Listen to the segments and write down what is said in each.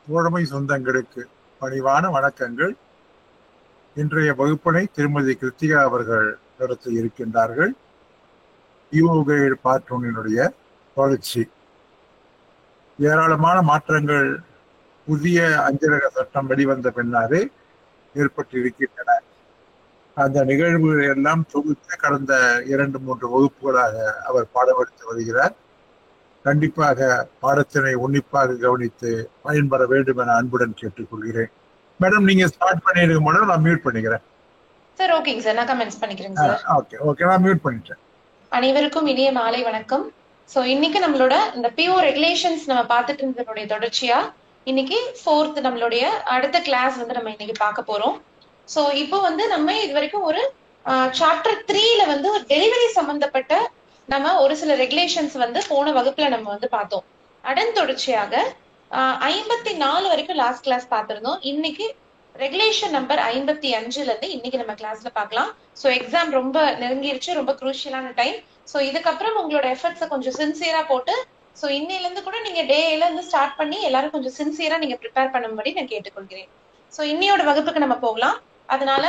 தோழமை சொந்தங்களுக்கு பணிவான வணக்கங்கள். இன்றைய வகுப்பினை திருமதி கிருத்திகா அவர்கள் நடத்த இருக்கின்றார்கள். யுகைடு பார்ட் 1 தொடர்ச்சி. ஏராளமான மாற்றங்கள் புதிய அஞ்சலக சட்டம் வெளிவந்த பின்னாலே ஏற்பட்டிருக்கின்றன. அந்த நிகழ்வுகளை எல்லாம் தொகுத்து கடந்த 2-3 வகுப்புகளாக அவர் பாடமெடுத்து வருகிறார். கண்டிப்பாக பாடத்தினை உன்னிப்பாக கவனித்து பயன்பெற வேண்டும் என அன்புடன் கேட்டுக்கொள்கிறேன். மேடம், நீங்க ஸ்டார்ட் பண்ணிடுங்க மேடம், நான் மியூட் பண்ணிக்கிறேன். சார் ஓகேங்க சார், நான் கமெண்ட்ஸ் பண்ணிக்கிறேன் சார். ஓகே, நான் மியூட் பண்ணிட்டேன். அனைவருக்கும் இனிய மாலை வணக்கம். சோ இன்னைக்கு நம்மளோட இந்த பிஓ ரெகுலேஷன்ஸ் நம்ம பார்த்துட்டு இருந்ததுடைய தொடர்ச்சியா இன்னைக்கு 4th நம்மளுடைய அடுத்த கிளாஸ் வந்து நம்ம இன்னைக்கு பார்க்க போறோம். சோ இப்போ வந்து நம்ம இது வரைக்கும் ஒரு சாப்டர் 3ல வந்து ஒரு டெலிவரி சம்பந்தப்பட்ட நம்ம ஒரு சில ரெகுலேஷன்ஸ் வந்து போன வகுப்புல நம்ம வந்து பார்த்தோம். அடன் தொடர்ச்சியாக 54 வரைக்கும் லாஸ்ட் கிளாஸ் பார்த்திருந்தோம். இன்னைக்கு ரெகுலேஷன் நம்பர் 55ல இருந்து இன்னைக்கு நம்ம கிளாஸ்ல பார்க்கலாம். சோ எக்ஸாம் ரொம்ப நெருங்கிருச்சு, ரொம்ப குரூஷியலான டைம். சோ இதுக்கப்புறம் உங்களோட எஃபர்ட்ஸை கொஞ்சம் சின்சியரா போட்டு சோ இன்னையில இருந்து கூட நீங்க டேல இருந்து ஸ்டார்ட் பண்ணி எல்லாரும் கொஞ்சம் சின்சியரா நீங்க ப்ரிப்பேர் பண்ணும்படி நான் கேட்டுக்கொள்கிறேன். சோ இன்னையோட வகுப்புக்கு நம்ம போகலாம். அதனால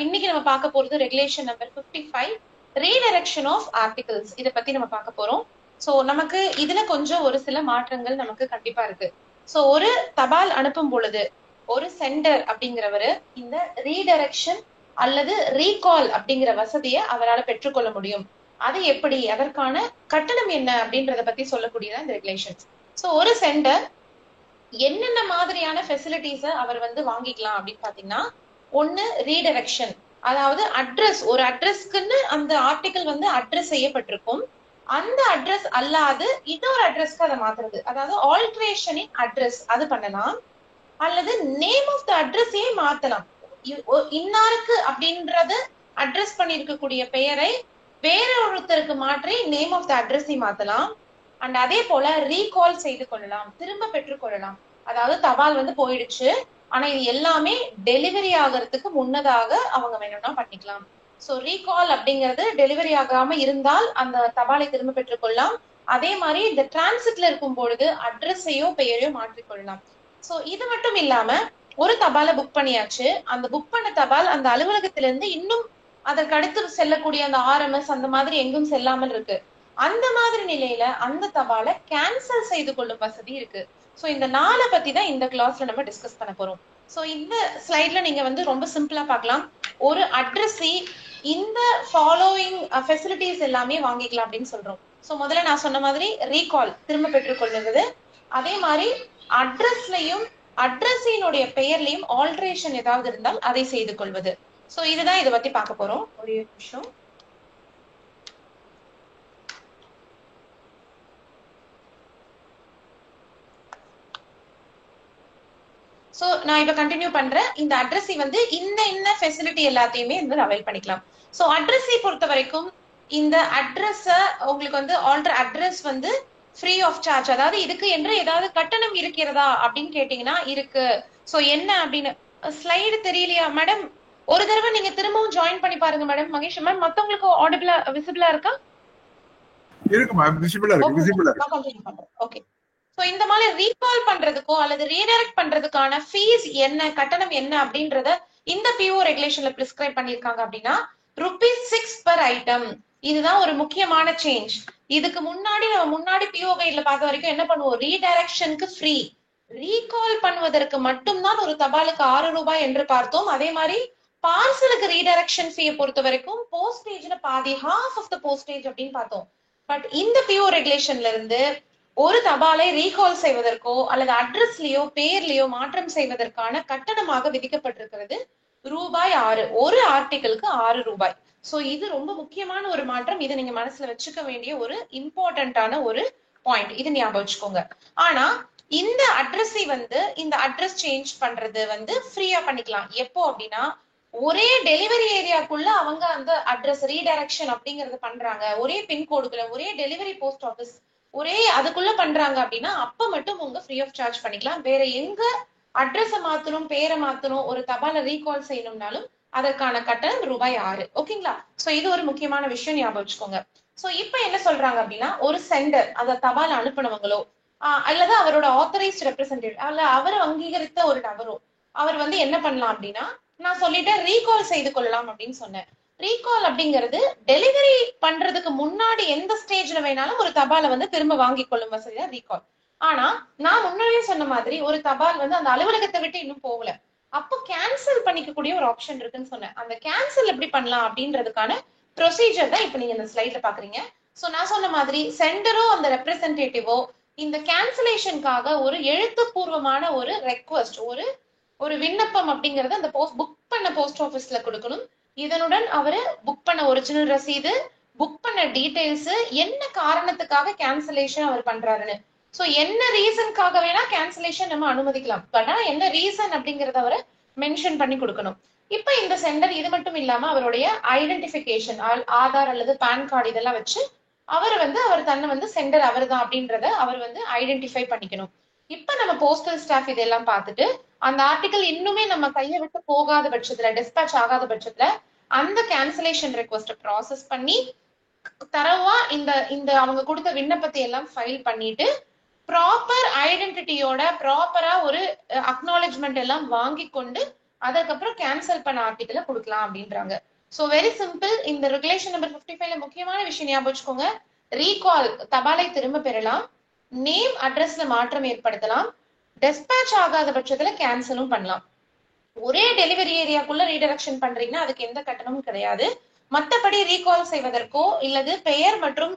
இன்னைக்கு நம்ம பார்க்க போறது regulation number 55, redirection of articles. இதை பத்தி நம்ம பார்க்க போறோம். சோ நமக்கு இதுல கொஞ்சம் ஒரு சில மாற்றங்கள் நமக்கு கண்டிப்பா இருக்கு. சோ ஒரு தபால் அனுப்பும் பொழுது ஒரு சென்டர் அப்படிங்கிறவரு இந்த ரீடைரக்ஷன் அல்லது ரீகால் அப்படிங்கிற வசதியை அவரால் பெற்றுக்கொள்ள முடியும். அது எப்படி, அதற்கான கட்டணம் என்ன அப்படின்றத பத்தி சொல்லக்கூடியதான் இந்த ரெகுலேஷன்ஸ். சோ ஒரு சென்டர் என்னென்ன மாதிரியான ஃபெசிலிட்டிஸை அவர் வந்து வாங்கிக்கலாம் அப்படின்னு பாத்தீங்கன்னா, ஒண்ணு ரீடைரக்ஷன், அதாவது அட்ரஸ், ஒரு அட்ரஸ்க்குன்னு அந்த ஆர்டிகல் வந்து அட்ரஸ் செய்யப்பட்டிருக்கும். அந்த அட்ரஸ் அல்லாது இன்னொரு அட்ரஸ்க்கு அதை மாத்துறது, அதாவது ஆல்ட்ரேஷன் இன் அட்ரஸ், அது பண்ணலாம். அல்லது நேம் ஆஃப் த அட்ரஸையே மாத்தலாம். இன்னாருக்கு அப்படின்றது அட்ரஸ் பண்ணிருக்கக்கூடிய பெயரை வேற ஒருத்தருக்கு மாற்றி நேம் ஆஃப் த அட்ரஸை மாத்தலாம். அண்ட் அதே போல ரீகால் செய்து கொள்ளலாம், திரும்ப பெற்றுக்கொள்ளலாம். அதாவது தபால் வந்து போயிடுச்சு, ஆனா இது எல்லாமே டெலிவரி ஆகிறதுக்கு முன்னதாக அவங்க வேணும்னா பண்ணிக்கலாம். சோ ரீகால் அப்படிங்கிறது டெலிவரி ஆகாம இருந்தால் அந்த தபாலை திரும்ப பெற்றுக்கொள்ளலாம். அதே மாதிரி இந்த டிரான்சிட்ல இருக்கும் பொழுது அட்ரஸையோ பெயரையோ மாற்றிக்கொள்ளலாம். சோ இது மட்டும் இல்லாம ஒரு தபாலை புக் பண்ணியாச்சு, அந்த புக் பண்ண தபால் அந்த அலுவலகத்திலிருந்து இன்னும் அதற்கு அடுத்து செல்லக்கூடிய அந்த RMS அந்த மாதிரி எங்கும் செல்லாமல் இருக்கு. அந்த மாதிரி நிலையில அந்த தபாலை கேன்சல் செய்து கொள்ளும் வசதி இருக்கு. சோ இந்த 4 பத்தி தான் இந்த கிளாஸ்ல நம்ம டிஸ்கஸ் பண்ண போறோம். சோ இந்த ஸ்லைட்ல நீங்க வந்து ரொம்ப சிம்பிளா பார்க்கலாம். ஒரு அட்ரஸி இந்த ஃபாலோயிங் ஃபெசிலிட்டிஸ் எல்லாமே வாங்கிக்கலாம் அப்படின்னு சொல்றோம். சோ முதல்ல நான் சொன்ன மாதிரி ரீகால், திரும்ப பெற்றுக்கொள்ளுவது. அதே மாதிரி அட்ரஸ்லயும் அட்ரஸினுடைய பெயர்லயும் ஆல்ட்ரேஷன் ஏதாவது இருந்தால் அதை செய்து கொள்வது. சோ இதுதான் இதை பத்தி பார்க்க போறோம். ஒரு நிமிஷம். சோ நான் இப்ப கண்டினியூ பண்றேன். இந்த அட்ரஸி வந்து இந்த ஃபெசிலிட்டி எல்லாத்தையுமே வந்து அவைல் பண்ணிக்கலாம். சோ அட்ரஸி பொறுத்த வரைக்கும் இந்த அட்ரஸ உங்களுக்கு வந்து ஆல்டர் அட்ரஸ் வந்து ஃப்ரீ ஆஃப் சார்ஜ், அதாவது இதுக்கு என்று ஏதாவது கட்டணம் இருக்கிறதா அப்படின்னு கேட்டீங்கன்னா இருக்கு. சோ என்ன அப்படின்னு ஸ்லைடு தெரியலையா மேடம்? ஒரு தடவை நீங்க திரும்பவும் ஜாயின் பண்ணி பாருங்க மேடம். மகேஷ் மேம், மத்தவங்களுக்கு ஆடிபிளா விசிபிளா இருக்கா? இருக்கு மேம், விசிபிளா இருக்கு, விசிபிளா இருக்கு. ஓகே. சோ இந்த மாதிரி ரீகால் பண்றதுக்கோ அல்லது ரீடைரக்ட் பண்றதுக்கான ஃபீஸ் என்ன, கட்டணம் என்ன அப்படின்றத இந்த பிஓ ரெகுலேஷன்ல பிரிஸ்கிரைப் பண்ணிருக்காங்க அப்படின்னா ₹6 per item. இதுதான் ஒரு முக்கியமான சேஞ்ச். இதுக்கு முன்னாடி பிஓ கைட்ல பார்த்த வரைக்கும் என்ன பண்ணுவோம், ரீடைரக்ஷனுக்கு ஃப்ரீ, ரீகால் பண்ணுவதற்கு மட்டும்தான் ஒரு தபாலுக்கு ₹6 என்று பார்த்தோம். அதே மாதிரி பார்சலுக்கு ரீடைரக்ஷன் ஃபீயை பொறுத்த வரைக்கும் போஸ்டேஜ்ல பாதி, ஹாஃப் ஆஃப் த போஸ்டேஜ் அப்படின்னு பார்த்தோம். பட் இந்த பிஓ ரெகுலேஷன்ல இருந்து ஒரு தபாலை ரீகால் செய்வதற்கோ அல்லது அட்ரஸ்லயோ பேர்லயோ மாற்றம் செய்வதற்கான கட்டணமாக விதிக்கப்பட்டிருக்கிறது ₹6. ஒரு ஆர்டிகிளுக்கு ₹6. சோ இது ரொம்ப முக்கியமான ஒரு மாற்றம். இதை நீங்க மனசுல வச்சுக்க வேண்டிய ஒரு இம்பார்ட்டன்டான ஒரு பாயிண்ட், இது ஞாபகம் வச்சுக்கோங்க. ஆனா இந்த அட்ரஸை வந்து இந்த அட்ரஸ் சேஞ்ச் பண்றது வந்து ஃப்ரீயா பண்ணிக்கலாம். எப்போ அப்படின்னா, ஒரே டெலிவரி ஏரியாக்குள்ள அவங்க அந்த அட்ரஸ் ரீடைரக்ஷன் அப்படிங்கறது பண்றாங்க, ஒரே பின்கோடுக்குள்ள, ஒரே டெலிவரி போஸ்ட் ஆபீஸ் ஒரே அதுக்குள்ள பண்றாங்க அப்படின்னா அப்ப மட்டும் உங்க ஃப்ரீ ஆஃப் சார்ஜ் பண்ணிக்கலாம். வேற எங்க அட்ரஸ மாத்தணும், பேரை மாத்தணும், ஒரு தபால ரீகால் செய்யணும்னாலும் அதற்கான கட்டணம் ₹6. ஓகேங்களா? சோ இது ஒரு முக்கியமான விஷயம், ஞாபகம் வச்சுக்கோங்க. சோ இப்ப என்ன சொல்றாங்க அப்படின்னா, ஒரு சென்டர், அந்த தபால் அனுப்பினவங்களோ அல்லது அவரோட ஆத்தரைஸ்ட் ரெப்ரசன்டேட்டிவ் அல்ல அவர் அங்கீகரித்த ஒரு நபரோ அவர் வந்து என்ன பண்ணலாம் அப்படின்னா, நான் சொல்லிட்டேன் ரீகால் செய்து கொள்ளலாம் அப்படின்னு சொன்னேன். ரீகால் அப்படிங்கிறது டெலிவரி பண்றதுக்கு முன்னாடி எந்த ஸ்டேஜ்ல வேணாலும் ஒரு தபாலை வந்து திரும்ப வாங்கி கொள்ளும் வசதி தான் ரீகால். ஆனா நான் முன்னாடியே சொன்ன மாதிரி ஒரு தபால் வந்து அந்த அலுவலகத்தை விட்டு இன்னும் போகல, அப்போ கேன்சல் பண்ணிக்கக்கூடிய ஒரு ஆப்ஷன் இருக்குன்னு சொன்னேன். அந்த கேன்சல் எப்படி பண்ணலாம் அப்படின்றதுக்கான ப்ரொசீஜர் தான் இப்ப நீங்க இந்த ஸ்லைட்ல பாக்குறீங்க. சோ நான் சொன்ன மாதிரி சென்டரோ அந்த ரெப்ரசன்டேட்டிவோ இந்த கேன்சலேஷனுக்காக ஒரு எழுத்துப்பூர்வமான ஒரு ரெக்வஸ்ட், ஒரு விண்ணப்பம் அப்படிங்கறது அந்த புக் பண்ண போஸ்ட் ஆபீஸ்ல கொடுக்கணும். இதனுடன் அவரு புக் பண்ண ஒரிஜினல் ரசீது, புக் பண்ண டீடைல்ஸ், என்ன காரணத்துக்காக கேன்சலேஷன் அவர் பண்றாருன்னு. சோ என்ன ரீசனுக்காக வேணா கேன்சலேஷன் நம்ம அனுமதிக்கலாம், பட் ஆனா என்ன ரீசன் அப்படிங்கறத அவரை மென்ஷன் பண்ணி கொடுக்கணும். இப்ப இந்த சென்டர் இது மட்டும் இல்லாம அவருடைய ஐடென்டிபிகேஷன், ஆதார் அல்லது பான் கார்டு இதெல்லாம் வச்சு அவர் தன்னை வந்து சென்டர் அவர் தான் அப்படின்றத அவர் வந்து ஐடென்டிஃபை பண்ணிக்கணும். இப்ப நம்ம போஸ்டல் ஸ்டாஃப் இதெல்லாம் பார்த்துட்டு அந்த ஆர்டிகல் இன்னுமே நம்ம கையை விட்டு போகாத பட்சத்துல, டிஸ்பேச் ஆகாத பட்சத்துல அந்த கேன்சலேஷன் ரெக்வஸ்ட் ப்ராசஸ் பண்ணி தரவா இந்த இந்த அவங்க கொடுத்த விண்ணப்பத்தை எல்லாம் ஃபைல் பண்ணிட்டு ப்ராப்பர் ஐடென்டிட்டியோட ப்ராப்பரா ஒரு அக்னாலஜ்மெண்ட் எல்லாம் வாங்கி கொண்டு அதுக்கப்புறம் கேன்சல் பண்ண ஆர்டிகலை கொடுக்கலாம் அப்படின்றாங்க. So very simple. இந்த ரெகுலேஷன் நம்பர் 55ல முக்கியமான விஷயம் ஞாபகம் வச்சுக்கோங்க. ரீகால் தபாலை திரும்ப பெறலாம், நேம் அட்ரஸ்ல மாற்றம் ஏற்படுத்தலாம், டிஸ்பேச் ஆகாத பட்சத்துல கேன்சலும் பண்ணலாம். ஒரே டெலிவரி ஏரியாக்குள்ள ரீடைரக்ஷன் பண்றீங்கன்னா அதுக்கு எந்த கட்டணமும் கிடையாது. மத்தபடி ரீகால் செய்வதற்கோ இல்லது பெயர் மற்றும்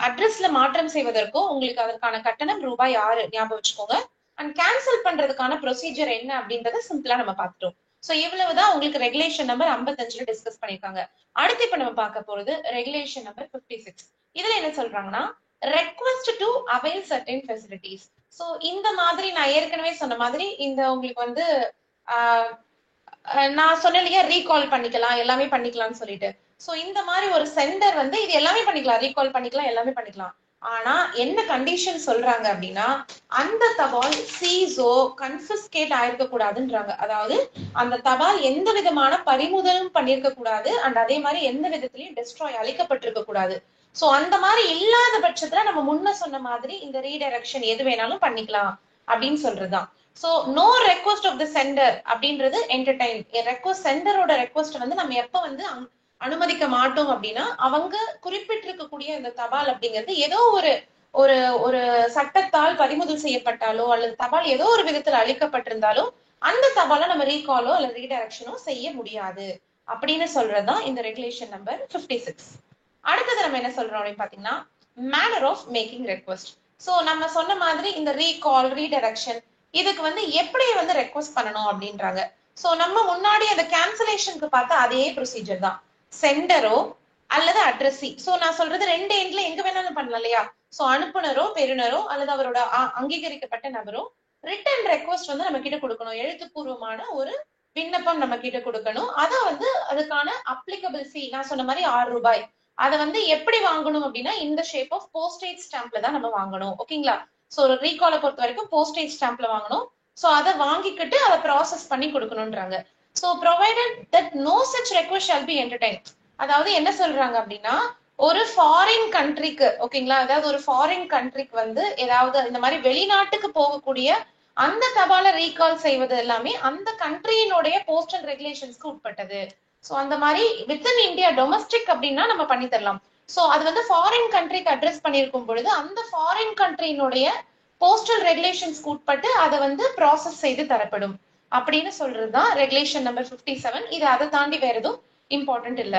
அட்ரஸ்ல மாற்றம் செய்வதற்கோ உங்களுக்கு அதற்கான கட்டணம் ரூபாய் 6 ஞாபகம் வச்சுக்கோங்க. அண்ட் கேன்சல் பண்றதுக்கான ப்ரொசீஜர் என்ன அப்படின்றத சிம்பிளா நம்ம பார்த்துட்டோம். சோ இவ்வளவுதான் உங்களுக்கு ரெகுலேஷன் நம்பர் 55ல டிஸ்கஸ் பண்ணிருக்காங்க. அடுத்து இப்ப நம்ம பார்க்க போறது ரெகுலேஷன் நம்பர் 56. இதுல என்ன சொல்றாங்கன்னா, request to avail certain facilities. So இந்த மாதிரி நான் ஏற்கனவே சொன்ன மாதிரி இந்த உங்களுக்கு வந்து நான் சொன்னேன் இல்லையா ரீகால் பண்ணிக்கலாம் எல்லாமே பண்ணிக்கலாம்னு சொல்லிட்டு. சோ இந்த மாதிரி ஒரு சென்டர் வந்து இது எல்லாமே பண்ணிக்கலாம், ரீகால் பண்ணிக்கலாம், எல்லாமே பண்ணிக்கலாம். ஆனா என்ன கண்டிஷன் சொல்றாங்க அப்படின்னா, அந்த தபால் சீஸோ கன்ஃபிஸ்கேட் ஆயிருக்க கூடாதுன்றாங்க. அதாவது அந்த தபால் எந்த விதமான பறிமுதலும் பண்ணிருக்க கூடாது, அண்ட் அதே மாதிரி எந்த விதத்திலயும் டெஸ்ட்ராய் அழிக்கப்பட்டிருக்க கூடாது. சோ அந்த மாதிரி இல்லாத பட்சத்துல நம்ம முன்ன சொன்ன மாதிரி இந்த ரீடைரக்ஷன் எது வேணாலும் பண்ணிக்கலாம் அப்படின்னு சொல்றதுதான். So no request of the centre அப்படின்றது என்டர்டைன் ரெக்வஸ்ட், சென்டரோட ரெக்வஸ்ட் வந்து நம்ம எப்ப வந்து அனுமதிக்க மாட்டோம் அப்படின்னா, அவங்க குறிப்பிட்டிருக்கக்கூடிய இந்த தபால் அப்படிங்கிறது ஏதோ ஒரு ஒரு ஒரு சட்டத்தால் பறிமுதல் செய்யப்பட்டாலோ அல்லது தபால் ஏதோ ஒரு விதத்துல அளிக்கப்பட்டிருந்தாலோ அந்த தபாலை நம்ம ரீகாலோ அல்லது ரீடைரக்ஷனோ செய்ய முடியாது அப்படின்னு சொல்றதுதான் இந்த ரெகுலேஷன் நம்பர் 56. அடுத்தது நம்ம என்ன சொல்றோம் அப்படின்னு பாத்தீங்கன்னா, manner of making request. So நம்ம சொன்ன மாதிரி இந்த ரீகால், ரீடைரக்ஷன் இதுக்கு வந்து எப்படி வந்து ரெக்வஸ்ட் பண்ணணும் அப்படின்றாங்க. சோ நம்ம முன்னாடி அந்த கேன்சலேஷனுக்கு பார்த்தா அதே ப்ரொசீஜர் தான். சென்டரோ அல்லது அட்ரஸி. சோ நான் சொல்றது ரெண்டு எண்ட்ல எங்க வேணாலும் பண்ணலாம் இல்லையா. சோ அனுப்புனரோ பெறுநரோ அல்லது அவரோட அங்கீகரிக்கப்பட்ட நபரோ ரிட்டன் ரெக்வஸ்ட் வந்து நம்ம கிட்ட கொடுக்கணும், எழுத்துப்பூர்வமான ஒரு விண்ணப்பம் நம்ம கிட்ட கொடுக்கணும். அத வந்து அதுக்கான அப்ளிகபிள் ஃபீ நான் சொன்ன மாதிரி 6 ரூபாய். அதை வந்து எப்படி வாங்கணும் அப்படின்னா இந்த ஷேப் ஆஃப் போஸ்டேஜ் ஸ்டாம்ப்ல தான் நம்ம வாங்கணும். ஓகேங்களா. சோ ஒரு ரீகாலை பொறுத்த வரைக்கும் போஸ்டேஜ் ஸ்டாம்ப்ல வாங்கணும். சோ அதை வாங்கிக்கிட்டு அதை ப்ராசஸ் பண்ணி கொடுக்கணும்ன்றாங்க. So provided that no such request shall be entertain. அதாவது என்ன சொல்றாங்க அப்படின்னா, ஒரு ஃபாரின் கண்ட்ரிக்கு, ஓகேங்களா, அதாவது ஒரு ஃபாரின் கண்ட்ரிக்கு வந்து ஏதாவது இந்த மாதிரி வெளிநாட்டுக்கு போகக்கூடிய அந்த தபாலை ரீகால் செய்வது எல்லாமே அந்த கண்ட்ரியினுடைய போஸ்டல் ரெகுலேஷன்ஸ்க்கு உட்பட்டது. சோ அந்த மாதிரி வித்தின் இந்தியா டொமஸ்டிக் அப்படின்னா நம்ம பண்ணி தரலாம். சோ அது வந்து ஃபாரின் கண்ட்ரிக்கு அட்ரஸ் பண்ணிருக்கும் பொழுது அந்த ஃபாரின் கண்ட்ரியினுடைய போஸ்டல் ரெகுலேஷன்ஸ்க்கு உட்பட்டு அதை வந்து ப்ராசஸ் செய்து தரப்படும் அப்படின்னு சொல்றதுதான் ரெகுலேஷன் நம்பர் 57. இது அதை தாண்டி வேற எதுவும் இம்பார்ட்டன்ட் இல்ல.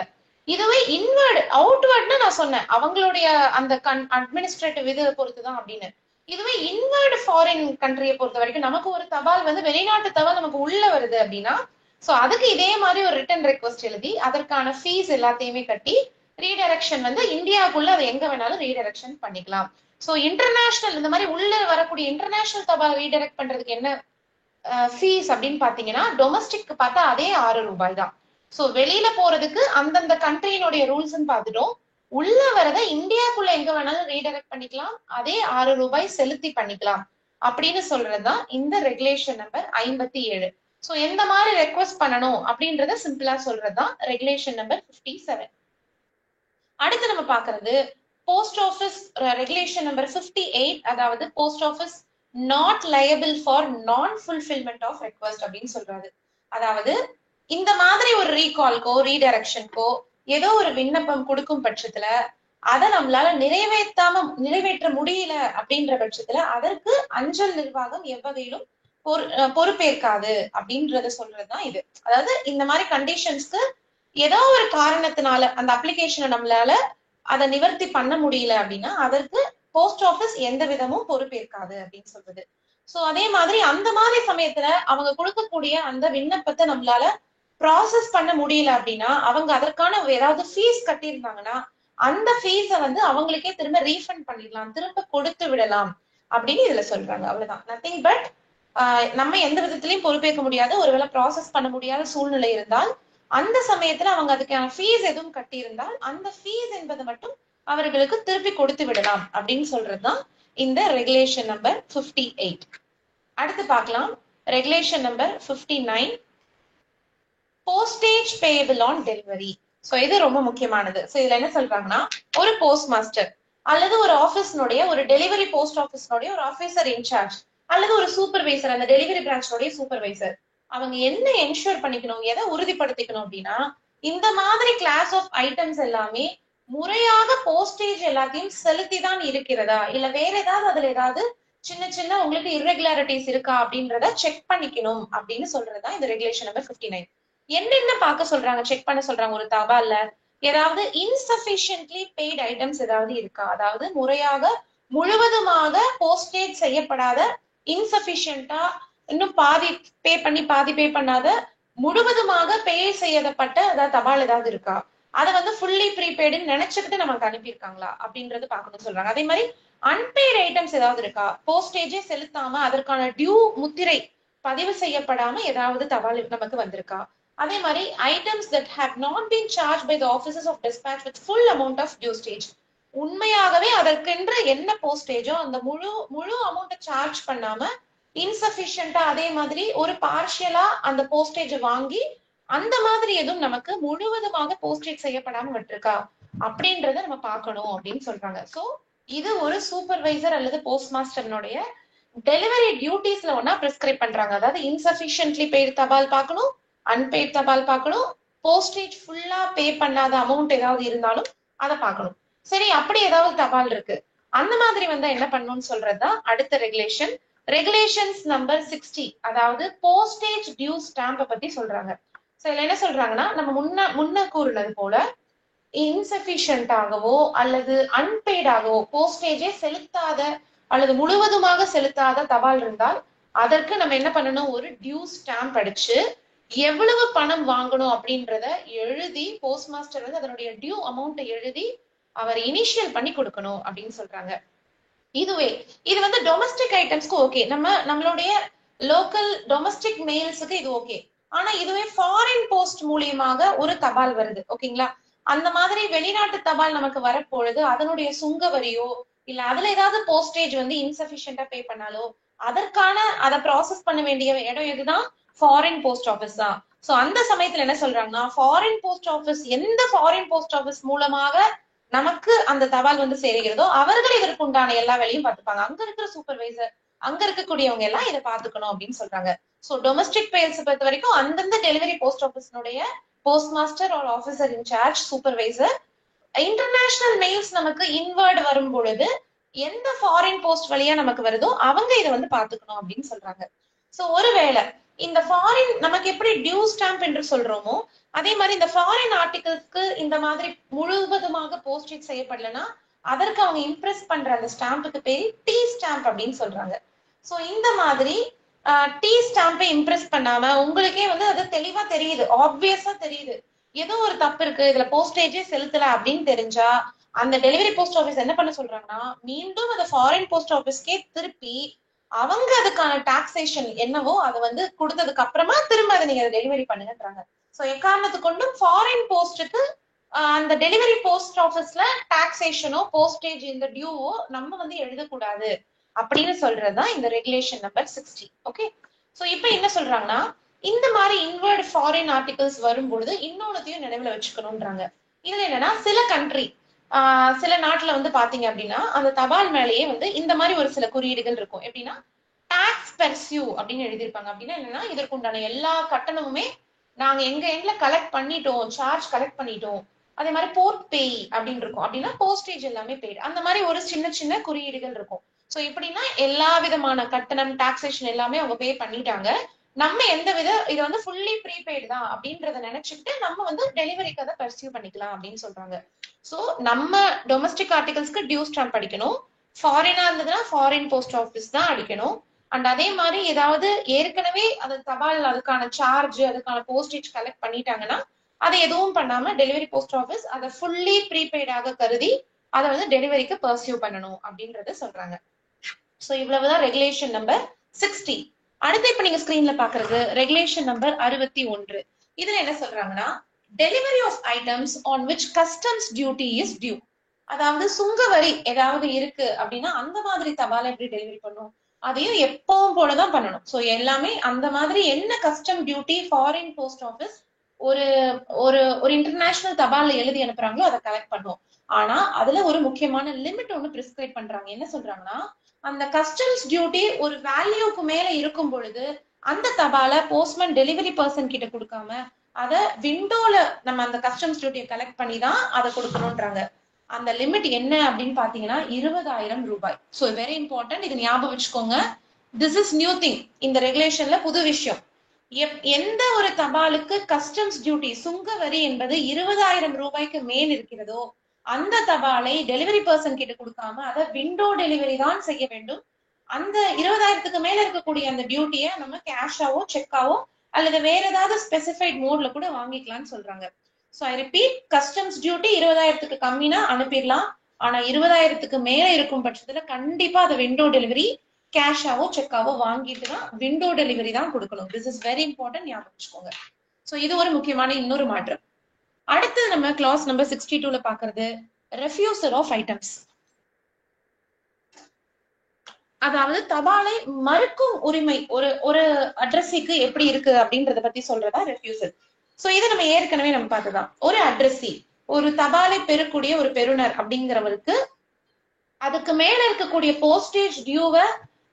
இதுவே இன்வர்டு அவுட்வர்ட்னு நான் சொன்னேன் அவங்களுடைய அந்த அட்மினிஸ்ட்ரேட்டிவ் இது பொறுத்துதான் அப்படின்னு. இதுவே இன்வர்டு ஃபாரின் கண்ட்ரியை பொறுத்த வரைக்கும் நமக்கு ஒரு தபால் வந்து வெளிநாட்டு தபால் நமக்கு உள்ள வருது அப்படின்னா, சோ அதுக்கு இதே மாதிரி ஒரு ரிட்டன் ரெக்வஸ்ட் எழுதி அதற்கான ஃபீஸ் எல்லாத்தையுமே கட்டி ரீடைரக்ஷன் வந்து இந்தியாவுக்குள்ள அதை எங்க வேணாலும் ரீடைரக்ஷன் பண்ணிக்கலாம். சோ இன்டர்நேஷனல் இந்த மாதிரி உள்ள வரக்கூடிய இன்டர்நேஷனல் தபால் ரீடைரக்ட் பண்றதுக்கு என்ன ஃபீஸ் அப்படின்னு பாத்தீங்கன்னா, டொமஸ்டிக் பார்த்தா அதே 6 ரூபாய் தான். சோ வெளியில போறதுக்கு அந்தந்த கண்ட்ரியினுடைய ரூல்ஸ் பார்த்துட்டோம். உள்ள வரத இந்தியாக்குள்ள எங்க வேணாலும் ரீடைரக்ட் பண்ணிக்கலாம், அதே 6 ரூபாய் செலுத்தி பண்ணிக்கலாம் அப்படின்னு சொல்றதுதான் இந்த ரெகுலேஷன் நம்பர் 57. சோ எந்த மாதிரி ரெக்வஸ்ட் பண்ணணும் அப்படின்றத சிம்பிளா சொல்றதுதான் ரெகுலேஷன் நம்பர் 57. அடுத்து நம்ம பாக்குறது போஸ்ட் ஆஃபீஸ் ரெகுலேஷன் நம்பர் 58, அதாவது post office not liable for நான் ஃபுல்ஃபில்மெண்ட் ஆஃப் ரெக்வஸ்ட் அப்படின்னு சொல்றாரு. அதாவது இந்த மாதிரி ஒரு ரீகால்க்கோ ரீடைரக்ஷனுக்கோ ஏதோ ஒரு விண்ணப்பம் கொடுக்கும் பட்சத்துல அதை நம்மளால நிறைவேற்ற முடியல அப்படின்ற பட்சத்துல அதற்கு அஞ்சல் நிர்வாகம் எவ்வகையிலும் பொறுப்பேற்காது அப்படின்றத சொல்றதுதான் இது. அதாவது இந்த மாதிரி கண்டிஷன்ஸ்க்கு ஏதோ ஒரு காரணத்தினால அந்த அப்ளிகேஷனை நம்மளால அதை நிவர்த்தி பண்ண முடியல அப்படின்னா அதற்கு போஸ்ட் ஆபீஸ் எந்த விதமும் பொறுப்பேற்காது அப்படின்னு சொல்றது. சோ அதே மாதிரி அந்த மாதிரி சமயத்துல அவங்க கொடுக்கக்கூடிய அந்த விண்ணப்பத்தை நம்மளால ப்ராசஸ் பண்ண முடியல அப்படின்னா அவங்க அதற்கான ஏதாவது ஃபீஸ் கட்டியிருந்தாங்கன்னா அந்த ஃபீஸை வந்து அவங்களுக்கே திரும்ப ரீஃபண்ட் பண்ணிடலாம், திரும்ப கொடுத்து விடலாம் அப்படின்னு இதுல சொல்றாங்க. அவ்வளவுதான், நத்திங் பட் நம்ம எந்த விதத்திலையும் பொறுப்பேற்க முடியாது. ஒருவேளை ப்ராசஸ் பண்ண முடியாத சூழ்நிலை இருந்தால் அந்த சமயத்துல அவங்க அதுக்கான ஃபீஸ் எதுவும் கட்டியிருந்தால் அந்த ஃபீஸ் என்பது மட்டும் அவர்களுக்கு திருப்பி கொடுத்து விடலாம் அப்படின்னு சொல்றதுதான் இந்த ரெகுலேஷன் நம்பர் 58. அடுத்து பார்க்கலாம் regulation number 59, postage payable on delivery. So இது ரொம்ப முக்கியமானது. சோ இதுல என்ன சொல்றாங்கன்னா, ஒரு போஸ்ட் மாஸ்டர் அல்லது ஒரு ஆபீஸ்னுடைய ஒரு டெலிவரி போஸ்ட் ஆபீஸ்னுடைய ஒரு ஆபீசர் இன்சார்ஜ் அல்லது ஒரு சூப்பர்வைசர், அந்த டெலிவரி பிரான்ச்னுடைய சூப்பர்வைசர், அவங்க என்ன என்ஷூர் பண்ணிக்கணும், எதை உறுதிப்படுத்திக்கணும் அப்படின்னா இந்த மாதிரி கிளாஸ் ஆஃப் ஐட்டம்ஸ் எல்லாமே முறையாக போஸ்டேஜ் எல்லாத்தையும் செலுத்தி தான் இருக்கிறதா, இல்ல வேற ஏதாவது அதுல ஏதாவது சின்ன சின்ன உங்களுக்கு இர்ரெகுலாரிட்டிஸ் இருக்கா அப்படின்றத செக் பண்ணிக்கணும் அப்படின்னு சொல்றதுதான் இந்த ரெகுலேஷன் நம்பர் 59. என்னென்ன பார்க்க சொல்றாங்க, செக் பண்ண சொல்றாங்க? ஒரு தபால்ல ஏதாவது இன்சஃபிஷியன்ட்லி பெய்டு ஐட்டம்ஸ் ஏதாவது இருக்கா, அதாவது முறையாக முழுவதுமாக போஸ்டேஜ் செய்யப்படாத, இன்சஃபிஷியன்டா இன்னும் பாதி பே பண்ணி பாதி பே பண்ணாத, முழுவதுமாக பே செய்யப்பட்ட அதாவது தபால் ஏதாவது இருக்கா, அதை வந்து ஃபுல்லி ப்ரீபெய்டுன்னு நினைச்சுக்கிட்டு நமக்கு அனுப்பியிருக்காங்களா அப்படின்றது பார்க்கணும்னு சொல்றாங்க. அதே மாதிரி அன்பெய்டு ஐட்டம்ஸ் ஏதாவது இருக்கா, போஸ்டேஜே செலுத்தாம அதற்கான டியூ முத்திரை பதிவு செய்யப்படாம ஏதாவது தபால் நமக்கு வந்திருக்கா. அதே மாதிரி items that have not been charge by the offices of dispatch with full amount of due stage, உண்மையாகவே அதற்கென்று என்ன போஸ்டேஜோ அந்த முழு அமௌண்ட்டை சார்ஜ் பண்ணாம இன்சஃபிஷியன்டா அதே மாதிரி ஒரு பார்ஷியலா அந்த போஸ்டேஜ் வாங்கி அந்த மாதிரி எதுவும் நமக்கு முழுவதுமாக போஸ்டேஜ் செய்யப்படாம விட்டுருக்கா அப்படின்றத நம்ம பார்க்கணும் அப்படின்னு சொல்றாங்க. சோ இது ஒரு சூப்பர்வைசர் அல்லது போஸ்ட் மாஸ்டர்னுடைய டெலிவரி டியூட்டிஸ்ல ஒன்னா பிரிஸ்கிரைப் பண்றாங்க. அதாவது இன்சஃபிஷியன்ட்லி பெய்டு தபால் பார்க்கணும், அன்பெய்ட் தபால் பார்க்கணும், போஸ்டேஜ் ஃபுல்லா பே பண்ணாத அமௌண்ட் ஏதாவது இருந்தாலும் அதை பார்க்கணும். சரி, அப்படி ஏதாவது தபால் இருக்கு அந்த மாதிரி வந்தா என்ன பண்ணணும்னு சொல்றதுதான் அடுத்த ரெகுலேஷன், ரெகுலேஷன்ஸ் நம்பர் 60, அதாவது போஸ்டேஜ் டியூ ஸ்டாம்பை பத்தி சொல்றாங்க. சோ இதுல என்ன சொல்றாங்கன்னா, நம்ம முன்ன கூறினது போல இன்சஃபிஷியன்டாகவோ அல்லது அன்பெய்டாகவோ போஸ்டேஜே செலுத்தாத அல்லது முழுவதுமாக செலுத்தாத தபால் இருந்தால் அதற்கு நம்ம என்ன பண்ணணும், ஒரு டியூ ஸ்டாம்ப் அடிச்சு எவ்வளவு பணம் வாங்கணும் அப்படின்றத எழுதி போஸ்ட் மாஸ்டர் வந்து அதனுடைய டியூ அமௌண்ட் எழுதி அவர் இனிஷியல் பண்ணி கொடுக்கணும் அப்படின்னு சொல்றாங்க. இது வந்து டொமஸ்டிக் ஐட்டம்ஸ்க்கு ஓகே, நம்மளுடைய லோக்கல் டொமஸ்டிக் மெயில்ஸுக்கு இது ஓகே. ஆனா இதுவே ஃபாரின் போஸ்ட் மூலியமாக ஒரு தபால் வருது, ஓகேங்களா, அந்த மாதிரி வெளிநாட்டு தபால் நமக்கு வரப்பொழுது அதனுடைய சுங்க வரியோ இல்ல அதுல ஏதாவது போஸ்டேஜ் வந்து இன்சஃபிஷியன்டா பே பண்ணாலோ அதற்கான அதை ப்ராசஸ் பண்ண வேண்டிய இடம் எதுதான், ஃபாரின் போஸ்ட் ஆபீஸ் தான். சோ அந்த சமயத்துல என்ன சொல்றாங்கன்னா, ஃபாரின் போஸ்ட் ஆபீஸ் எந்த ஃபாரின் போஸ்ட் ஆபீஸ் மூலமாக நமக்கு அந்த தபால் வந்து சேருகிறதோ அவர்கள் இதற்கு உண்டான எல்லா வேலையும் பார்த்துப்பாங்க. அங்க இருக்கிற சூப்பர்வைசர், அங்க இருக்கக்கூடியவங்க எல்லாம் இதை பாத்துக்கணும் அப்படின்னு சொல்றாங்க. சோ டொமஸ்டிக் மெயில்ஸ் பொறுத்த வரைக்கும் அந்தந்த டெலிவரி போஸ்ட் ஆபீஸ்னுடைய போஸ்ட் மாஸ்டர் ஒரு officer in charge supervisor. International mails நமக்கு இன்வர்ட் வரும் பொழுது எந்த ஃபாரின் போஸ்ட் வழியா நமக்கு வருதோ அவங்க இதை வந்து பாத்துக்கணும் அப்படின்னு சொல்றாங்க. சோ ஒருவேளை இந்த ஃபாரின் நமக்கு எப்படி டியூ ஸ்டாம்ப் என்று சொல்றோமோ அதே மாதிரி இந்த ஃபாரின் ஆர்டிகிள்ஸ்க்கு இந்த மாதிரி முழுவதுமாக போஸ்டேஜ் செய்யப்படலைன்னா அதற்கு அவங்க இம்ப்ரெஸ் பண்ற அந்த ஸ்டாம்புக்கு பேரு டி ஸ்டாம்ப் அப்படின்னு சொல்றாங்க. சோ இந்த மாதிரி டி ஸ்டாம்பை இம்ப்ரெஸ் பண்ணாம உங்களுக்கே வந்து அது தெளிவா தெரியுது, ஆப்வியஸா தெரியுது ஏதோ ஒரு தப்பு இருக்கு, இதுல போஸ்டேஜே செலுத்தல அப்படின்னு தெரிஞ்சா அந்த டெலிவரி போஸ்ட் ஆபீஸ் என்ன பண்ண சொல்றாங்கன்னா, மீண்டும் அந்த ஃபாரின் போஸ்ட் ஆபீஸ்க்கே திருப்பி அவங்க அதுக்கான டாக்ஸேஷன் என்னவோ அதை வந்து கொடுத்ததுக்கு அப்புறமா திரும்ப அதை நீங்க டெலிவரி பண்ணுங்கன்றாங்க. சோ எக்காரணத்து கொண்டும் ஃபாரின் போஸ்டுக்கு அந்த டெலிவரி போஸ்ட் ஆபீஸ்ல டாக்ஸேஷனோ போஸ்டேஜ் இந்த டியூவோ நம்ம வந்து எழுதக்கூடாது அப்படின்னு சொல்றதுதான் இந்த ரெகுலேஷன் நம்பர் 60. ஓகே, சோ இப்ப என்ன சொல்றாங்கன்னா, இந்த மாதிரி இன்வர்ட் ஃபாரின் ஆர்டிகல்ஸ் வரும்பொழுது இன்னொன்னத்தையும் நினைவுல வச்சுக்கணும்ன்றாங்க. இதுல என்னன்னா, சில கண்ட்ரி சில நாட்டுல வந்து பாத்தீங்க அப்படின்னா அந்த தபால் மேலேயே வந்து இந்த மாதிரி ஒரு சில குறியீடுகள் இருக்கும். எப்படின்னா டாக்ஸ் பெர்சியூ அப்படின்னு எழுதியிருப்பாங்க. அப்படின்னா என்னன்னா இதற்குண்டான எல்லா கட்டணமுமே நாங்க எங்க எண்ட்ல கலெக்ட் பண்ணிட்டோம், சார்ஜ் கலெக்ட் பண்ணிட்டோம். அதே மாதிரி போர்ட் பேய் அப்படின்னு இருக்கும். அப்படின்னா போஸ்டேஜ் எல்லாமே பெய்டு. அந்த மாதிரி ஒரு சின்ன சின்ன குறியீடுகள் இருக்கும். சோ எப்படின்னா எல்லா விதமான கட்டணம் டாக்ஸேஷன் எல்லாமே அவங்க பே பண்ணிட்டாங்க. நம்ம எந்த வித இதை வந்து ஃபுல்லி ப்ரீபெய்டு தான் அப்படின்றத நினைச்சுக்கிட்டு நம்ம வந்து டெலிவரிக்கு அதை பர்சியூ பண்ணிக்கலாம் அப்படின்னு சொல்றாங்க. சோ நம்ம டொமஸ்டிக் ஆர்டிகல்ஸ்க்கு டியூ ஸ்டாம்ப் அடிக்கணும். ஃபாரினா இருந்ததுன்னா ஃபாரின் போஸ்ட் ஆஃபீஸ் தான் அடிக்கணும். அண்ட் அதே மாதிரி ஏதாவது ஏற்கனவே அந்த தபால் அதுக்கான சார்ஜ் அதுக்கான போஸ்டேஜ் கலெக்ட் பண்ணிட்டாங்கன்னா அதை எதுவும் பண்ணாம டெலிவரி போஸ்ட் ஆஃபீஸ் அதை ஃபுல்லி ப்ரீபெய்டாக கருதி அதை வந்து டெலிவரிக்கு பர்சியூ பண்ணணும் அப்படின்றத சொல்றாங்க. சோ இவ்வளவுதான் ரெகுலேஷன் நம்பர் 60. அடுத்து இப்ப நீங்க ஸ்கிரீன்ல பாக்குறது ரெகுலேஷன் நம்பர் 61. இதுல என்ன சொல்றாங்கன்னா delivery of items on which customs duty is due. அதாவது சுங்க வரி ஏதாவது இருக்கு அப்படின்னா அந்த மாதிரி தபாலை எப்படி டெலிவரி பண்ணும், அதையும் எப்பவும் போலதான் பண்ணணும். சோ எல்லாமே அந்த மாதிரி என்ன custom duty foreign post office ஒரு ஒரு ஒரு இன்டர்நேஷனல் தபால்ல எழுதி அனுப்புறாங்களோ அதை கலெக்ட் பண்ணும். ஆனா அதுல ஒரு முக்கியமான லிமிட் ஒண்ணு பிரிஸ்கிரைப் பண்றாங்க. என்ன சொல்றாங்கன்னா அந்த கஸ்டம்ஸ் டியூட்டி ஒரு வேல்யூக்கு மேல இருக்கும் பொழுது அந்த தபால போஸ்ட்மேன் டெலிவரி பர்சன் கிட்ட கொடுக்காம அத விண்டோல நம்ம அந்த கஸ்டம்ஸ் டியூட்டியை கலெக்ட் பண்ணி தான் அதை கொடுக்கணும்ன்றாங்க. அந்த லிமிட் என்ன அப்படின்னு பாத்தீங்கன்னா 20,000 ரூபாய். சோ வெரி இம்பார்ட்டன்ட், இது ஞாபகம் வச்சுக்கோங்க. திஸ் இஸ் நியூ திங், இந்த ரெகுலேஷன்ல புது விஷயம். எந்த ஒரு தபாலுக்கு கஸ்டம்ஸ் டியூட்டி சுங்க வரி என்பது 20,000 ரூபாய்க்கு மேல் இருக்கிறதோ அந்த தபாலை டெலிவரி பர்சன் கிட்ட கொடுக்காம அதை விண்டோ டெலிவரி தான் செய்ய வேண்டும். அந்த 20,000க்கு மேல இருக்கக்கூடிய அந்த டியூட்டியை நம்ம கேஷாவோ செக்காவோ அல்லது வேற ஏதாவது ஸ்பெசிஃபைட் மோட்ல கூட வாங்கிக்கலாம்னு சொல்றாங்க. So I repeat, customs duty 20,000க்கு கம்மினா அனுப்பிடலாம். ஆனா 20,000க்கு மேல இருக்கும் பட்சத்துல கண்டிப்பா அதை விண்டோ டெலிவரி கேஷாவோ செக்காவோ வாங்கிட்டு தான் விண்டோ டெலிவரி தான் கொடுக்கணும். திஸ் இஸ் வெரி இம்பார்ட்டன்ட், ஞாபகம் வச்சுக்கோங்க. சோ இது ஒரு முக்கியமான இன்னொரு மாற்றம். அடுத்து நம்ம கிளாஸ் நம்பர் 62ல பாக்குறது ரெஃப்யூசல் ஆஃப் ஐட்டம்ஸ். அதாவது தபாலை மறுக்கும் உரிமை ஒரு ஒரு அட்ரஸிக்கு எப்படி இருக்கு அப்படின்றத பத்தி சொல்றதா ரெஃப்யூசல். சோ இதை நம்ம ஏற்கனவே நம்ம பார்த்துதான். ஒரு அட்ரஸி ஒரு தபாலை பெறக்கூடிய ஒரு பெறுநர் அப்படிங்கிறவருக்கு அதுக்கு மேல இருக்கக்கூடிய போஸ்டேஜ் டியூவை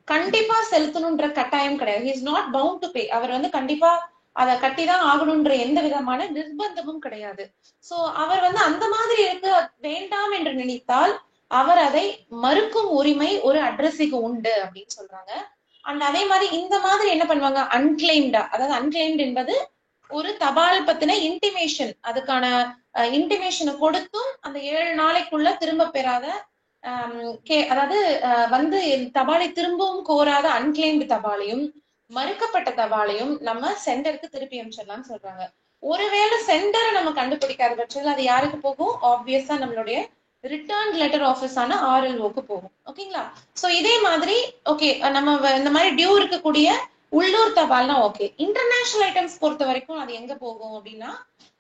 கண்டிப்பா செலுத்தணும்ன்ற கட்டாயம் கிடையாது. He is not bound to pay. அவர் வந்து கண்டிப்பா அதை கட்டிதான் ஆகணும்ன்ற எந்த விதமான நிர்பந்தமும் கிடையாது. சோ அவர் வந்து அந்த மாதிரி இருக்க வேண்டாம் என்று நினைத்தால் அவர் அதை மறுக்கும் உரிமை ஒரு அட்ரஸிக்கு உண்டு அப்படின்னு சொல்றாங்க. அண்ட் அதே மாதிரி இந்த மாதிரி என்ன பண்ணுவாங்க, அன்கிளைம்டா, அதாவது அன்கிளைம்டு என்பது ஒரு தபால் பத்தின இன்டிமேஷன், அதுக்கான இன்டிமேஷனை கொடுத்தும் அந்த 7 நாளைக்குள்ள திரும்ப பெறாத அதாவது வந்து தபாலை திரும்பவும் கோராத அன்கிளைம்டு தபாலையும் மறுக்கப்பட்ட தபாலையும் நம்ம சென்டருக்கு திருப்பி அனுப்பிச்சிடலாம்னு சொல்றாங்க. ஒருவேளை சென்டரை நம்ம கண்டுபிடிக்காத பட்சத்தில் அது யாருக்கு போகும், ஆப்வியஸா நம்மளுடைய ரிட்டர்ன் லெட்டர் ஆஃபீஸ் ஆன RLOக்கு போகும். ஓகேங்களா? சோ இதே மாதிரி ஓகே நம்ம இந்த மாதிரி டியூ இருக்கக்கூடிய உள்ளூர் தபால்னா ஓகே. இன்டர்நேஷனல் ஐட்டம்ஸ் பொறுத்த வரைக்கும் அது எங்க போகும் அப்படின்னா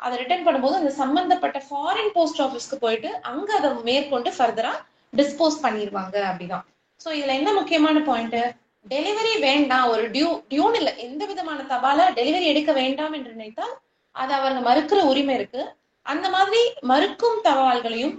அதை ரிட்டர்ன் பண்ணும்போது அந்த சம்பந்தப்பட்ட ஃபாரின் போஸ்ட் ஆஃபீஸ்க்கு போயிட்டு அங்க அதை மேற்கொண்டு ஃபர்தரா டிஸ்போஸ் பண்ணிடுவாங்க அப்படிதான். சோ இதுல என்ன முக்கியமான பாயிண்ட், டெலிவரி வேண்டாம், ஒரு டியூன் இல்ல எந்த விதமான தபால டெலிவரி எடுக்க வேண்டாம் என்று நினைத்தால் அது அவங்க மறுக்கிற உரிமை இருக்கு. அந்த மாதிரி மறுக்கும் தபால்களையும்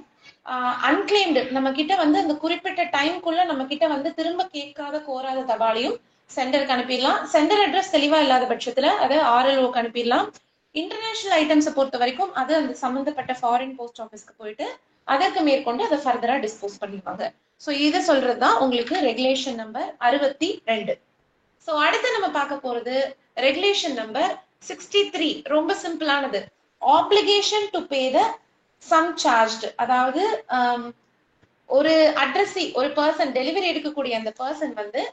அன்கிளைம்டு நம்ம கிட்ட வந்து அந்த குறிப்பிட்ட டைம்குள்ள நம்ம கிட்ட வந்து திரும்ப கேட்காத கோராத தபாலையும் சென்டருக்கு அனுப்பிடலாம். சென்டர் அட்ரஸ் தெளிவா இல்லாத பட்சத்துல அதை RLOக்கு அனுப்பிடலாம். இன்டர்நேஷனல் ஐட்டம்ஸை பொறுத்த வரைக்கும் அது அந்த சம்பந்தப்பட்ட ஃபாரின் போஸ்ட் ஆஃபீஸ்க்கு போயிட்டு அதற்கு மேற்கொண்டு அதை ஃபர்தரா டிஸ்போஸ் பண்ணிடுவாங்க. சோ இதை சொல்றதுதான் உங்களுக்கு ரெகுலேஷன் நம்பர் 62. சோ அடுத்து நம்ம பார்க்க போறது ரெகுலேஷன் நம்பர் 63. ரொம்ப சிம்பிளானது. Application to pay the sum charged. அதாவது ஒரு அட்ரஸி ஒரு பர்சன் டெலிவரி எடுக்கக்கூடிய அந்த பர்சன் வந்து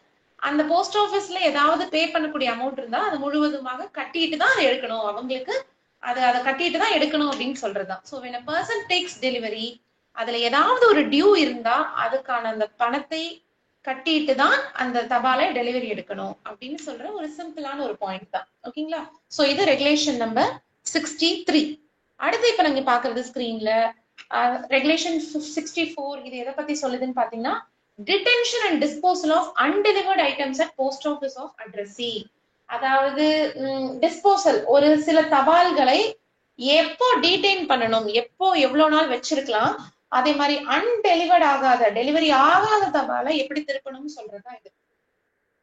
அந்த போஸ்ட் ஆஃபீஸ்ல ஏதாவது பே பண்ணக்கூடிய அமௌண்ட் இருந்தா அது முழுவதுமாக கட்டிட்டு தான் அதை எடுக்கணும். அவங்களுக்கு அதை கட்டிட்டு தான் எடுக்கணும் அப்படின்னு சொல்றதுதான். So when a person takes delivery அதுல ஏதாவது ஒரு டியூ இருந்தா அதுக்கான அந்த பணத்தை கட்டிட்டு தான் அந்த தபாலை டெலிவரி எடுக்கணும் அப்படின்னு சொல்ற ஒரு சிம்பிளான ஒரு பாயிண்ட் தான். ஓகேங்களா? சோ இது ரெகுலேஷன் நம்பர் 63. அடுத்து இப்ப நீங்க பாக்குறது ஸ்கிரீன்ல ரெகுலேஷன் 64. இது எதை பத்தி சொல்லுதுன்னு பாத்தீங்கன்னா detention and disposal of undelivered items at post office of addressee. அதாவது டிஸ்போசல், ஒரு சில தபால்களை எப்போ டீடைன் பண்ணணும், எப்போ எவ்வளவு நாள் வச்சிருக்கலாம், அதே மாதிரி அன்டெலிவர்ட் ஆகாத டெலிவரி ஆகாத தபாலை எப்படி திருப்பணும்னு சொல்றதுதான் இது.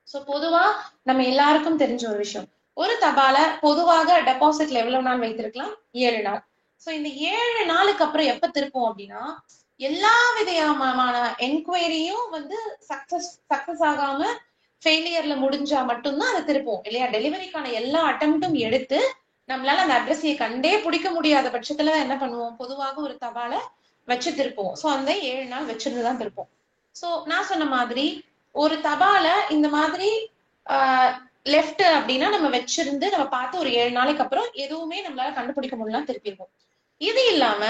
சோ பொதுவா நம்ம எல்லாருக்கும் தெரிஞ்ச ஒரு விஷயம், ஒரு தபாலை பொதுவாக டெபாசிட்ல எவ்வளவு நாள் வைத்திருக்கலாம்? 7 நாள். சோ இந்த 7 நாளுக்கு அப்புறம் எப்ப திருப்போம் அப்படின்னா, எல்லா விதமான என்கொயரியும் வந்து சக்சஸ் ஆகாம ஃபெயிலியர்ல முடிஞ்சா மட்டும்தான் அதை திருப்போம் இல்லையா? டெலிவரிக்கான எல்லா அட்டெம்ப்டும் எடுத்து நம்மளால அந்த அட்ரஸையை கண்டே பிடிக்க முடியாத பட்சத்துல என்ன பண்ணுவோம்? பொதுவாக ஒரு தபாலை வச்சு திருப்போம். சோ அந்த 7 நாள் வச்சிருந்துதான் திருப்போம். சோ நான் சொன்ன மாதிரி ஒரு தபாலை இந்த மாதிரி லெஃப்ட் அப்படின்னா நம்ம வச்சிருந்து நம்ம பார்த்து ஒரு 7 நாளைக்கு அப்புறம் எதுவுமே நம்மளால கண்டுபிடிக்க முடியலாம் திருப்பிடுவோம். இது இல்லாம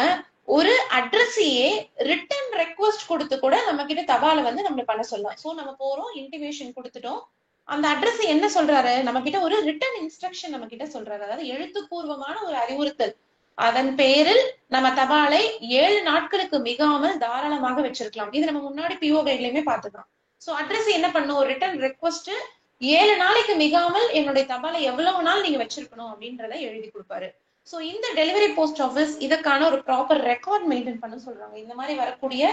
ஒரு அட்ரஸையே ரிட்டன் ரெக்வஸ்ட் கொடுத்து கூட நம்ம கிட்ட தபாலை வந்து நம்ம பண்ண சொல்லலாம். சோ நம்ம போறோம், இன்டிமேஷன் கொடுத்துட்டோம், அந்த அட்ரஸ் என்ன சொல்றாரு, நம்ம கிட்ட ஒரு ரிட்டன் இன்ஸ்ட்ரக்ஷன் நம்ம கிட்ட சொல்றாரு, அதாவது எழுத்துப்பூர்வமான ஒரு அறிவுறுத்தல். அதன் பேரில் நம்ம தபாலை 7 நாட்களுக்கு மிகாமல் தாராளமாக வச்சிருக்கலாம். இது நம்ம முன்னாடி பிஓ கைட்லயுமே பார்த்துக்கலாம். சோ அட்ரஸ் என்ன பண்ணும், ஒரு ரிட்டன் ரெக்வஸ்ட் 7 நாளைக்கு மிகாமல் என்னுடைய தபாலை எவ்வளவு நாள் நீங்க வச்சிருக்கணும் அப்படின்றத எழுதி கொடுப்பாரு. சோ இந்த டெலிவரி போஸ்ட் ஆஃபீஸ் இதற்கான ஒரு ப்ராப்பர் ரெக்கார்ட் மெயின்டைன் பண்ண சொல்றாங்க. இந்த மாதிரி வரக்கூடிய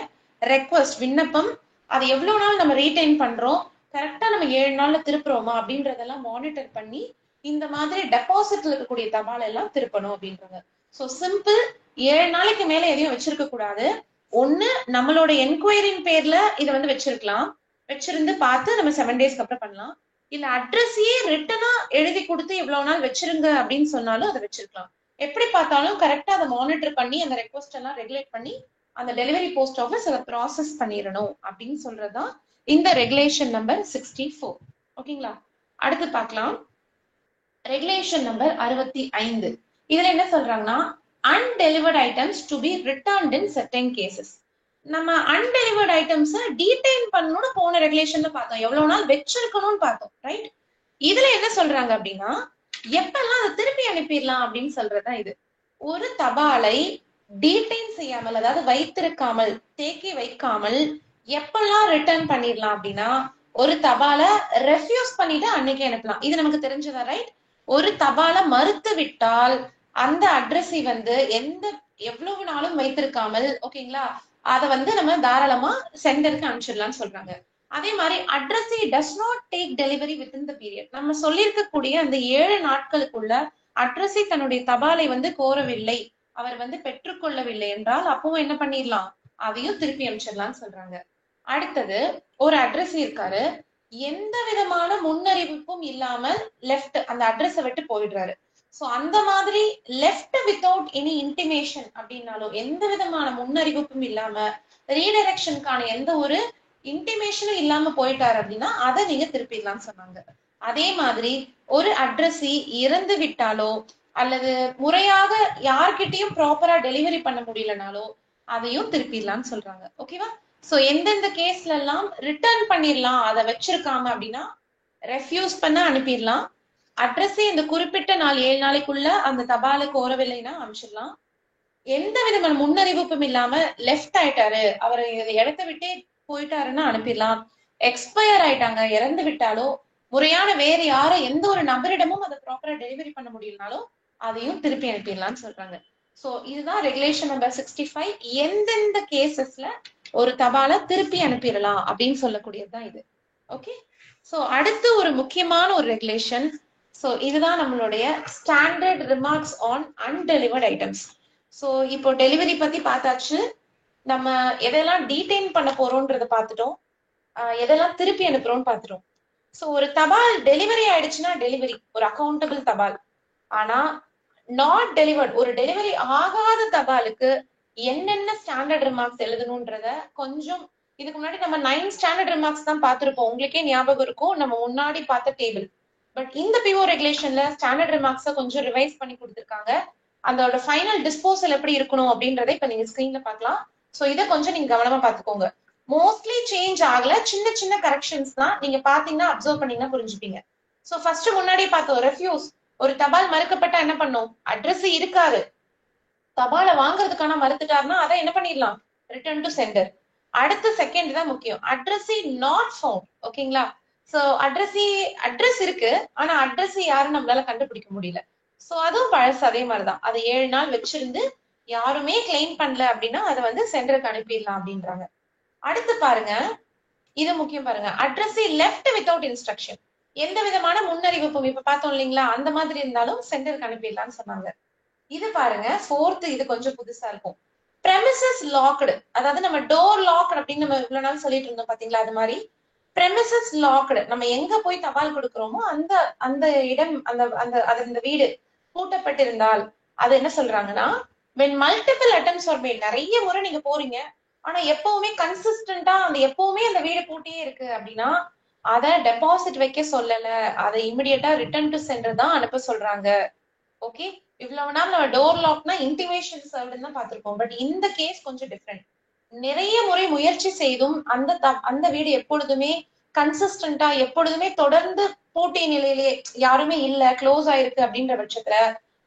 ரெக்வஸ்ட் விண்ணப்பம் அது எவ்வளவு நாள் நம்ம ரீடைன் பண்றோம், கரெக்டா நம்ம 7 நாள்ல திருப்புறோமா அப்படின்றதெல்லாம் மானிட்டர் பண்ணி இந்த மாதிரி டெபாசிட்ல இருக்கக்கூடிய தபால் எல்லாம் திருப்பணும் அப்படின்றாங்க. சோ சிம்பிள், 7 நாளைக்கு மேல எதையும் வச்சிருக்க கூடாது. ஒண்ணு நம்மளோட என்கொயரின் பேர்ல இதை வந்து வச்சிருக்கலாம், வச்சிருந்து பார்த்து நம்ம 7 டேஸ்க்கு அப்புறம் பண்ணலாம். இல்ல அட்ரஸையே ரிட்டனா எழுதி கொடுத்து இவ்வளவு நாள் வச்சிருங்க அப்படின்னு சொன்னாலும் அதை வச்சிருக்கலாம். எப்படி பார்த்தாலும் கரெக்டா அதை மானிட்டர் பண்ணி அந்த ரெக்வஸ்ட் எல்லாம் ரெகுலேட் பண்ணி அந்த டெலிவரி போஸ்ட் ஆஃபீஸ் அதை ப்ராசஸ் பண்ணிடணும் அப்படின்னு சொல்றதுதான் இந்த ரெகுலேஷன் நம்பர் 64. ஓகேங்களா? அடுத்து பார்க்கலாம் ரெகுலேஷன் நம்பர் 65. இதுல என்ன சொல்றாங்கன்னா, undelivered items to be returned in certain cases. நம்ம அன்டெலிவர்ட் ஐட்டம்ஸ் டீடைன் பண்ணணும்னு போன ரெகுலேஷன்ல பார்த்தோம், எவ்வளவு நாள் வச்சிருக்கணும்னு பார்த்தோம், ரைட்? இதுல என்ன சொல்றாங்க அப்படின்னா, எப்பெல்லாம் அதை திருப்பி அனுப்பிடலாம் அப்படின்னு சொல்றதுதான் இது. ஒரு தபாலை டீடைன் செய்யாமல், அதாவது வைத்திருக்காமல், தேக்கி வைக்காமல் எப்பெல்லாம் ரிட்டர்ன் பண்ணிடலாம் அப்படின்னா, ஒரு தபாலை ரெஃப்யூஸ் பண்ணிட்டு அன்னைக்கு அனுப்பலாம். இது நமக்கு தெரிஞ்சதா, ரைட்? ஒரு தபாலை மறுத்து விட்டால் அந்த அட்ரஸை வந்து எவ்வளவு நாளும் வைத்திருக்காமல், ஓகேங்களா, அதை வந்து நம்ம தாராளமா சென்டருக்கு அனுப்பிச்சிடலாம்னு சொல்றாங்க. அதே மாதிரி அட்ரஸை does not take delivery within the period. நம்ம சொல்லியிருக்கக்கூடிய அந்த 7 நாட்களுக்குள்ள அட்ரஸை தன்னுடைய தபாலை வந்து கோரவில்லை, அவர் வந்து பெற்றுக்கொள்ளவில்லை என்றால் அப்பவும் என்ன பண்ணிடலாம், அதையும் திருப்பி அனுப்பிச்சிடலாம்னு சொல்றாங்க. அடுத்தது, ஒரு அட்ரஸ் இருக்காரு, எந்த விதமான முன்னறிவிப்பும் இல்லாமல் லெஃப்ட் அந்த அட்ரஸை விட்டு போயிடுறாரு. சோ அந்த மாதிரி லெஃப்ட் வித்தவுட் எனி இன்டிமேஷன் அப்படின்னாலும், எந்த விதமான முன்னறிவிப்பும் இல்லாம ரீடைரக்ஷனுக்கான எந்த ஒரு இன்டிமேஷனும் இல்லாம போயிட்டாரு அப்படின்னா அதை நீங்க திருப்பிடலாம்னு சொன்னாங்க. அதே மாதிரி ஒரு அட்ரஸ் இறந்து விட்டாலோ அல்லது முறையாக யார்கிட்டயும் ப்ராப்பரா டெலிவரி பண்ண முடியலனாலோ அதையும் திருப்பிடலாம்னு சொல்றாங்க. ஓகேவா? சோ எந்தெந்த கேஸ்ல எல்லாம் ரிட்டர்ன் பண்ணிடலாம் அதை வச்சிருக்காம அப்படின்னா, ரெஃப்யூஸ் பண்ண அனுப்பிடலாம். அட்ரஸே இந்த குறிப்பிட்ட நாள் 7 நாளைக்குள்ள அந்த தபாலை கோரவில்லைன்னா அனுப்பிச்சிடலாம். எந்த விதமான முன்னறிவிப்பும் இல்லாம லெஃப்ட் ஆயிட்டாரு, அவர் இடத்த விட்டே போயிட்டாருன்னா அனுப்பிடலாம். எக்ஸ்பயர் ஆயிட்டாங்க, இறந்து விட்டாலோ முறையான வேற யாரும் எந்த ஒரு நபரிடமும் அதை ப்ராப்பரா டெலிவரி பண்ண முடியலனாலும் அதையும் திருப்பி அனுப்பிடலாம்னு சொல்றாங்க. சோ இதுதான் ரெகுலேஷன் நம்பர் 65. எந்தெந்த கேசஸ்ல ஒரு தபாலை திருப்பி அனுப்பிடலாம் அப்படின்னு சொல்லக்கூடியதுதான் இது. ஓகே, சோ அடுத்து ஒரு முக்கியமான ஒரு ரெகுலேஷன். சோ இதுதான் நம்மளுடைய standard remarks on undelivered items. So இப்போ டெலிவரி பத்தி பார்த்தாச்சு, நம்ம எதெல்லாம் டீடைன் பண்ண போறோம்ன்றத பார்த்துட்டோம், எதெல்லாம் திருப்பி அனுப்புறோம்னு பார்த்துட்டோம். சோ ஒரு தபால் டெலிவரி ஆயிடுச்சுன்னா டெலிவரி ஒரு அக்கௌண்டபிள் தபால். ஆனா நாட் டெலிவர்ட், ஒரு டெலிவரி ஆகாத தபாலுக்கு என்னென்ன ஸ்டாண்டர்ட் ரிமார்க்ஸ் எழுதணும்ன்றத கொஞ்சம் இதுக்கு முன்னாடி நம்ம 9 ஸ்டாண்டர்ட் ரிமார்க்ஸ் தான் பார்த்திருப்போம், உங்களுக்கே ஞாபகம் இருக்கும், நம்ம முன்னாடி பார்த்த டேபிள். பட் இந்த பிஓ ரெகுலேஷன்ல ஸ்டாண்டர்ட் ரிமார்க்ஸை கொஞ்சம் ரிவைஸ் பண்ணி கொடுத்திருக்காங்க. அதோட ஃபைனல் டிஸ்போசல் எப்படி இருக்கணும் அப்படின்றத இப்ப நீங்க ஸ்கிரீன்ல பார்க்கலாம். சோ இதை கொஞ்சம் நீங்க கவனமா பாத்துக்கோங்க. மோஸ்ட்லி சேஞ்ச் ஆகல, சின்ன சின்ன கரெக்ஷன்ஸ் தான், நீங்க பாத்தீங்கன்னா அப்சர்வ் பண்ணீங்கன்னா புரிஞ்சுப்பீங்க. சோ ஃபர்ஸ்ட் முன்னாடி பார்த்தோம் ரெஃப்யூஸ். ஒரு தபால் மறுக்கப்பட்டா என்ன பண்ணும், அட்ரஸ் இருக்காரு, தபாலை வாங்குறதுக்கான மறுத்துட்டாருன்னா அதை என்ன பண்ணிடலாம், ரிட்டர்ன் டு சென்டர். அடுத்த செகண்ட் தான் முக்கியம், அட்ரஸ் நாட் ஃபவுண்ட். ஓகேங்களா? சோ அட்ரஸ் இருக்கு, ஆனா அட்ரஸ் யாரும் நம்மளால கண்டுபிடிக்க முடியல. சோ அதுவும் பழசு அதே மாதிரிதான், அதை 7 நாள் வச்சிருந்து யாருமே கிளைம் பண்ணல அப்படின்னா அதை வந்து சென்டருக்கு அனுப்பிடலாம் அப்படின்றாங்க. அடுத்து பாருங்க, இது முக்கியம் பாருங்க, அட்ரஸி லெஃப்ட் வித்தவுட் இன்ஸ்ட்ரக்ஷன், எந்த விதமான முன்னறிவிப்பும் இப்ப பார்த்தோம் இல்லைங்களா, அந்த மாதிரி இருந்தாலும் சென்டருக்கு அனுப்பிடலாம்னு சொன்னாங்க. இது பாருங்க ஃபோர்த், இது கொஞ்சம் புதுசா இருக்கும். premises locked, அதாவது நம்ம டோர் லாக்ட் அப்படின்னு நம்ம இவ்வளவு நாள் சொல்லிட்டு இருந்தோம் பாத்தீங்களா, அது மாதிரி premises locked, நம்ம எங்க போய் தபால் கொடுக்கிறோமோ அந்த அந்த இடம், அந்த அந்த அந்த வீடு பூட்டப்பட்டிருந்தால் அது என்ன சொல்றாங்கன்னா, when multiple attempts are made, நிறைய முறை நீங்க போறீங்க ஆனா எப்பவுமே கன்சிஸ்டன்டா அந்த எப்பவுமே அந்த வீடு பூட்டியே இருக்கு அப்படின்னா அதை டெபாசிட் வைக்க சொல்லல, அதை இமிடியட்டா ரிட்டர்ன் டு சென்டர் தான் அனுப்ப சொல்றாங்க. ஓகே, இவ்வளவு நாள் நம்ம டோர் லாக்னா இன்டிமேஷன் சர்வ்டுன்னு தான் பார்த்திருக்கோம். பட் இந்த கேஸ் கொஞ்சம் டிஃப்ரெண்ட். நிறைய முறை முயற்சி செய்தும் அந்த வீடு எப்பொழுதுமே கன்சிஸ்டன்டா எப்பொழுதுமே தொடர்ந்து பூட்டிய நிலையிலே யாருமே இல்ல, க்ளோஸ் ஆயிருக்கு அப்படின்ற பட்சத்துல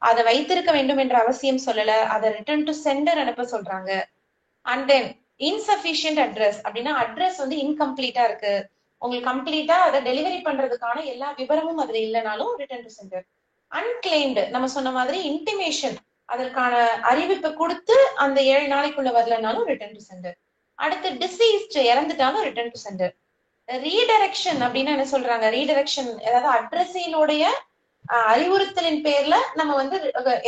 அதை வைத்திருக்க வேண்டும் என்ற அவசியம் சொல்லல, அதை ரிட்டர்ன் டு சென்டர் அனுப்ப சொல்றாங்க. அண்ட் தென் இன்சபிஷியன்ட் அட்ரஸ் அப்படின்னா அட்ரஸ் வந்து இன்கம்ப்ளீட்டா இருக்கு, உங்களுக்கு கம்ப்ளீட்டா அதை டெலிவரி பண்றதுக்கான எல்லா விவரமும் அதுல இல்லைனாலும் ரிட்டர்ன் டு சென்டர். அன்கிளைம்டு, நம்ம சொன்ன மாதிரி இன்டிமேஷன், அதற்கான அறிவிப்பு கொடுத்து அந்த 7 நாளைக்குள்ள வரலனாலும் ரிட்டர்ன் டு சென்டர். அடுத்து டிசீஸ்ட், இறந்துட்டாலும் ரிட்டர்ன் டு சென்டர். ரீடைரக்ஷன் அப்படின்னா என்ன சொல்றாங்க, ரீடைரக்ஷன் அதாவது அட்ரஸினுடைய அறிவுறுத்தலின் பேர்ல நம்ம வந்து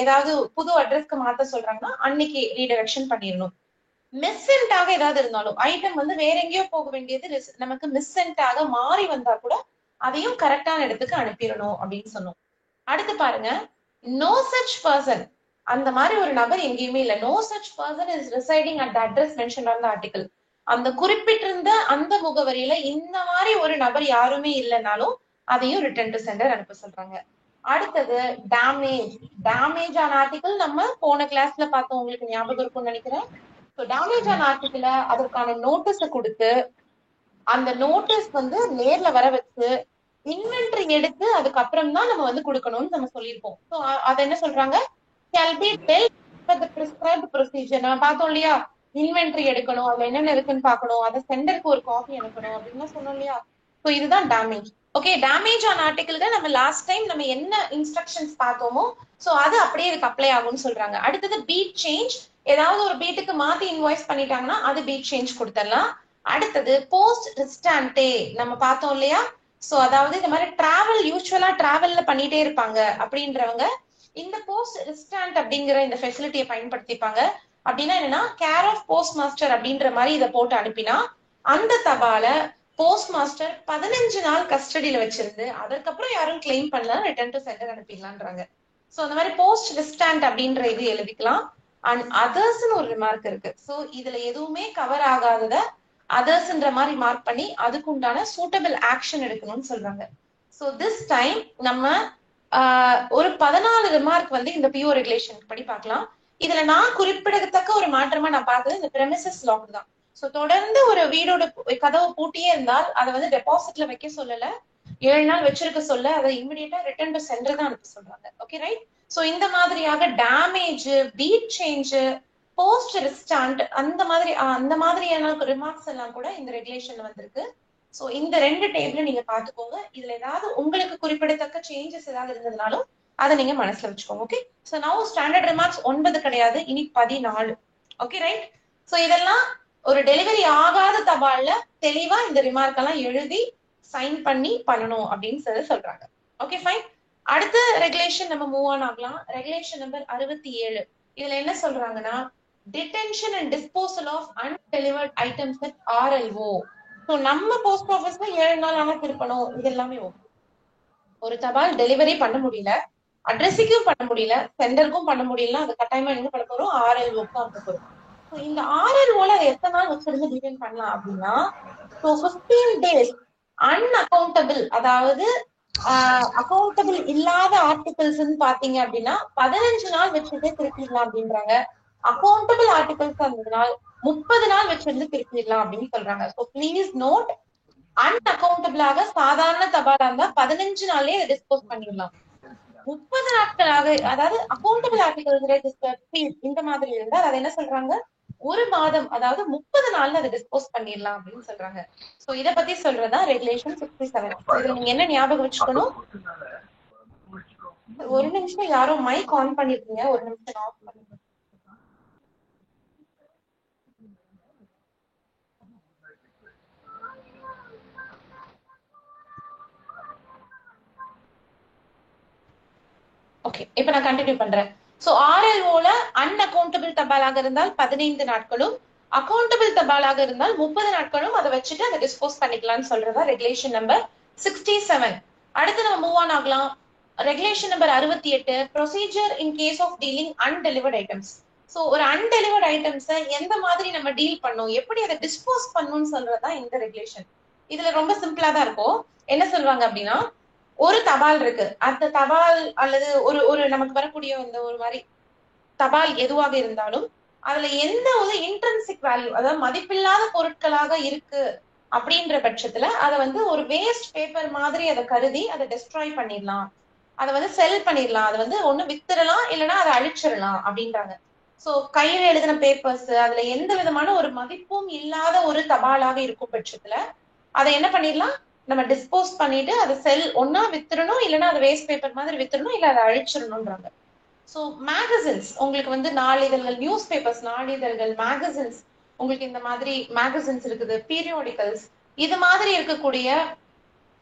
ஏதாவது புது அட்ரஸ்க்கு மாத்த சொல்றாங்கன்னா அன்னைக்கு ரீடைரக்ஷன் பண்ணிடணும். மிஸ்சென்டாக ஏதாவது இருந்தாலும் ஐட்டம் வந்து வேற எங்கேயோ போக வேண்டியது நமக்கு மிஸ்சென்டாக மாறி வந்தா கூட அதையும் கரெக்டான இடத்துக்கு அனுப்பிடணும் அப்படின்னு சொன்னோம். அடுத்து பாருங்க, நோ சச் பர்சன், அந்த மாதிரி ஒரு நபர் எங்கேயுமே இல்ல, no such person is residing at the address mentioned on the article, அந்த குறிப்பிட்டிருந்த அந்த முகவரியில இந்த மாதிரி ஒரு நபர் யாருமே இல்லைனாலும் அதையும் ரிட்டர்ன் டு சென்டர் அனுப்ப சொல்றாங்க. அடுத்தது டேமேஜ், டேமேஜ் ஆன ஆர்டிகல் நம்ம போன கிளாஸ்ல பார்த்தோம், உங்களுக்கு ஞாபகம் இருக்கும்னு நினைக்கிறேன். டேமேஜ் ஆன ஆர்டிகல அதற்கான நோட்டீஸ கொடுத்து அந்த நோட்டீஸ் வந்து நேர்ல வர வச்சு இன்வென்டரி எடுத்து அதுக்கப்புறம் தான் நம்ம வந்து கொடுக்கணும்னு நம்ம சொல்லியிருப்போம். ஸோ அதை என்ன சொல்றாங்க, shall be dealt with the prescribed procedure. நம்ம பார்த்தோம் இல்லையா, இன்வென்டரி எடுக்கணும், அதுல என்னென்ன இருக்குன்னு பார்க்கணும், அதை சென்டருக்கு ஒரு காப்பி அனுப்பணும் அப்படின்னு சொன்னோம் இல்லையா. ஸோ இதுதான் டேமேஜ். ஓகே, டேமேஜ் ஆன ஆர்டிகிள்ல நம்ம லாஸ்ட் டைம் நம்ம என்ன இன்ஸ்ட்ரக்ஷன்ஸ் பார்த்தோமோ சோ அது அப்படியே இதுக்கு அப்ளை ஆகும்னு சொல்றாங்க. அடுத்தது பீட் சேஞ்ச், ஏதாவது ஒரு பீட்டுக்கு மாத்தி இன்வாய்ஸ் பண்ணிட்டாங்கன்னா அது பீட் சேஞ்ச் கொடுத்துடலாம். அடுத்தது போஸ்ட் ரிஸ்டான்டே, நம்ம பார்த்தோம் இல்லையா. சோ அதாவது இந்த மாதிரி டிராவல், யூஸ்வலா டிராவல்ல பண்ணிட்டே இருப்பாங்க அப்படின்றவங்க இந்த போஸ்ட் ரிஸ்டான்ட் அப்படிங்கிற இந்த ஃபெசிலிட்டியை பயன்படுத்திப்பாங்க. அப்படின்னா என்னன்னா, கேர் ஆஃப் போஸ்ட் மாஸ்டர் அப்படின்ற மாதிரி இதை போட்டு அனுப்பினா அந்த தபால போஸ்ட் மாஸ்டர் 15 நாள் கஸ்டடியில வச்சிருந்து அதற்கப்புறம் யாரும் கிளைம் பண்ணலாம், ரிட்டர்ன் டு சென்டர் அனுப்பிடலான்றாங்க. சோ அந்த மாதிரி போஸ்ட் ரிஸ்டான்ட் அப்படின்ற இது எழுதிக்கலாம். அண்ட் அதர்ஸ்னு ஒரு ரிமார்க் இருக்கு. சோ இதுல எதுவுமே கவர் ஆகாதத அதர்ஸ்ன்ற மாதிரி மார்க் பண்ணி அதுக்கு உண்டான சூட்டபிள் ஆக்ஷன் எடுக்கணும்னு சொல்றாங்க. சோ திஸ் டைம் நம்ம ஒரு 14 ரிமார்க் வந்து இந்த பிஓ ரெகுலேஷன் படி பார்க்கலாம். இதுல நான் குறிப்பிடத்தக்க ஒரு மாற்றமா நான் பார்த்தது இந்த பிரமிசஸ் லாக் தான். சோ தொடர்ந்து ஒரு வீடோட கதவு பூட்டியே இருந்தால் அதை வந்து டெபாசிட்ல வைக்க சொல்லல, 7 நாள் வச்சிருக்க சொல்ல அதை இமிடியேட்டா ரிட்டர்ன் டு சென்டர் தான் அனுப்ப சொல்றாங்க. Okay right. சோ இந்த மாதிரியாக டேமேஜ், பீட் சேஞ்ச், போஸ்ட் ரிஸ்டாண்ட் அந்த மாதிரியான ரிமார்க்ஸ் எல்லாம் கூட இந்த ரெகுலேஷன்ல வந்திருக்கு. சோ இந்த 2 டேபிள் நீங்க பாத்துக்கோங்க. இதுல ஏதாவது உங்களுக்கு குறிப்பிடத்தக்க சேஞ்சஸ் ஏதாவது இருந்ததுனாலும் அதை நீங்க மனசுல வச்சுக்கோங்க. ஓகே. சோ நவ ஸ்டாண்டர்ட் ரிமார்க்ஸ் 9 கிடையாது, இனி 14. Okay right. சோ இதெல்லாம் ஒரு டெலிவரி ஆகாத தபால்ல தெளிவா இந்த ரிமார்க் எல்லாம் எழுதி சைன் பண்ணி பண்ணணும் அப்படின்னு சொல்றாங்க. Okay fine. அடுத்த ரெகுலேஷன் நம்ம மூவ் ஆன் ஆகலாம். Regulation number 67. இதுல என்ன சொல்றாங்கன்னா, detention and disposal of undelivered items at RLO. So நம்ம போஸ்ட் ஆபீஸ்ல 7 நாள் ஆனா திருப்பணும், இது எல்லாமே ஓகே. ஒரு தபால் டெலிவரி பண்ண முடியல, அட்ரஸிக்கும் பண்ண முடியல, சென்டருக்கும் பண்ண முடியல, அது கட்டாயமா எங்க பண்ண போறோம், RLOக்கு அனுப்ப போறோம். இந்த RLOல எத்தனை நாள் வச்சிருந்து டிடெயின் பண்ணலாம் அப்படின்னா, 15 days அன்அக்கௌண்டபிள், அதாவது அக்கௌண்டபிள் இல்லாத ஆர்டிகல்ஸ் பாத்தீங்க அப்படின்னா 15 நாள் வச்சுட்டே திருப்பிடலாம் அப்படின்றாங்க. அக்கௌண்டபிள் ஆர்டிகல்ஸ் இருந்ததுனால் 30 நாள் வச்சிருந்து திருப்பிடலாம் அப்படின்னு சொல்றாங்க. ஸோ ப்ளீஸ் நோட், அன்அக்கௌண்டபிளாக சாதாரண தபாலா இருந்தா 15 நாள்லயே இதை டிஸ்போஸ் பண்ணிடலாம். 30 நாட்களாக, அதாவது அக்கௌண்டபிள் ஆர்டிகல்ஸ் ரெஜிஸ்டர் ஃபீஸ் இந்த மாதிரி இருந்தா அதை என்ன சொல்றாங்க, ஒரு மாதம், அதாவது 30 நாள்ல அதை டிஸ்போஸ் பண்ணிடலாம் அப்படின்னு சொல்றாங்க. சோ இத பத்தி சொல்றதா ரெகுலேஷன் 67. இதுல நீங்க என்ன ஞாபகம் வச்சுக்கணும், ஒரு நிமிஷம் யாரோ மைக் ஆன் பண்ணிருக்கீங்க, ஒரு நிமிஷம் ஆஃப் பண்ணுங்க. ஓகே, இப்ப நான் கண்டினியூ பண்றேன். சோ RLOல அன்அக்கௌண்டபிள் தபாலாக இருந்தால் 15 நாட்களும், அக்கௌண்டபிள் தபாலாக இருந்தால் 30 நாட்களும் அதை வச்சுட்டு அதை டிஸ்போஸ் பண்ணிக்கலாம்னு சொல்றதா ரெகுலேஷன் நம்பர் 67. அடுத்து நம்ம மூவ் ஆன் ஆகலாம். Regulation number 68, procedure in case of dealing undelivered items. So ஒரு அன்டெலிவர்ட் ஐட்டம்ஸை எந்த மாதிரி நம்ம டீல் பண்ணும், எப்படி அதை டிஸ்போஸ் பண்ணணும்னு சொல்றதா இந்த ரெகுலேஷன். இதுல ரொம்ப சிம்பிளா தான் இருக்கும். என்ன சொல்லுவாங்க அப்படின்னா, ஒரு தபால் இருக்கு, அந்த தபால் அல்லது ஒரு ஒரு நமக்கு வரக்கூடிய இந்த ஒரு மாதிரி தபால் எதுவாக இருந்தாலும் அதுல எந்த ஒரு இன்ட்ரின்சிக் வேல்யூ, அதாவது மதிப்பில்லாத பொருட்களாக இருக்கு அப்படின்ற பட்சத்துல அதை வந்து ஒரு வேஸ்ட் பேப்பர் மாதிரி அதை கருதி அதை டெஸ்ட்ராய் பண்ணிடலாம், அதை வந்து செல் பண்ணிடலாம், அதை வந்து ஒண்ணு வித்துடலாம் இல்லைன்னா அதை அழிச்சிடலாம் அப்படின்றாங்க. சோ கையில எழுதின பேப்பர்ஸ், அதுல எந்த விதமான ஒரு மதிப்பும் இல்லாத ஒரு தபாலாக இருக்கும் பட்சத்துல அதை என்ன பண்ணிடலாம், நம்ம டிஸ்போஸ் பண்ணிட்டு அதை செல் ஒன்னா வித்துடணும், இல்லைன்னா அதை வேஸ்ட் பேப்பர் மாதிரி வித்துடணும், இல்ல அதை அழிச்சிடணும்ன்றாங்க. சோ மேகசின்ஸ், உங்களுக்கு வந்து நாளிதழ்கள், நியூஸ் பேப்பர்ஸ், நாளிதழ்கள், மேகசின்ஸ், உங்களுக்கு இந்த மாதிரி மேகசின்ஸ் இருக்குது, பீரியோடிக்கல்ஸ், இது மாதிரி இருக்கக்கூடிய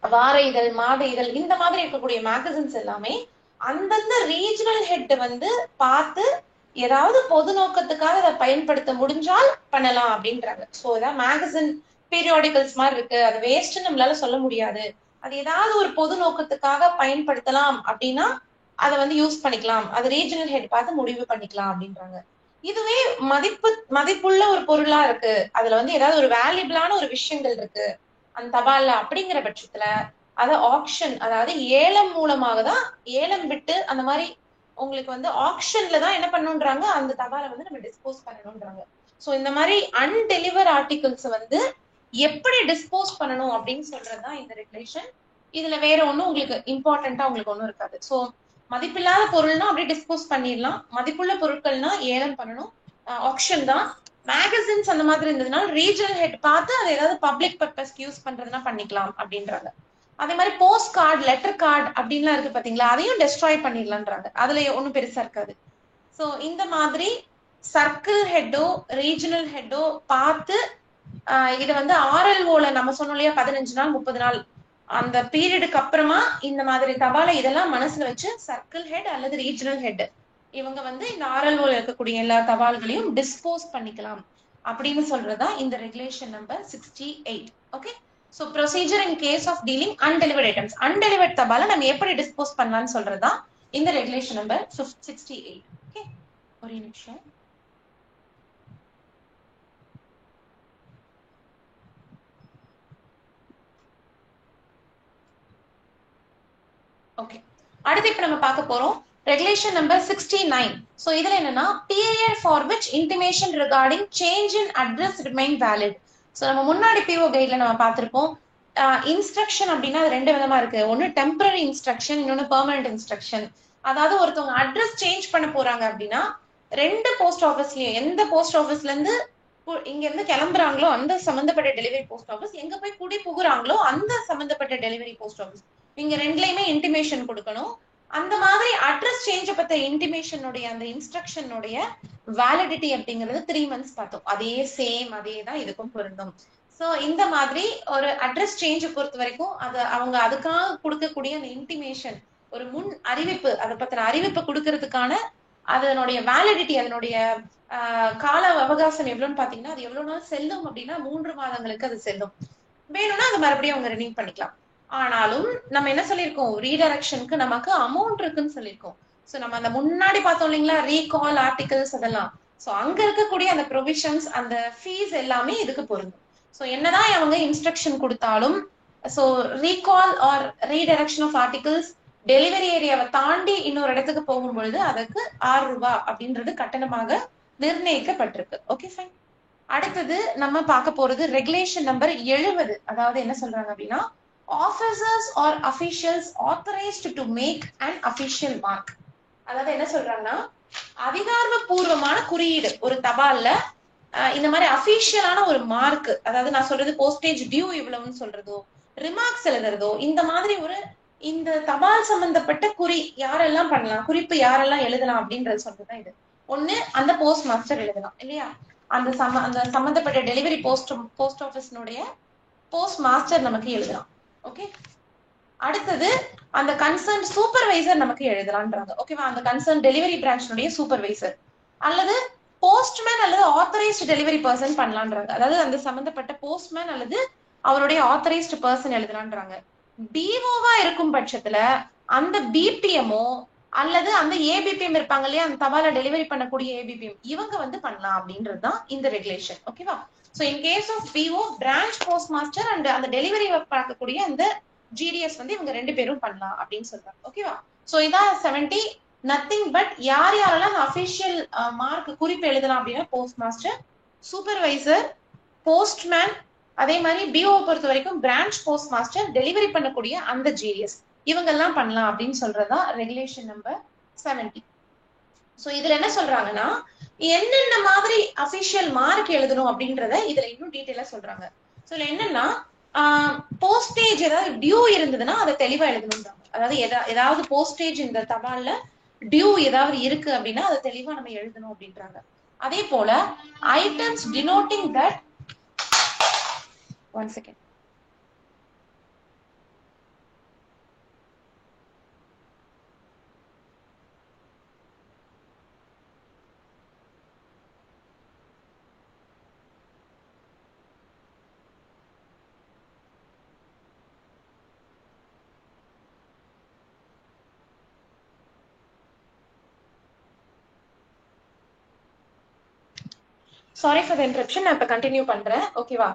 வார இதழ், மாத இதழ், இந்த மாதிரி இருக்கக்கூடிய மேகசின்ஸ் எல்லாமே அந்தந்த ரீஜனல் ஹெட் வந்து பார்த்து ஏதாவது பொது நோக்கத்துக்காக அதை பயன்படுத்த முடிஞ்சால் பண்ணலாம் அப்படின்றாங்க. சோ இதான் மேகசின், பீரியாடிக்கல்ஸ் மாதிரி இருக்கு, அது வேஸ்ட் நம்மளால சொல்ல முடியாது, அது ஏதாவது ஒரு பொது நோக்கத்துக்காக பயன்படுத்தலாம் அப்படின்னா அதை வந்து யூஸ் பண்ணிக்கலாம், அது ரீஜனல் ஹெட் பார்த்து முடிவு பண்ணிக்கலாம் அப்படின்றாங்க. இதுவே மதிப்புள்ள ஒரு பொருளா இருக்கு, அதுல வந்து ஏதாவது ஒரு வேல்யூபிளான ஒரு விஷயங்கள் இருக்கு அந்த தபால்ல அப்படிங்கிற பட்சத்துல அதை ஆக்ஷன், அதாவது ஏலம் மூலமாக தான், ஏலம் விட்டு அந்த மாதிரி உங்களுக்கு வந்து ஆக்ஷன்ல தான் என்ன பண்ணுன்றாங்க, அந்த தபாலை வந்து நம்ம டிஸ்போஸ் பண்ணணும்ன்றாங்க. சோ இந்த மாதிரி அன்டெலிவர் ஆர்டிகிள்ஸ் வந்து எப்படி டிஸ்போஸ் பண்ணணும் அப்படின்னு சொல்றதுதான் இந்த ரெகுலேஷன். இதுல வேற ஒண்ணும் உங்களுக்கு இம்பார்ட்டன்டா உங்களுக்கு ஒண்ணும் இருக்காது. சோ மதிப்பில்லாத பொருள்னா அப்படியே டிஸ்போஸ் பண்ணிடலாம், மதிப்புள்ள பொருட்கள்னா ஏலம் பண்ணணும், ஆக்ஷன் தான். மேகசின்ஸ் அந்த மாதிரி இருந்ததுன்னா ரீஜனல் ஹெட் பார்த்து அதை ஏதாவது பப்ளிக் பர்பஸ்க்கு யூஸ் பண்றதுனா பண்ணிக்கலாம் அப்படின்றாங்க. அதே மாதிரி போஸ்ட் கார்டு, லெட்டர் கார்டு அப்படின்லாம் இருக்கு பாத்தீங்களா, அதையும் டெஸ்ட்ராய் பண்ணிடலான்றாங்க, அதுல ஒண்ணும் பெருசா இருக்காது. சோ இந்த மாதிரி சர்க்கிள் ஹெட்டோ ரீஜனல் ஹெட்டோ பார்த்து இதை வந்து RLOல நம்ம சொன்னோம் இல்லையா 15 நாள் 30 நாள் அந்த பீரியடுக்கு அப்புறமா இந்த மாதிரி தபாலை இதெல்லாம் மனசுல வச்சு சர்க்கிள் ஹெட் அல்லது ரீஜனல் ஹெட் இவங்க வந்து இந்த RLOல இருக்கக்கூடிய எல்லா தபால்களையும் டிஸ்போஸ் பண்ணிக்கலாம் அப்படின்னு சொல்றதா இந்த regulation number 68. Okay, so procedure in case of dealing undelivered items, undelivered தபாலை நம்ம எப்படி டிஸ்போஸ் பண்ணலாம்னு சொல்றதா இந்த ரெகுலேஷன் நம்பர் 68. ஓகே, ஒரு நிமிஷம். ஓகே, அடுத்து இப்ப நம்ம பார்க்க போறோம் ரெகுலேஷன் நம்பர் 69. சோ இதுல என்னன்னா period for which intimation regarding change in address remain valid. So நம்ம முன்னாடி பிஓ கைட்ல நம்ம பார்த்திருப்போம், இன்ஸ்ட்ரக்ஷன் அப்படின்னா அது ரெண்டு விதமா இருக்கு, ஒன்னு டெம்பரரி இன்ஸ்ட்ரக்ஷன், இன்னொன்னு பெர்மனன்ட் இன்ஸ்ட்ரக்ஷன். அதாவது ஒருத்தவங்க அட்ரஸ் சேஞ்ச் பண்ண போறாங்க அப்படின்னா ரெண்டு போஸ்ட் ஆஃபீஸ்லயும், எந்த போஸ்ட் ஆஃபீஸ்ல இருந்து இங்க இருந்து கிளம்புறாங்களோ அந்த சம்பந்தப்பட்ட டெலிவரி போஸ்ட் ஆஃபீஸ், எங்க போய் குடி புகுறாங்களோ அந்த சம்பந்தப்பட்ட டெலிவரி போஸ்ட் ஆஃபீஸ், இங்க ரெண்டுலயுமே இன்டிமேஷன் கொடுக்கணும். அந்த மாதிரி அட்ரஸ் சேஞ்ச் பத்த இன்டிமேஷனுடைய அந்த இன்ஸ்ட்ரக்ஷனுடைய வேலிடிட்டி அப்படிங்கிறது 3 months பார்த்தோம். அதே சேம் அதே தான் இதுக்கும் பொருந்தும். சோ இந்த மாதிரி ஒரு அட்ரஸ் சேஞ்ச் பொறுத்த வரைக்கும் அது அவங்க அதுக்காக கொடுக்கக்கூடிய அந்த இன்டிமேஷன், ஒரு முன் அறிவிப்பு, அதை பத்தின அறிவிப்பு கொடுக்கறதுக்கான அதனுடைய வேலிடிட்டி, அதனுடைய கால அவகாசம் எவ்வளவுன்னு பாத்தீங்கன்னா அது எவ்வளவு நாள் செல்லும் அப்படின்னா 3 மாதங்களுக்கு அது செல்லும். வேணும்னா அது மறுபடியும் அவங்க ரினியூ பண்ணிக்கலாம். ஆனாலும் நம்ம என்ன சொல்லியிருக்கோம், ரீடைரக்ஷனுக்கு நமக்கு அமௌண்ட் இருக்குன்னு சொல்லியிருக்கோம். சோ நம்ம அந்த முன்னாடி பார்த்தோம் இல்லைங்களா ரீகால் ஆர்டிகல்ஸ் அதெல்லாம், சோ அங்க இருக்கக்கூடிய அந்த ப்ரொவிஷன்ஸ், அந்த ஃபீஸ் எல்லாமே இதுக்கு பொருந்தும். சோ என்னதான் அவங்க இன்ஸ்ட்ரக்ஷன் கொடுத்தாலும், so recall or redirection of articles delivery ஏரியாவை தாண்டி இன்னொரு இடத்துக்கு போகும் பொழுது அதுக்கு 6 ரூபாய் அப்படின்றது கட்டணமாக நிர்ணயிக்கப்பட்டிருக்கு. Okay fine. அடுத்தது நம்ம பார்க்க போறது ரெகுலேஷன் நம்பர் 70. அதாவது என்ன சொல்றாங்க அப்படின்னா, officers or officials authorised to make an official mark. அதாவது என்ன சொல்றாங்கன்னா, அதிகாரப்பூர்வமான குறியீடு ஒரு தபால்ல இந்த மாதிரி அபிஷியலான ஒரு மார்க், அதாவது நான் சொல்றது போஸ்டேஜ் டியூ இவ்வளவுன்னு சொல்றதோ, ரிமார்க்ஸ் எழுதுறதோ, இந்த மாதிரி ஒரு இந்த தபால் சம்பந்தப்பட்ட குறி யாரெல்லாம் பண்ணலாம், குறிப்பு யாரெல்லாம் எழுதலாம் அப்படின்றது சொல்றதுதான் இது. ஒண்ணு அந்த போஸ்ட் மாஸ்டர் எழுதலாம் இல்லையா, அந்த சம்பந்தப்பட்ட டெலிவரி போஸ்ட் ஆபீஸ்னுடைய போஸ்ட் மாஸ்டர் நமக்கு எழுதலாம். ஓகே, அடுத்தது அந்த கன்சர்ன் சூப்பர்வைசர் நமக்கு எழுதலான்றாங்க. ஓகேவா? அந்த கன்சர்ன் டெலிவரி பிரான்ச்னுடைய சூப்பர்வைசர் அல்லது போஸ்ட்மேன் அல்லது ஆத்தரைஸ்டு டெலிவரி பர்சன் பண்ணலான்றாங்க. அதாவது அந்த சம்பந்தப்பட்ட போஸ்ட்மேன் அல்லது அவருடைய ஆத்தரைஸ்டு பர்சன் எழுதலான்றாங்க. பிஓவா இருக்கும் பட்சத்துல அந்த பிபிஎம்ஓ அல்லது அந்த ஏபிபிஎம் இருப்பாங்க இல்லையா, அந்த தபால டெலிவரி பண்ணக்கூடிய ஏபிபிஎம், இவங்க வந்து பண்ணலாம் அப்படின்றதுதான் இந்த ரெகுலேஷன். ஓகேவா? So in case of PO, branch post master and அந்த டெலிவரி பார்க்கக்கூடிய அந்த ஜிடிஎஸ் வந்து இவங்க 2 பேரும் பண்ணலாம் அப்படின்னு சொல்றாங்க. ஓகேவா? சோ இதான் 70. நத்திங் பட் யார் யாரெல்லாம் அபிஷியல் மார்க் குறிப்பு எழுதலாம் அப்படின்னா போஸ்ட் மாஸ்டர், சூப்பர்வைசர், போஸ்ட்மேன், அதே மாதிரி பிஓ பொறுத்த வரைக்கும் பிரான்ச் போஸ்ட் மாஸ்டர், டெலிவரி பண்ணக்கூடிய அந்த ஜிடிஎஸ், இவங்க எல்லாம் பண்ணலாம் அப்படின்னு சொல்றதா ரெகுலேஷன் நம்பர் 70. சோ இதுல என்ன சொல்றாங்கன்னா என்னென்ன மாதிரி அபிஷியல் மார்க் எழுதணும் அப்படின்றத இதுல இன்னும் டீடைலா சொல்றாங்க. சோ இதுல என்னன்னா போஸ்டேஜ் ஏதாவது டியூ இருந்ததுன்னா அதை தெளிவா எழுதணும்ன்றாங்க. அதாவது ஏதாவது போஸ்டேஜ் இந்த தபால்ல டியூ ஏதாவது இருக்கு அப்படின்னா அதை தெளிவா நம்ம எழுதணும் அப்படின்றாங்க. அதே போல items denoting that, one second, sorry for the interruption, நான் இப்ப கண்டினியூ பண்றேன். ஓகேவா?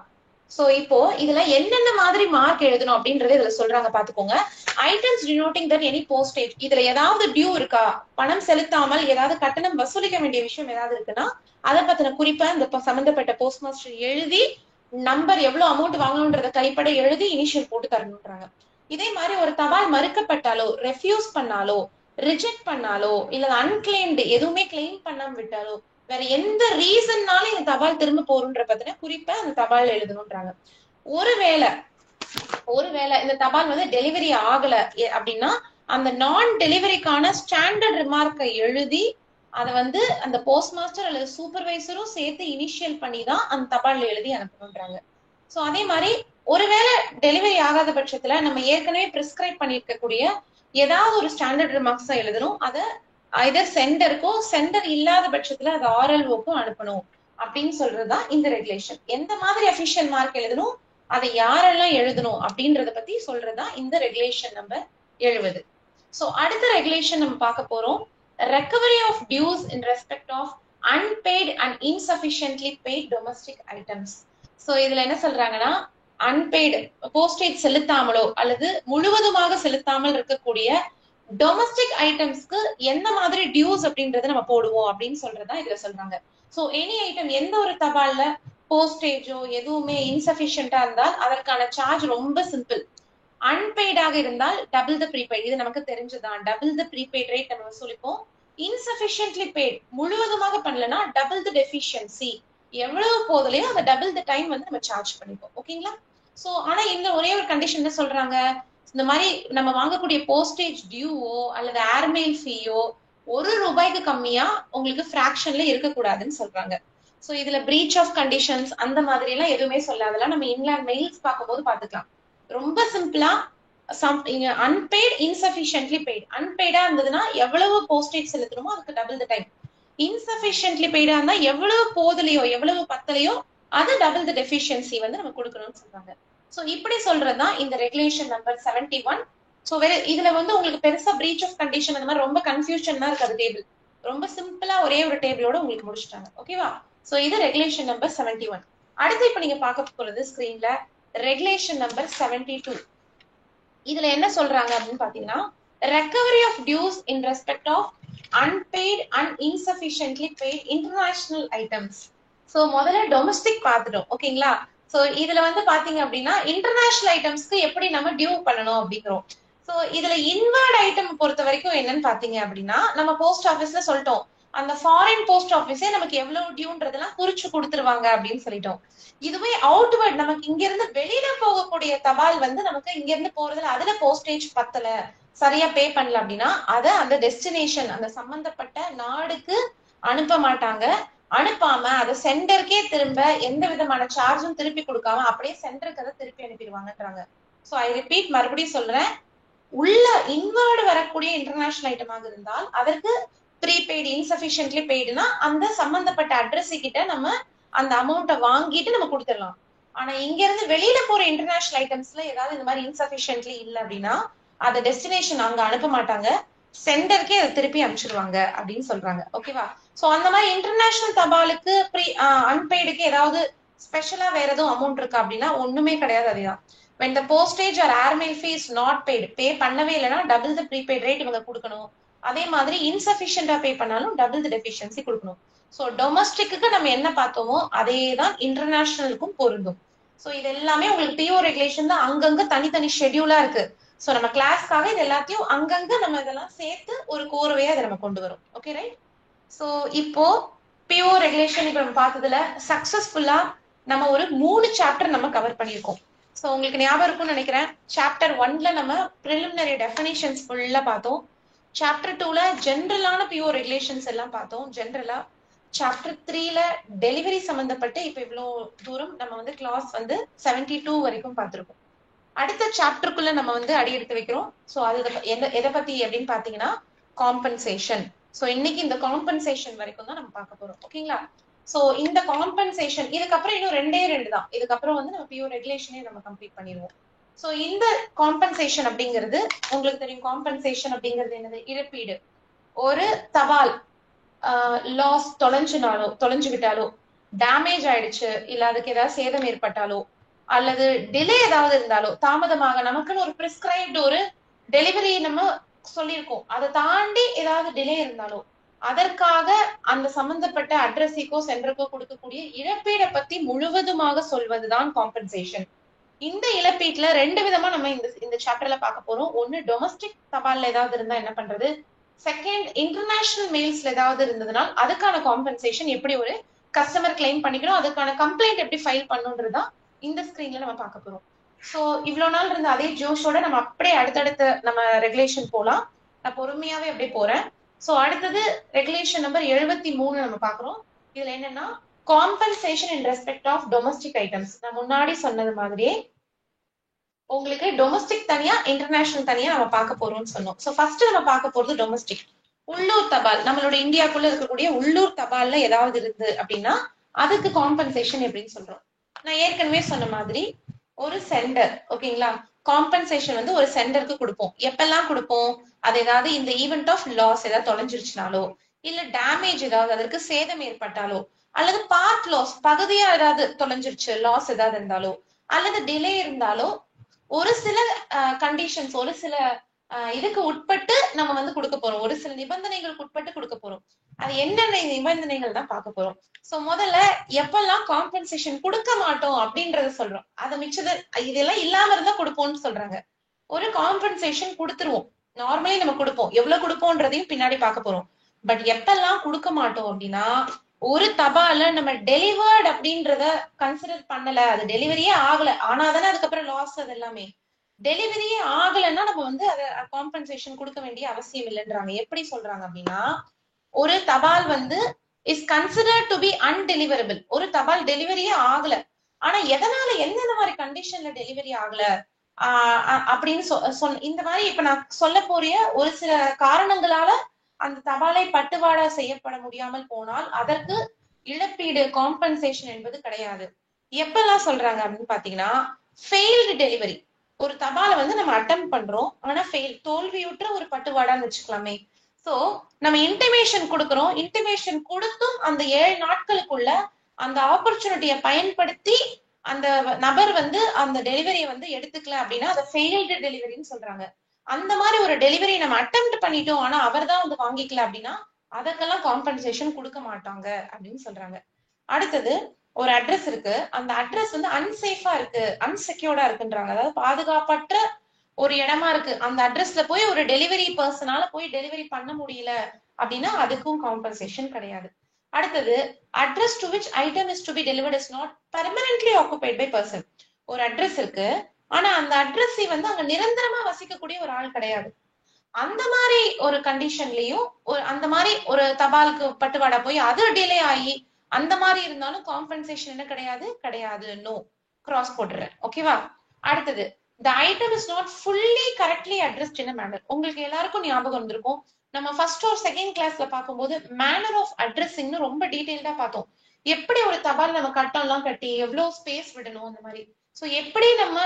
சோ இப்போ இதுல என்னென்ன மாதிரி மார்க் எழுதணும் அப்படின்றது இதுல சொல்றாங்க பாத்துக்கோங்க. Items denoting that any postage, இதுல ஏதாவது டியூ இருக்கா, பணம் செலுத்தாமல் ஏதாவது கட்டணம் வசூலிக்க வேண்டிய விஷயம் ஏதாவது இருக்குன்னா அதை பத்தின குறிப்பா இந்த சம்பந்தப்பட்ட போஸ்ட் மாஸ்டர் எழுதி நம்பர் எவ்வளவு அமௌண்ட் வாங்கணும்ன்றத கைப்பட எழுதி இனிஷியல் போட்டு தரணும்ன்றாங்க. இதே மாதிரி ஒரு தபால் மறுக்கப்பட்டாலோ, ரெஃப்யூஸ் பண்ணாலோ, ரிஜெக்ட் பண்ணாலோ, இல்ல அன்கிளைம்டு எதுவுமே கிளைம் பண்ணாம விட்டாலோ, வேற எந்த ரீசன்னாலும் இந்த தபால் திரும்ப போறன்ற பத்தின குறிப்பா அந்த தபால் எழுதணும்ன்றாங்க. ஒருவேளை இந்த தபால் வந்து டெலிவரி ஆகல அப்படின்னா அந்த நான் டெலிவரிக்கான ஸ்டாண்டர்ட் ரிமார்க்கை எழுதி அதை வந்து அந்த போஸ்ட் மாஸ்டர் அல்லது சூப்பர்வைசரும் சேர்த்து இனிஷியல் பண்ணி தான் அந்த தபால் எழுதி அனுப்பணும்ன்றாங்க. சோ அதே மாதிரி ஒருவேளை டெலிவரி ஆகாத பட்சத்துல நம்ம ஏற்கனவே பிரிஸ்கிரைப் பண்ணிருக்கக்கூடிய ஏதாவது ஒரு ஸ்டாண்டர்ட் ரிமார்க்ஸ் தான் எழுதணும். அதை ஐதர் சென்டருக்கும், சென்டர் இல்லாத பட்சத்துல அது ஆர்எல்ஓக்கும் அனுப்பணும் அப்படின்னு சொல்றதுதான் இந்த ரெகுலேஷன். எந்த மாதிரி அபிஷியல் மார்க் எழுதணும், அதை யாரெல்லாம் எழுதணும் அப்படின்றத பத்தி சொல்றதுதான் இந்த ரெகுலேஷன் நம்பர் 70. சோ அடுத்த ரெகுலேஷன் நம்ம பார்க்க போறோம், recovery of dues in respect of unpaid and insufficiently paid domestic items. So இதுல என்ன சொல்றாங்கன்னா அன்பெய்டு போஸ்டேஜ் செலுத்தாமலோ அல்லது முழுவதுமாக செலுத்தாமல் இருக்கக்கூடிய டொமஸ்டிக் ஐட்டம்ஸ்க்கு எந்த மாதிரி டியூஸ் அப்படின்றத நம்ம போடுவோம் அப்படின்னு சொல்றதா இதுல சொல்றாங்க. சோ எனி ஐட்டம், எந்த ஒரு தபால்ல போஸ்டேஜோ எதுவுமே இன்சபிஷியன்டா இருந்தால் அதற்கான சார்ஜ் ரொம்ப சிம்பிள். அன்பெய்டாக இருந்தால் டபுள் த ப்ரீபெய்ட், இது நமக்கு தெரிஞ்சதான், டபுள் த ப்ரீபெய்ட் ரேட் நம்ம வசூலிப்போம். இன்சபிஷியன்ட்லி பெய்ட், முழுவதுமாக பண்ணலன்னா டபுள் த டெஃபிஷியன்சி, எவ்வளவு போதலையோ அந்த டபுள் த டைம் வந்து நம்ம சார்ஜ் பண்ணிப்போம். ஓகேங்களா? சோ ஆனா இந்த ஒரே ஒரு கண்டிஷன் என்ன சொல்றாங்க, இந்த மாதிரி நம்ம வாங்கக்கூடிய போஸ்டேஜ் டியூவோ அல்லது ஏர்மெயில் ஃபீயோ ₹1 கம்மியா உங்களுக்கு பிராக்ஷன்ல இருக்கக்கூடாதுன்னு சொல்றாங்க. சோ இதுல பிரீச் ஆஃப் கண்டிஷன்ஸ் அந்த மாதிரி எல்லாம் எதுவுமே சொல்லாதெல்லாம் நம்ம இன்லேண்ட் மெயில்ஸ் பார்க்கும்போது பாத்துக்கலாம். ரொம்ப சிம்பிளா அன்பெய்ட் இன்சபிஷியன்ட்லி பெய்ட், அன்பெய்டா இருந்ததுன்னா எவ்வளவு போஸ்டேஜ் செலுத்தணுமோ அதுக்கு டபுள் த டைம், இன்சபிஷியன்ட்லி பெய்டா இருந்தா எவ்வளவு போதலையோ எவ்வளவு பத்தலையோ அது டபுள் த டெஃபிஷியன்சி வந்து நம்ம கொடுக்கணும்னு சொல்றாங்க. சோ இப்படி சொல்றதுதான் இந்த ரெகுலேஷன் நம்பர் 71. சோ இதுல வந்து உங்களுக்கு பெருசா பிரீச் ஆஃப் கண்டிஷன் அந்த மாதிரி ரொம்ப கன்ஃபியூஷன் தான் இருக்காது. டேபிள் ரொம்ப சிம்பிளா ஒரே ஒரு டேபிளோட உங்களுக்கு முடிச்சிட்டாங்க. ஓகேவா? சோ இது ரெகுலேஷன் நம்பர் 71. அடுத்து இப்ப நீங்க பார்க்க போறது ஸ்கிரீன்ல ரெகுலேஷன் நம்பர் 72. இதுல என்ன சொல்றாங்க அப்படின்னு பாத்தீங்கன்னா recovery of dues in respect of unpaid and insufficiently paid international items. So முதல்ல டொமஸ்டிக் பார்த்துட்டோம். ஓகேங்களா? சோ இதுல வந்து பாத்தீங்க அப்படின்னா இன்டர்நேஷனல் ஐட்டம்ஸ்க்கு எப்படி நம்ம டியூ பண்ணணும் அப்படிங்கிறோம். சோ இதுல இன்வர்ட் ஐட்டம் பொறுத்த வரைக்கும் என்னன்னு பாத்தீங்க அப்படின்னா நம்ம போஸ்ட் ஆபீஸ்ல சொல்லிட்டோம், அந்த ஃபாரின் போஸ்ட் ஆபீஸே நமக்கு எவ்வளவு டியூன்றதெல்லாம் குறிச்சு கொடுத்துருவாங்க அப்படின்னு சொல்லிட்டோம். இதுவே அவுட்வர்ட் நமக்கு இங்க இருந்து வெளியில போகக்கூடிய தபால் வந்து நமக்கு இங்க இருந்து போறதுல அதுல போஸ்டேஜ் பத்தல, சரியா பே பண்ணல அப்படின்னா அதை அந்த டெஸ்டினேஷன் அந்த சம்பந்தப்பட்ட நாடுக்கு அனுப்ப மாட்டாங்க. அனுப்பாம அதை சென்டருக்கே திரும்ப எந்த விதமான சார்ஜும் திருப்பி கொடுக்காம அப்படியே சென்டருக்கு அதை திருப்பி அனுப்பிடுவாங்கன்றாங்க. சோ ஐ ரிப்பீட், மறுபடியும் சொல்றேன், உள்ள இன்வர்டு வரக்கூடிய இன்டர்நேஷனல் ஐட்டமாக இருந்தால் அதற்கு ப்ரீபெய்டு இன்சபிஷியன்ட்லி பெய்டுனா அந்த சம்பந்தப்பட்ட அட்ரஸ் கிட்ட நம்ம அந்த அமௌண்ட்டை வாங்கிட்டு நம்ம கொடுத்துடலாம். ஆனா இங்க இருந்து வெளியில போற இன்டர்நேஷனல் ஐட்டம்ஸ்ல ஏதாவது இந்த மாதிரி இன்சபிஷியன்ட்லி இல்லை அப்படின்னா அதை டெஸ்டினேஷன் அங்க அனுப்ப மாட்டாங்க, சென்டருக்கே அதை திருப்பி அனுப்பிச்சிடுவாங்க அப்படின்னு சொல்றாங்க. ஓகேவா? சோ அந்த மாதிரி இன்டர்நேஷனல் தபாலுக்கு அன்பெய்டுக்கு ஏதாவது ஸ்பெஷலா வேற எதுவும் அமௌண்ட் இருக்கா அப்படின்னா ஒண்ணுமே கிடையாது. அதுதான் when the postage or airmail fee is not paid, பே பண்ணவே இல்லைன்னா டபுள் த ப்ரீபெய்ட் ரேட் இவங்க கொடுக்கணும். அதே மாதிரி இன்சபிஷியண்டா பே பண்ணாலும் டபுள் த டெஃபிஷியன்சி கொடுக்கணும். சோ டொமஸ்டிக்கு நம்ம என்ன பார்த்தோமோ அதே தான் இன்டர்நேஷனலுக்கும் பொருந்தும். சோ இது எல்லாமே உங்களுக்கு பிஓ ரெகுலேஷன் தான் அங்கங்க தனித்தனி ஷெட்யூலா இருக்கு. சோ நம்ம கிளாஸ்க்காக இது எல்லாத்தையும் அங்கங்க நம்ம இதெல்லாம் சேர்த்து ஒரு கோர்வையா இதை நம்ம கொண்டு வரோம். Okay right? சோ இப்போ பிஓ ரெகுலேஷன் இப்ப நம்ம பார்த்ததுல சக்சஸ்ஃபுல்லா நம்ம ஒரு 3 சாப்டர் நம்ம கவர் பண்ணியிருக்கோம். சோ உங்களுக்கு ஞாபகம் இருக்கும்னு நினைக்கிறேன். சாப்டர் 1ல நம்ம பிரிலிமினரி டெஃபினிஷன்ஸ் ஃபுல்லா பார்த்தோம். சாப்டர் 2ல ஜெனரலான பிஓ ரெகுலேஷன்ஸ் எல்லாம் பார்த்தோம் ஜெனரலா. சாப்டர் 3ல டெலிவரி சம்பந்தப்பட்டு இப்ப இவ்வளவு தூரம் நம்ம வந்து கிளாஸ் வந்து 72 வரைக்கும் பார்த்திருக்கோம். அடுத்த சாப்டருக்குள்ள நம்ம வந்து அடி எடுத்து வைக்கிறோம். சோ அது எதை பத்தி அப்படின்னு பாத்தீங்கன்னா காம்பன்சேஷன். சோ இன்னைக்கு இந்த காம்பன்சேஷன் வரைக்கும் தான் நம்ம பார்க்க போறோம். ஓகேங்களா? சோ இந்த காம்பன்சேஷன் இதுக்கப்புறம் இன்னும் 2 தான். இதுக்கப்புறம் வந்து நம்ம பியூர் ரெகுலேஷனே நம்ம கம்ப்ளீட் பண்ணிடுவோம். சோ இந்த காம்பன்சேஷன் அப்படிங்கிறது உங்களுக்கு தெரியும். காம்பன்சேஷன் அப்படிங்கிறது என்னது? இழப்பீடு. ஒரு தபால் லாஸ் தொலைஞ்சுக்கிட்டாலோ டேமேஜ் ஆயிடுச்சு, இல்ல அதுக்கு ஏதாவது சேதம் ஏற்பட்டாலோ அல்லது டிலே ஏதாவது இருந்தாலோ தாமதமாக நமக்குன்னு ஒரு பிரிஸ்கிரைப்டு ஒரு டெலிவரி நம்ம சொல்லியிருக்கோம், அதை தாண்டி ஏதாவது டிலே இருந்தாலோ அதற்காக அந்த சம்பந்தப்பட்ட அட்ரஸிக்கோ சென்டருக்கோ கொடுக்கக்கூடிய இழப்பீடை பத்தி முழுவதுமாக சொல்வதுதான் காம்பன்சேஷன். இந்த இழப்பீட்டுல 2 விதமா நம்ம இந்த சாப்டர்ல பார்க்க போறோம். ஒன்னு டொமஸ்டிக் தபால்ல ஏதாவது இருந்தா என்ன பண்றது, செகண்ட் இன்டர்நேஷனல் மெயில்ஸ்ல ஏதாவது இருந்ததுனால் அதுக்கான காம்பன்சேஷன் எப்படி ஒரு கஸ்டமர் கிளைம் பண்ணிக்கணும், அதுக்கான கம்ப்ளைண்ட் எப்படி ஃபைல் பண்ணுன்றதுதான் இந்த ஸ்கிரீன்ல நம்ம பார்க்க போறோம். சோ இவ்வளவு நாள் இருந்த அதே ஜோஷோட நம்ம அப்படியே அடுத்தடுத்த நம்ம ரெகுலேஷன் போலாம். நான் பொறுமையாவே அப்படியே போறேன். சோ அடுத்தது ரெகுலேஷன் நம்பர் 73 நம்ம பாக்குறோம். இதுல என்னன்னா compensation in respect of domestic items. நான் முன்னாடி சொன்னது மாதிரியே உங்களுக்கு டொமஸ்டிக் தனியா இன்டர்நேஷனல் தனியா நம்ம பார்க்க போறோம்னு சொன்னோம். சோ ஃபர்ஸ்ட் நம்ம பார்க்க போறது டொமஸ்டிக். உள்ளூர் தபால், நம்மளோட இந்தியாக்குள்ள இருக்கக்கூடிய உள்ளூர் தபால்ல ஏதாவது இருந்து அப்படின்னா அதுக்கு காம்பன்சேஷன் எப்படின்னு சொல்றோம். நான் ஏற்கனவே சொன்ன மாதிரி ஒரு சென்டர், ஓகேங்களா, காம்பன்சேஷன் வந்து ஒரு சென்டருக்கு கொடுப்போம். எப்பெல்லாம் கொடுப்போம்? அது ஏதாவது இந்த ஈவெண்ட் ஆஃப் லாஸ் ஏதாவது தொலைஞ்சிருச்சுனாலோ, இல்ல டேமேஜ் ஏதாவது அதற்கு சேதம் ஏற்பட்டாலோ, அல்லது பார்ட் லாஸ் பகுதியா ஏதாவது தொலைஞ்சிருச்சு லாஸ் ஏதாவது இருந்தாலோ, அல்லது டிலே இருந்தாலோ ஒரு சில கண்டிஷன்ஸ் ஒரு சில இதுக்கு உட்பட்டு நம்ம வந்து கொடுக்க போறோம். ஒரு சில நிபந்தனைகளுக்கு உட்பட்டு கொடுக்க போறோம். அது என்னென்ன நிபந்தனைகள் தான் பார்க்க போறோம். சோ முதல்ல எப்பெல்லாம் காம்பன்சேஷன் கொடுக்க மாட்டோம் அப்படின்றத சொல்றோம். அதை மிச்சது இதெல்லாம் இல்லாம இருந்தா கொடுப்போம்னு சொல்றாங்க. ஒரு காம்பன்சேஷன் கொடுத்துருவோம், நார்மலி நம்ம கொடுப்போம். எவ்வளவு கொடுப்போம்ன்றதையும் பின்னாடி பார்க்க போறோம். பட் எப்பெல்லாம் கொடுக்க மாட்டோம் அப்படின்னா ஒரு தபால நம்ம டெலிவர்ட் அப்படின்றத கன்சிடர் பண்ணல, அது டெலிவரியே ஆகல, ஆனாதானே அதுக்கப்புறம் லாஸ். அது எல்லாமே டெலிவரியே ஆகலைன்னா நம்ம வந்து அதை காம்பன்சேஷன் கொடுக்க வேண்டிய அவசியம் இல்லைன்றாங்க. எப்படி சொல்றாங்க அப்படின்னா ஒரு தபால் வந்து is considered to be undeliverable. ஒரு தபால் டெலிவரியே ஆகல, ஆனா எதனால எந்தெந்த மாதிரி கண்டிஷன்ல டெலிவரி ஆகல அப்படின்னு இந்த மாதிரி இப்ப நான் சொல்ல போறிய ஒரு சில காரணங்களால அந்த தபாலை பட்டுவாடா செய்யப்பட முடியாமல் போனால் அதற்கு இழப்பீடு காம்பன்சேஷன் என்பது கிடையாது. எப்பெல்லாம் சொல்றாங்க அப்படின்னு பாத்தீங்கன்னா ஃபெயில்டு டெலிவரி. ஒரு தபாலை வந்து நம்ம அட்டம் பண்றோம், ஆனா தோல்வியுற்ற ஒரு பட்டுவாடான்னு வச்சுக்கலாமே. சோ நம்ம இன்டிமேஷன் கொடுக்கிறோம், இன்டிமேஷன் கொடுத்தும் அந்த 7 நாட்களுக்குள்ள அந்த ஆப்பர்ச்சுனிட்டியை பயன்படுத்தி அந்த நபர் வந்து அந்த டெலிவரியை வந்து எடுத்துக்கல அப்படின்னா அதை ஃபெயில்டு டெலிவரின்னு சொல்றாங்க. அந்த மாதிரி ஒரு டெலிவரி நம்ம அட்டெம்ப்ட் பண்ணிட்டோம் ஆனா அவர் தான் வந்து வாங்கிக்கல அப்படின்னா அதற்கெல்லாம் காம்பன்சேஷன் கொடுக்க மாட்டாங்க அப்படின்னு சொல்றாங்க. அடுத்தது ஒரு அட்ரஸ் இருக்கு, அந்த அட்ரஸ் வந்து அன்சேஃபா இருக்கு, அன்செக்யூர்டா இருக்குன்றாங்க. அதாவது பாதுகாப்பற்ற ஒரு இடமா இருக்கு, அந்த அட்ரஸ்ல போய் ஒரு டெலிவரி பர்சனால போய் டெலிவரி பண்ண முடியல அப்படின்னா அதுக்கும் காம்பன்சேஷன் கிடையாது. அடுத்தது address to which item is to be delivered is not permanently occupied by person. ஒரு அட்ரஸ் இருக்கு, ஆனா அந்த அட்ரஸை வந்து அங்க நிரந்தரமா வசிக்கக்கூடிய ஒரு ஆள் கிடையாது. அந்த மாதிரி ஒரு கண்டிஷன்லயும் அந்த மாதிரி ஒரு தபாலுக்கு பட்டுவாடா போய் அது டிலே ஆகி அந்த மாதிரி இருந்தாலும் காம்பன்சேஷன் என்ன கிடையாது, நோ, கிராஸ் போட்டுறேன். ஓகேவா? அடுத்தது the item is not fully correctly addressed in a manner. உங்களுக்கு எல்லாருக்கும் ஞாபகம் இருந்திருக்கும், நம்ம ஃபர்ஸ்ட் ஒரு செகண்ட் கிளாஸ்ல பார்க்கும்போது மேனர் ஆஃப் அட்ரஸிங்னு ரொம்ப டீடைல்டா பார்த்தோம். எப்படி ஒரு தபால் நம்ம கட்டம்லாம் கட்டி எவ்வளவு ஸ்பேஸ் விடணும் அந்த மாதிரி. சோ எப்படி நம்ம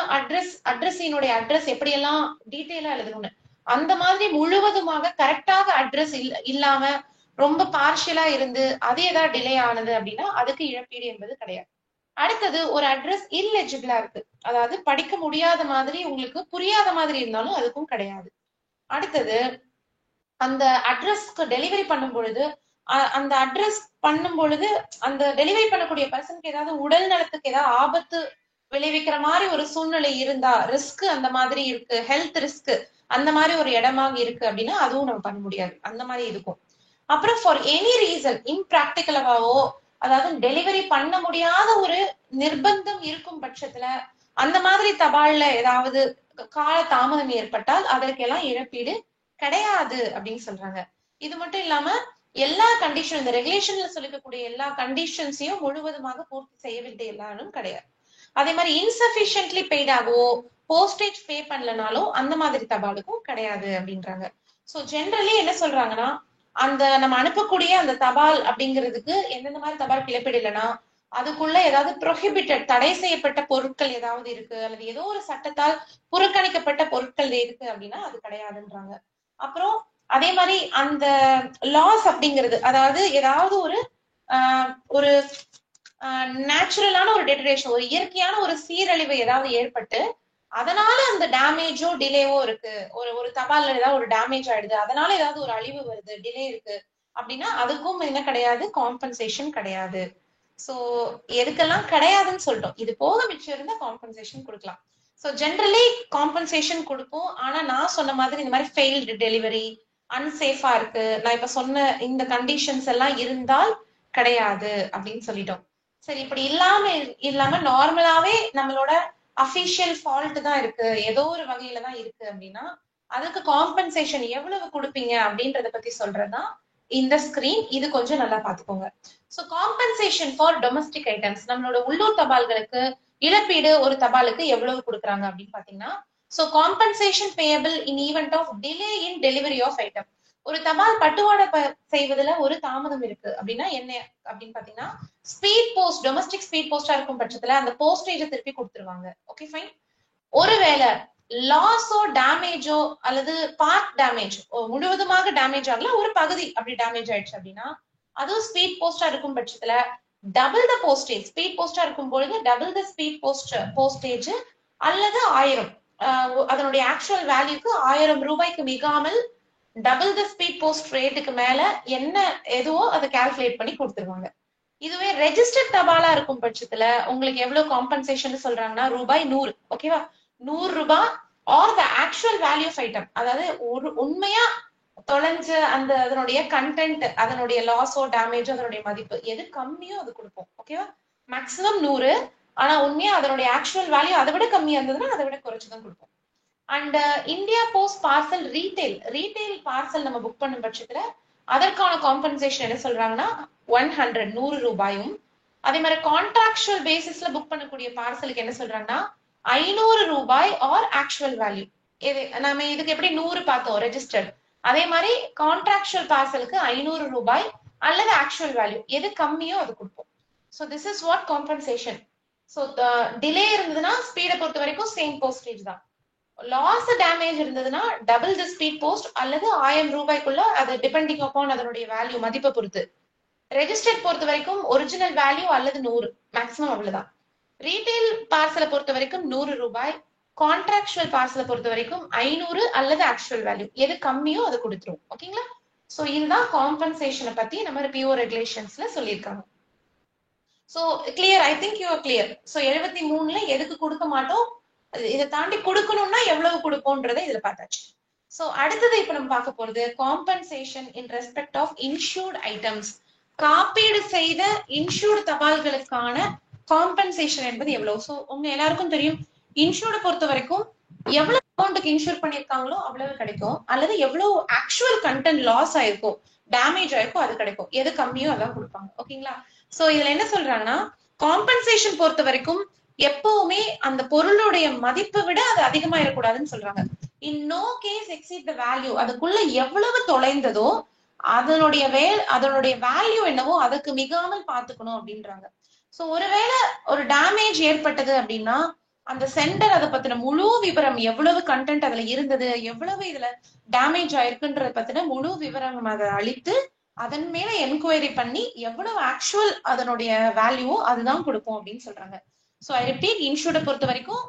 அட்ரஸினுடைய அட்ரஸ் எப்படி எல்லாம் டீடைலா எழுதணும்னு, அந்த மாதிரி முழுவதுமாக கரெக்டாக அட்ரஸ் இல்லாம ரொம்ப பார்ஷியலா இருந்து அது ஏதாவது டிலே ஆனது அப்படின்னா அதுக்கு இழப்பீடு என்பது கிடையாது. அடுத்தது ஒரு அட்ரஸ் இல்லெஜிபிளா இருக்கு, அதாவது படிக்க முடியாத மாதிரி உங்களுக்கு புரியாத மாதிரி இருந்தாலும் அதுக்கும் கிடையாது. அடுத்தது அந்த அட்ரஸ்க்கு டெலிவரி பண்ணும் பொழுது அந்த அட்ரஸ் பண்ணும் பொழுது அந்த டெலிவரி பண்ணக்கூடிய பர்சனுக்கு ஏதாவது உடல் நலத்துக்கு ஏதாவது ஆபத்து விளைவிக்கிற மாதிரி ஒரு சூழ்நிலை இருந்தா, ரிஸ்க் அந்த மாதிரி இருக்கு, ஹெல்த் ரிஸ்க் அந்த மாதிரி ஒரு இடமாக இருக்கு அப்படின்னா அதுவும் நம்ம பண்ண முடியாது, அந்த மாதிரி இருக்கும். அப்புறம் ஃபார் எனி ரீசன் இம்ப்ராக்டிகலாவோ, அதாவது டெலிவரி பண்ண முடியாத ஒரு நிர்பந்தம் இருக்கும் பட்சத்துல அந்த மாதிரி தபால்ல ஏதாவது கால தாமதம் ஏற்பட்டால் அதற்கெல்லாம் இழப்பீடு கிடையாது அப்படின்னு சொல்றாங்க. இது மட்டும் இல்லாம எல்லா கண்டிஷன், இந்த ரெகுலேஷன்ல சொல்லிக்கக்கூடிய எல்லா கண்டிஷன்ஸையும் முழுவதுமாக பூர்த்தி செய்ய வேண்டிய எல்லாரும் கிடையாது. அதே மாதிரி இன்சபிஷியன்ட்லி பெய்டாகவோ போஸ்டேஜ் பே பண்ணலனாலும் அந்த மாதிரி தபாலுக்கும் கிடையாது அப்படின்றாங்க. சோ ஜென்ரலி என்ன சொல்றாங்கன்னா, அந்த நம்ம அனுப்பக்கூடிய அந்த தபால் அப்படிங்கிறதுக்கு எந்தெந்த மாதிரி தபால் இழப்பீடு இல்லைன்னா, அதுக்குள்ள ஏதாவது ப்ரொஹிபிட்டட் தடை செய்யப்பட்ட பொருட்கள் ஏதாவது இருக்கு, அல்லது ஏதோ ஒரு சட்டத்தால் புறக்கணிக்கப்பட்ட பொருட்கள் இருக்கு அப்படின்னா அது கிடையாதுன்றாங்க. அப்புறம் அதே மாதிரி அந்த லாஸ் அப்படிங்கிறது, அதாவது ஏதாவது ஒரு நேச்சுரலான ஒரு டெட்டரேஷன், ஒரு இயற்கையான ஒரு சீரழிவு ஏதாவது ஏற்பட்டு அதனால அந்த டேமேஜோ டிலேவோ இருக்கு, ஒரு தபால்ல ஏதாவது ஒரு டேமேஜ் ஆயிடுது, அதனால ஏதாவது ஒரு அழிவு வருது, டிலே இருக்கு அப்படின்னா அதுக்கும் என்ன கிடையாது, காம்பன்சேஷன் கிடையாது. சோ எதுக்கெல்லாம் கிடையாதுன்னு சொல்லிட்டோம், இது போக மிச்சம் இருந்தா காம்பன்சேஷன் கொடுக்கலாம். சோ ஜென்ரலி காம்பன்சேஷன் கொடுப்போம். ஆனா நான் சொன்ன மாதிரி இந்த மாதிரி ஃபெயில்டு டெலிவரி, அன்சேஃபா இருக்கு, நான் இப்ப சொன்ன இந்த கண்டிஷன்ஸ் எல்லாம் இருந்தால் கிடையாது அப்படின்னு சொல்லிட்டோம். சரி, இப்படி இல்லாம நார்மலாவே நம்மளோட அபிஷியல் ஃபால்ட் தான் இருக்கு, ஏதோ ஒரு வகையில தான் இருக்கு அப்படின்னா அதுக்கு காம்பன்சேஷன் எவ்வளவு கொடுப்பீங்க அப்படின்றத பத்தி சொல்றதுதான் இந்த ஸ்கிரீன். இது கொஞ்சம் நல்லா பாத்துக்கோங்க. So compensation for domestic items, நம்மளோட உள்ளூர் தபால்களுக்கு இழப்பீடு ஒரு தபாலுக்கு எவ்வளவு கொடுக்குறாங்க அப்படின்னு பாத்தீங்கன்னா, so compensation payable in event of delay in delivery of item. ஒரு தபால் பட்டுவாடை செய்வதுல ஒரு தாமதம் இருக்கு அப்படின்னா என்ன அப்படின்னு பாத்தீங்கன்னா, ஸ்பீட் போஸ்ட், டொமஸ்டிக் ஸ்பீட் போஸ்டா இருக்கும் பட்சத்துல அந்த போஸ்டேஜை திருப்பி கொடுத்துருவாங்க. Okay fine. ஒருவேளை லாஸோ டேமேஜோ அல்லது பார்ட் டேமேஜ், முழுவதுமாக டேமேஜ் ஆகல, ஒரு பகுதி அப்படி டேமேஜ் ஆயிடுச்சு அப்படின்னா அதுவும் ஸ்பீட் போஸ்டா இருக்கும் பட்சத்துல டபுள் த போஸ்டேஜ், ஸ்பீட் போஸ்டா இருக்கும் பொழுது டபுள் த ஸ்பீட் போஸ்டேஜ் அல்லது 1000, அதனுடைய ஆக்சுவல் வேல்யூக்கு 1000 ரூபாய்க்கு மிகாமல் டபுள் த ஸ்பீட் போஸ்ட் ரேட்டுக்கு மேல என்ன எதுவோ அதை கால்குலேட் பண்ணி கொடுத்துருவாங்க. இதுவே ரெஜிஸ்டர்ட் தபாலா இருக்கும் பட்சத்துல உங்களுக்கு எவ்வளவு காம்பன்சேஷன் சொல்றாங்கன்னா ரூபாய் 100. ஓகேவா, 100 ரூபாய் or the actual value of item, அதாவது ஒரு உண்மையா தொலைஞ்ச அந்த அதனுடைய கண்டென்ட், அதனுடைய லாஸோ டேமேஜோ அதனுடைய மதிப்பு எது கம்மியோ அது கொடுப்போம். ஓகேவா, மேக்சிமம் 100, ஆனா உண்மையா அதனுடைய ஆக்சுவல் வேல்யூ அதை விட கம்மியா இருந்ததுன்னா அதை விட குறைச்சுதான் கொடுப்போம். And India post parcel retail parcel நம்ம புக் பண்ணும் பட்சத்துல அதற்கான காம்பன்சேஷன் என்ன சொல்றாங்கன்னா 100 ரூபாயும். அதே மாதிரி கான்ட்ராக்சுவல் பேசிஸ்ல புக் பண்ணக்கூடிய பார்சலுக்கு என்ன சொல்றாங்கன்னா 500 ரூபாய் ஆர் ஆக்சுவல் வேல்யூ. நம்ம இதுக்கு எப்படி 100 பார்த்தோம் ரெஜிஸ்டர்ட், அதே மாதிரி கான்ட்ராக்சுவல் பார்சலுக்கு 500 ரூபாய் அல்லது ஆக்சுவல் வேல்யூ எது கம்மியோ அது கொடுப்போம். So this is what compensation. So delay இருந்ததுன்னா ஸ்பீடை பொறுத்த வரைக்கும் சேம் போஸ்டேஜ் தான். லாஸ் டேமேஜ் இருந்ததுன்னா டபுள் தி ஸ்பீட் போஸ்ட் அல்லது 1000 ரூபாய்க்குள்ள, அது டிபெண்டிங் அப்பான் அதனுடைய வேல்யூ மதிப்பை பொறுத்து. ரெஜிஸ்டர்ட் பொறுத்த வரைக்கும் ஒரிஜினல் வேல்யூ அல்லது 100 மேக்ஸிமம் அவ்வளவுதான். ரீட்டைல் பார்சலை பொறுத்த வரைக்கும் 100 ரூபாய், கான்ட்ராக்சுவல் பார்சலை பொறுத்த வரைக்கும் 500 அல்லது ஆக்சுவல் வேல்யூ எது கம்மியோ அதை கொடுத்துரும். ஓகேங்களா, சோ இதுதான் காம்பன்சேஷனை பத்தி நம்ம பிஓ ரெகுலேஷன்ஸ்ல சொல்லியிருக்காங்க. So clear, I think you are clear. So 73ல எதுக்கு கொடுக்க மாட்டோம், இதை தாண்டி கொடுக்கணும்னா எவ்வளவு கொடுப்போம்ன்றதை இதுல பார்த்தாச்சு. சோ அடுத்தது இப்ப நம்ம பார்க்க போறது compensation in respect of insured items. காப்பீடு செய்த இன்சூர்ட் தபால்களுக்கான காம்பன்சேஷன் என்பது எவ்வளவு. சோ உங்க எல்லாருக்கும் தெரியும், இன்சூர்டை பொறுத்த வரைக்கும் எவ்வளவு அமௌண்ட்டுக்கு இன்சூர் பண்ணிருக்காங்களோ அவ்வளவு கிடைக்கும், அல்லது எவ்வளவு ஆக்சுவல் கண்டென்ட் லாஸ் ஆயிருக்கும், டேமேஜ் ஆயிருக்கும் அது கிடைக்கும், எது கம்மியோ அதான் கொடுப்பாங்க. ஓகேங்களா, சோ இதுல என்ன சொல்றாங்கன்னா காம்பன்சேஷன் பொறுத்த வரைக்கும் எப்பவுமே அந்த பொருளுடைய மதிப்பை விட அது அதிகமா இருக்கக்கூடாதுன்னு சொல்றாங்க. In no case exceed the value, அதுக்குள்ள எவ்வளவு தொலைந்ததோ அதனுடைய வேல்யூ என்னவோ அதுக்கு மிகாமல் பாத்துக்கணும் அப்படின்றாங்க. சோ ஒருவேளை ஒரு டேமேஜ் ஏற்பட்டது அப்படின்னா அந்த சென்டர் அதை பத்தின முழு விவரம், எவ்வளவு கண்டென்ட் அதுல இருந்தது, எவ்வளவு இதுல டேமேஜ் ஆயிருக்குன்றத பத்தின முழு விவரம் அதை அளித்து அதன் மேல என்கொயரி பண்ணி எவ்வளவு ஆக்சுவல் அதனுடைய வேல்யூவோ அதுதான் கொடுப்போம் அப்படின்னு சொல்றாங்க. சோ ஐ ரிப்பீட், இன்சூர்டை பொறுத்த வரைக்கும்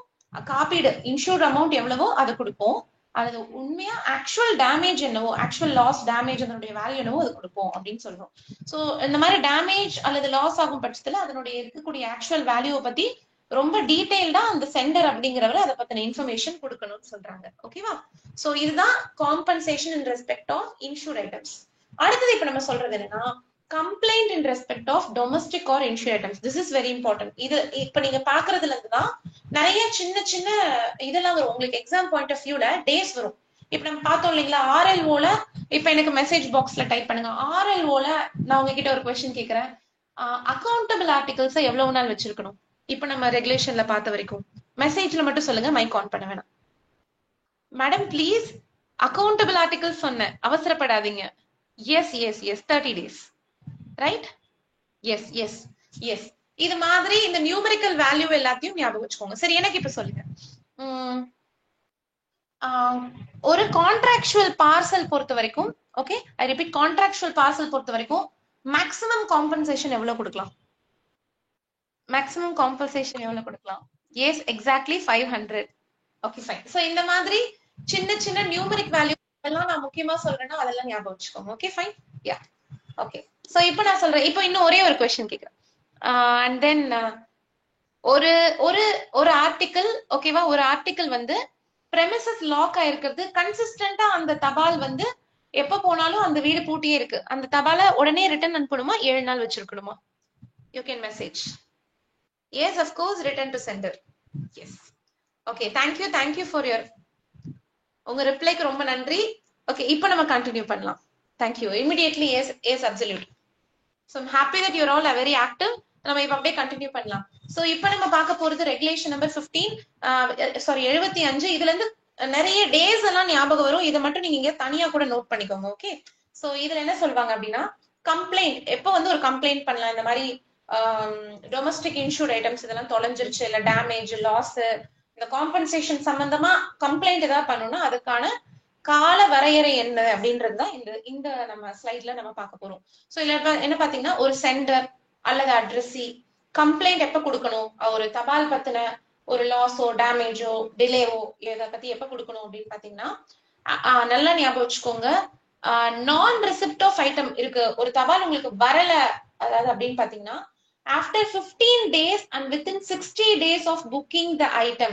காப்பீடு இன்சூர்ட் அமௌண்ட் எவ்வளவோ அதை கொடுப்போம். அது உண்மையா ஆக்சுவல் டேமேஜ் என்னவோ, ஆக்சுவல் லாஸ் டேமேஜ் அதனுடைய வேல்யூ என்னவோ அது கொடுப்போம் அப்படின்னு சொல்றோம். சோ இந்த மாதிரி டேமேஜ் அல்லது லாஸ் ஆகும் பட்சத்துல அதனுடைய இருக்கக்கூடிய ஆக்சுவல் வேல்யூவை பத்தி ரொம்ப டீடைல்டா அந்த சென்டர் அப்படிங்கிறவர் அதை பத்தின இன்ஃபர்மேஷன் கொடுக்கணும்னு சொல்றாங்க. ஓகேவா? சோ இதுதான் compensation in respect of insured items. அடுத்தது இப்ப நம்ம சொல்றது என்னன்னா complaint in respect of domestic or insured items. This is very important. இது இப்ப நீங்க பாக்குறதுல இருந்துதான் நிறைய சின்ன சின்ன இதெல்லாம் வரும் உங்களுக்கு. எக்ஸாம் பாயிண்ட் ஆஃப் வியூல டேஸ் வரும். இப்ப நம்ம பார்த்தோம் இல்லைங்களா, RLOல இப்ப எனக்கு மெசேஜ் பாக்ஸ்ல டைப் பண்ணுங்க. RLOல நான் உங்ககிட்ட ஒரு கொஸ்டின் கேட்கிறேன், அக்கௌண்டபிள் ஆர்டிகல்ஸ் எவ்வளவு நாள் வச்சிருக்கணும்? இப்ப நம்ம ரெகுலேஷன்ல பார்த்த வரைக்கும் மெசேஜ்ல மட்டும் சொல்லுங்க, மைக் ஆன் பண்ண வேணாம். மேடம் ப்ளீஸ், அக்கௌண்டபிள் ஆர்டிகல்ஸ் சொன்னேன், அவசரப்படாதீங்க. Yes yes yes 30 days, right? Yes yes yes. இது மாதிரி இந்த நியூமெரிக்கல் வேல்யூ எல்லாத்தையும் ஞாபகம் வச்சுக்கோங்க. சரி, எனக்கு இப்ப சொல்லுங்க, ஒரு கான்ட்ராக்சுவல் பார்சல் பொறுத்த வரைக்கும், okay I repeat, contractual parcel பொறுத்த வரைக்கும் மேக்ஸிமம் காம்பன்சேஷன் எவ்வளவு கொடுக்கலாம்? மேக்ஸிமம் காம்பன்சேஷன் எவ்வளவு கொடுக்கலாம்? Yes, exactly 500. Okay fine. So இந்த மாதிரி சின்ன சின்ன நியூமெரிக் வேல்யூ எல்லாம் நான் முக்கியமா சொல்றேன்னா அதெல்லாம் ஞாபகம் வச்சுக்கோங்க. Okay fine. Yeah okay. So இப்போ நான் சொல்றேன், இப்போ இன்னும் ஒரே ஒரு கொஸ்டின் கேட்கிறேன். அண்ட் தென் ஒரு ஒரு ஒரு ஆர்டிக்கல், ஓகேவா, ஒரு ஆர்டிக்கல் வந்து பிரெமிசஸ் லாக் ஆயிருக்கிறது, கன்சிஸ்டன்டா அந்த தபால் வந்து எப்ப போனாலும் அந்த வீடு பூட்டியே இருக்கு, அந்த தபாலை உடனே ரிட்டர்ன் அனுப்பணுமா, 7 நாள் வச்சிருக்கணுமா? You can message. Yes, of course, return to sender. Yes. Okay, thank you for your உங்க ரிப்ளைக்கு ரொம்ப நன்றி. ஓகே, இப்போ நம்ம கண்டினியூ பண்ணலாம். Thank you. Immediately yes, yes, absolutely. So I'm happy that you're all very active. நம்ம இப்ப அப்படியே continue பண்ணலாம். சோ இப்போ நம்ம பார்க்க போறது ரெகுலேஷன் நம்பர் 15, சாரி 75. இதுல இருந்து நிறைய டேஸ் எல்லாம் ஞாபகம் வரும், இதை மட்டும் நீங்க இங்க தனியா கூட நோட் பண்ணிக்கோங்க. ஓகே, சோ இதுல என்ன சொல்வாங்க அப்படின்னா, கம்ப்ளைண்ட் எப்ப வந்து ஒரு கம்ப்ளைண்ட் பண்ணலாம், இந்த மாதிரி டொமஸ்டிக் இன்சூர்ட் ஐட்டம்ஸ் இதெல்லாம் தொலைஞ்சிருச்சு, இல்ல டேமேஜ், லாஸ், இந்த காம்பன்சேஷன் சம்பந்தமா கம்ப்ளைண்ட் ஏதாவது பண்ணணும்னா அதுக்கான கால வரையறை என்ன அப்படின்றதுதான் இந்த நம்ம ஸ்லைட்ல நம்ம பார்க்க போறோம். சோ இதுல என்ன பாத்தீங்கன்னா, ஒரு சென்டர் அல்லது அட்ரஸி கம்ப்ளைண்ட் எப்ப கொடுக்கணும், ஒரு தபால் பத்தின ஒரு லாஸோ டேமேஜோ டிலேவோ இதை பத்தி எப்ப கொடுக்கணும் அப்படின்னு பாத்தீங்கன்னா, நல்லா ஞாபகம் வச்சுக்கோங்க, நான் ரெசிப்ட் ஆஃப் ஐட்டம் இருக்கு, ஒரு தபால் உங்களுக்கு வரல அதாவது அப்படின்னு பாத்தீங்கன்னா, after 15 days and within 60 days of booking the item.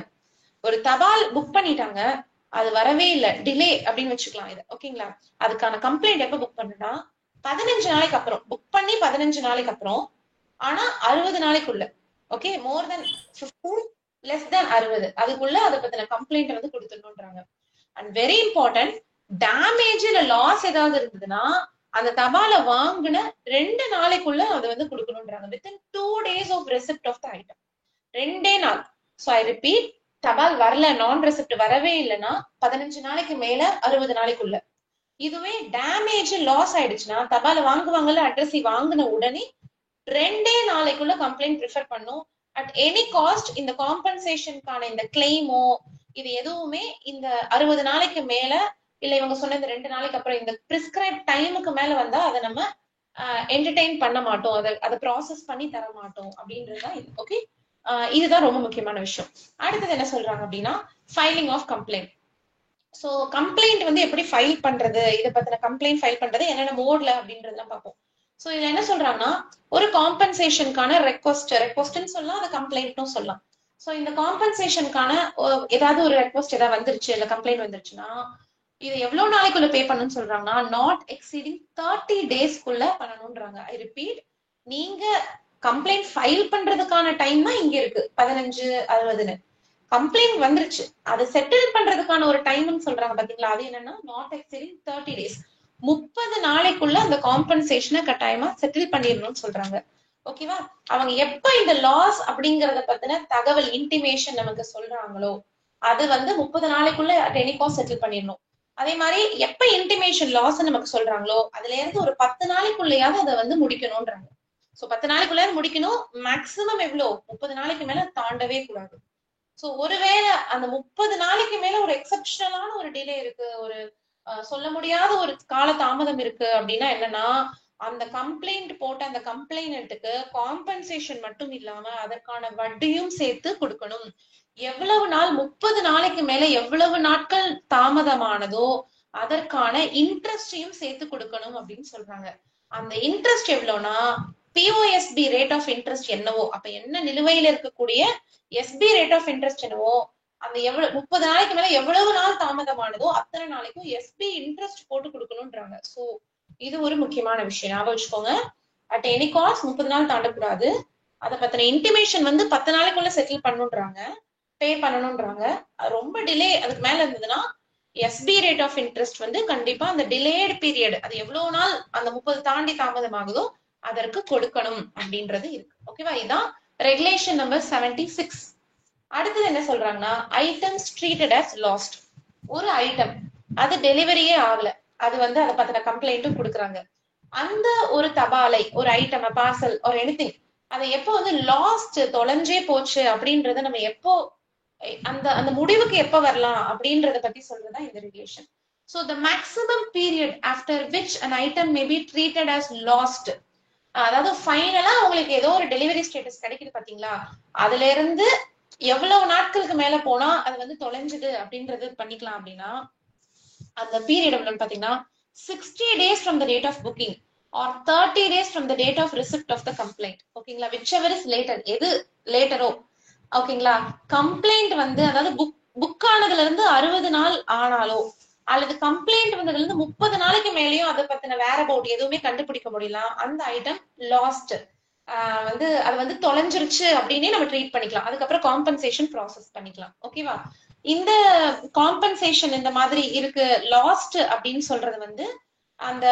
ஒரு தபால் புக் பண்ணிட்டாங்க, அது வரவே இல்லை, டிலே அப்படின்னு வச்சுக்கலாம் இது. ஓகேங்களா? அதுக்கான கம்ப்ளைண்ட் எப்ப புக் பண்ணுனா 15 நாளைக்கு அப்புறம், புக் பண்ணி 15 நாளைக்கு அப்புறம், ஆனா 60 நாளைக்குள்ள. ஓகே, மோர் தென் 15, லெஸ் தென் 60, அதுக்குள்ள அதை பத்தின கம்ப்ளைண்ட் வந்து கொடுத்துடணும்ன்றாங்க. அண்ட் வெரி இம்பார்ட்டன்ட், டேமேஜ் இல்ல லாஸ் ஏதாவது இருந்ததுன்னா அந்த தபாலை வாங்கின 2 நாளைக்குள்ள அதை வந்து கொடுக்கணும்ன்றாங்க. Within 2 days of receipt of the item. 2 நாள். சோ ஐ ரிப்பீட், தபால் வரல, நான் ரெசிப்ட் வரவே இல்லைன்னா 15 நாளைக்கு மேல 60 நாளைக்குள்ள. இதுவே டேமேஜ் லாஸ் ஆயிடுச்சுன்னா தபாலை வாங்குவாங்கல்ல, அட்ரஸி வாங்கின உடனே 2 நாளைக்குள்ள கம்ப்ளைண்ட் ப்ரிஃபர் பண்ணும். அட் எனி காஸ்ட் இந்த காம்பன்சேஷனுக்கான இந்த கிளைமோ இது எதுவுமே இந்த 60 நாளைக்கு மேல, இல்ல இவங்க சொன்ன இந்த 2 நாளைக்கு அப்புறம் இந்த பிரிஸ்கிரைப் டைமுக்கு மேல வந்தா அதை நம்ம என்டர்டெயின் பண்ண மாட்டோம், அதை ப்ராசஸ் பண்ணி தர மாட்டோம் அப்படின்றதுதான் இது. ஓகே, இதுதான் ரொம்ப முக்கியமான விஷயம். அடுத்தது என்ன சொல்றாங்க அப்படின்னா, filing of complaint. So complaint வந்து எப்படி ஃபைல் பண்றது, இதை பத்தின கம்ப்ளைண்ட் ஃபைல் பண்றது என்னென்ன மோட்ல அப்படின்றதெல்லாம் பார்ப்போம். சோ இதுல என்ன சொல்றாங்கன்னா, ஒரு காம்பன்சேஷனுக்கான ரெக்வஸ்ட்னு சொல்லலாம், அதை கம்ப்ளைண்ட்னும் சொல்லலாம். சோ இந்த காம்பன்சேஷனுக்கான ஏதாவது ஒரு ரெக்வஸ்ட் ஏதாவது வந்துருச்சு, இல்ல கம்ப்ளைண்ட் வந்துருச்சுன்னா இது எவ்வளவு நாளைக்குள்ள பே பண்ணணும்னு சொல்றாங்கன்னா, நாட் எக்ஸீடிங் 30 daysக்குள்ள பண்ணணும்ன்றாங்க. ஐ ரிப்பீட், நீங்க கம்ப்ளைண்ட் ஃபைல் பண்றதுக்கான டைம் தான் இங்க இருக்கு 15, 60. கம்ப்ளைண்ட் வந்துருச்சு, அதை செட்டில் பண்றதுக்கான ஒரு டைம்னு சொல்றாங்க பாத்தீங்களா, அது என்னன்னா நாட் எக்ஸீடிங் 30 days. 30 நாளைக்குள்ள அந்த காம்பன்சேஷனை கட்டாயமா செட்டில் பண்ணிடணும்னு சொல்றாங்க. ஓகேவா? அவங்க எப்ப இந்த லாஸ் அப்படிங்கறத பத்தின தகவல் இன்டிமேஷன் நமக்கு சொல்றாங்களோ அது வந்து 30 நாளைக்குள்ள எனி காஸ்ட் செட்டில் பண்ணிடணும். அதே மாதிரி எப்ப இன்டிமேஷன் லாஸ் நமக்கு சொல்றாங்களோ அதுல இருந்து ஒரு 10 நாளைக்குள்ளயாவது அதை வந்து முடிக்கணும்ன்றாங்க. சோ 10 நாளைக்குள்ள முடிக்கணும். மேக்சிமம் எவ்வளவு 30 நாளைக்கு மேல தாண்டவே கூடாது. சோ ஒருவேளை அந்த 30 நாளைக்கு மேல ஒரு எக்ஸப்ஷனலான ஒரு டிலே இருக்கு, ஒரு சொல்ல முடியாத ஒரு கால தாமதம் இருக்கு அப்படின்னா என்னன்னா, அந்த கம்ப்ளைண்ட் போட்ட அந்த கம்ப்ளைண்ட்டுக்கு காம்பன்சேஷன் மட்டும் இல்லாம அதற்கான வட்டியும் சேர்த்து கொடுக்கணும். எவ்வளவு நாள் 30 நாளைக்கு மேல எவ்வளவு நாட்கள் தாமதமானதோ அதற்கான இன்ட்ரெஸ்டையும் சேர்த்து கொடுக்கணும் அப்படின்னு சொல்றாங்க. அந்த இன்ட்ரெஸ்ட் எவ்வளவுனா பிஓஎஸ்பி ரேட் ஆஃப் இன்ட்ரெஸ்ட் என்னவோ, அப்ப என்ன நிலுவையில இருக்கக்கூடிய எஸ்பி ரேட் ஆஃப் இன்ட்ரெஸ்ட் என்னவோ அந்த எவ்வளவு 30 நாளைக்கு மேல எவ்வளவு நாள் தாமதமானதோ அத்தனை நாளைக்கும் எஸ்பி இன்ட்ரெஸ்ட் போட்டு கொடுக்கணும்ன்றாங்க. சோ இது ஒரு முக்கியமான விஷயம், ஞாபகம் வச்சுக்கோங்க. அட் எனி காஸ்ட் 30 நாள் தாண்டக்கூடாது. அதை பத்தின இன்டிமேஷன் வந்து 10 நாளைக்குள்ள செட்டில் பண்ணுன்றாங்க, பே பண்ணணும்ன்றாங்க. ரொம்ப டிலே அதுக்கு மேல இருந்ததுன்னா எஸ்பி ரேட் ஆஃப் இன்ட்ரெஸ்ட் வந்து கண்டிப்பா அந்த டிலேட் பீரியட் அது எவ்வளவு நாள் அந்த 30 தாண்டி தாமதமாகுதோ அதற்கு கொடுக்கணும் அப்படின்றது இருக்கு. ஓகேவா? இதான் ரெகுலேஷன் நம்பர் 76. அடுத்தது என்ன சொல்றாங்கன்னா ஐட்டம்ஸ் ட்ரீட்டட் அஸ் லாஸ்ட். ஒரு ஐட்டம் அது டெலிவரியே ஆகல, அது வந்து அதை பத்தின கம்ப்ளைண்ட்டும் கொடுக்குறாங்க. அந்த ஒரு தபாலை ஒரு ஐட்டம் பார்சல் ஒரு எனிதிங் அதை எப்போ வந்து லாஸ்ட் தொலைஞ்சே போச்சு அப்படின்றத நம்ம எப்போ அந்த அந்த முடிவுக்கு எப்ப வரலாம் அப்படின்றத பத்தி சொல்றதா இந்த regulation. So the maximum period after which an item may be treated as lost, அதாவது ஃபைனலா உங்களுக்கு ஏதோ ஒரு டெலிவரி ஸ்டேட்டஸ் கிடைக்குது பாத்தீங்களா, அதுல இருந்து எவ்வளவு நாட்களுக்கு மேல போனா அது வந்து தொலைஞ்சுது அப்படின்றது பண்ணிக்கலாம் அப்படின்னா அந்த பீரியட் எவ்வளவுன்னு பாத்தீங்கன்னா 60 days from the date of booking or 30 days from the date of receipt of the complaint. ஓகேங்களா? whichever is later, எது லேட்டரோ. ஓகேங்களா? கம்ப்ளைண்ட் வந்து அதாவது புக் ஆனதுல இருந்து 60 நாள் ஆனாலோ அல்லது கம்ப்ளைண்ட் வந்ததுல இருந்து 30 நாளைக்கு மேலேயும் அதை பத்தின வேற அபவுட் எதுவுமே கண்டுபிடிக்க முடியல, அந்த ஐட்டம் லாஸ்ட் வந்து அது வந்து தொலைஞ்சிருச்சு அப்படின்னே நம்ம ட்ரீட் பண்ணிக்கலாம். அதுக்கப்புறம் காம்பன்சேஷன் ப்ராசஸ் பண்ணிக்கலாம். ஓகேவா? இந்த காம்பன்சேஷன் இந்த மாதிரி இருக்கு லாஸ்ட் அப்படின்னு சொல்றது வந்து அந்த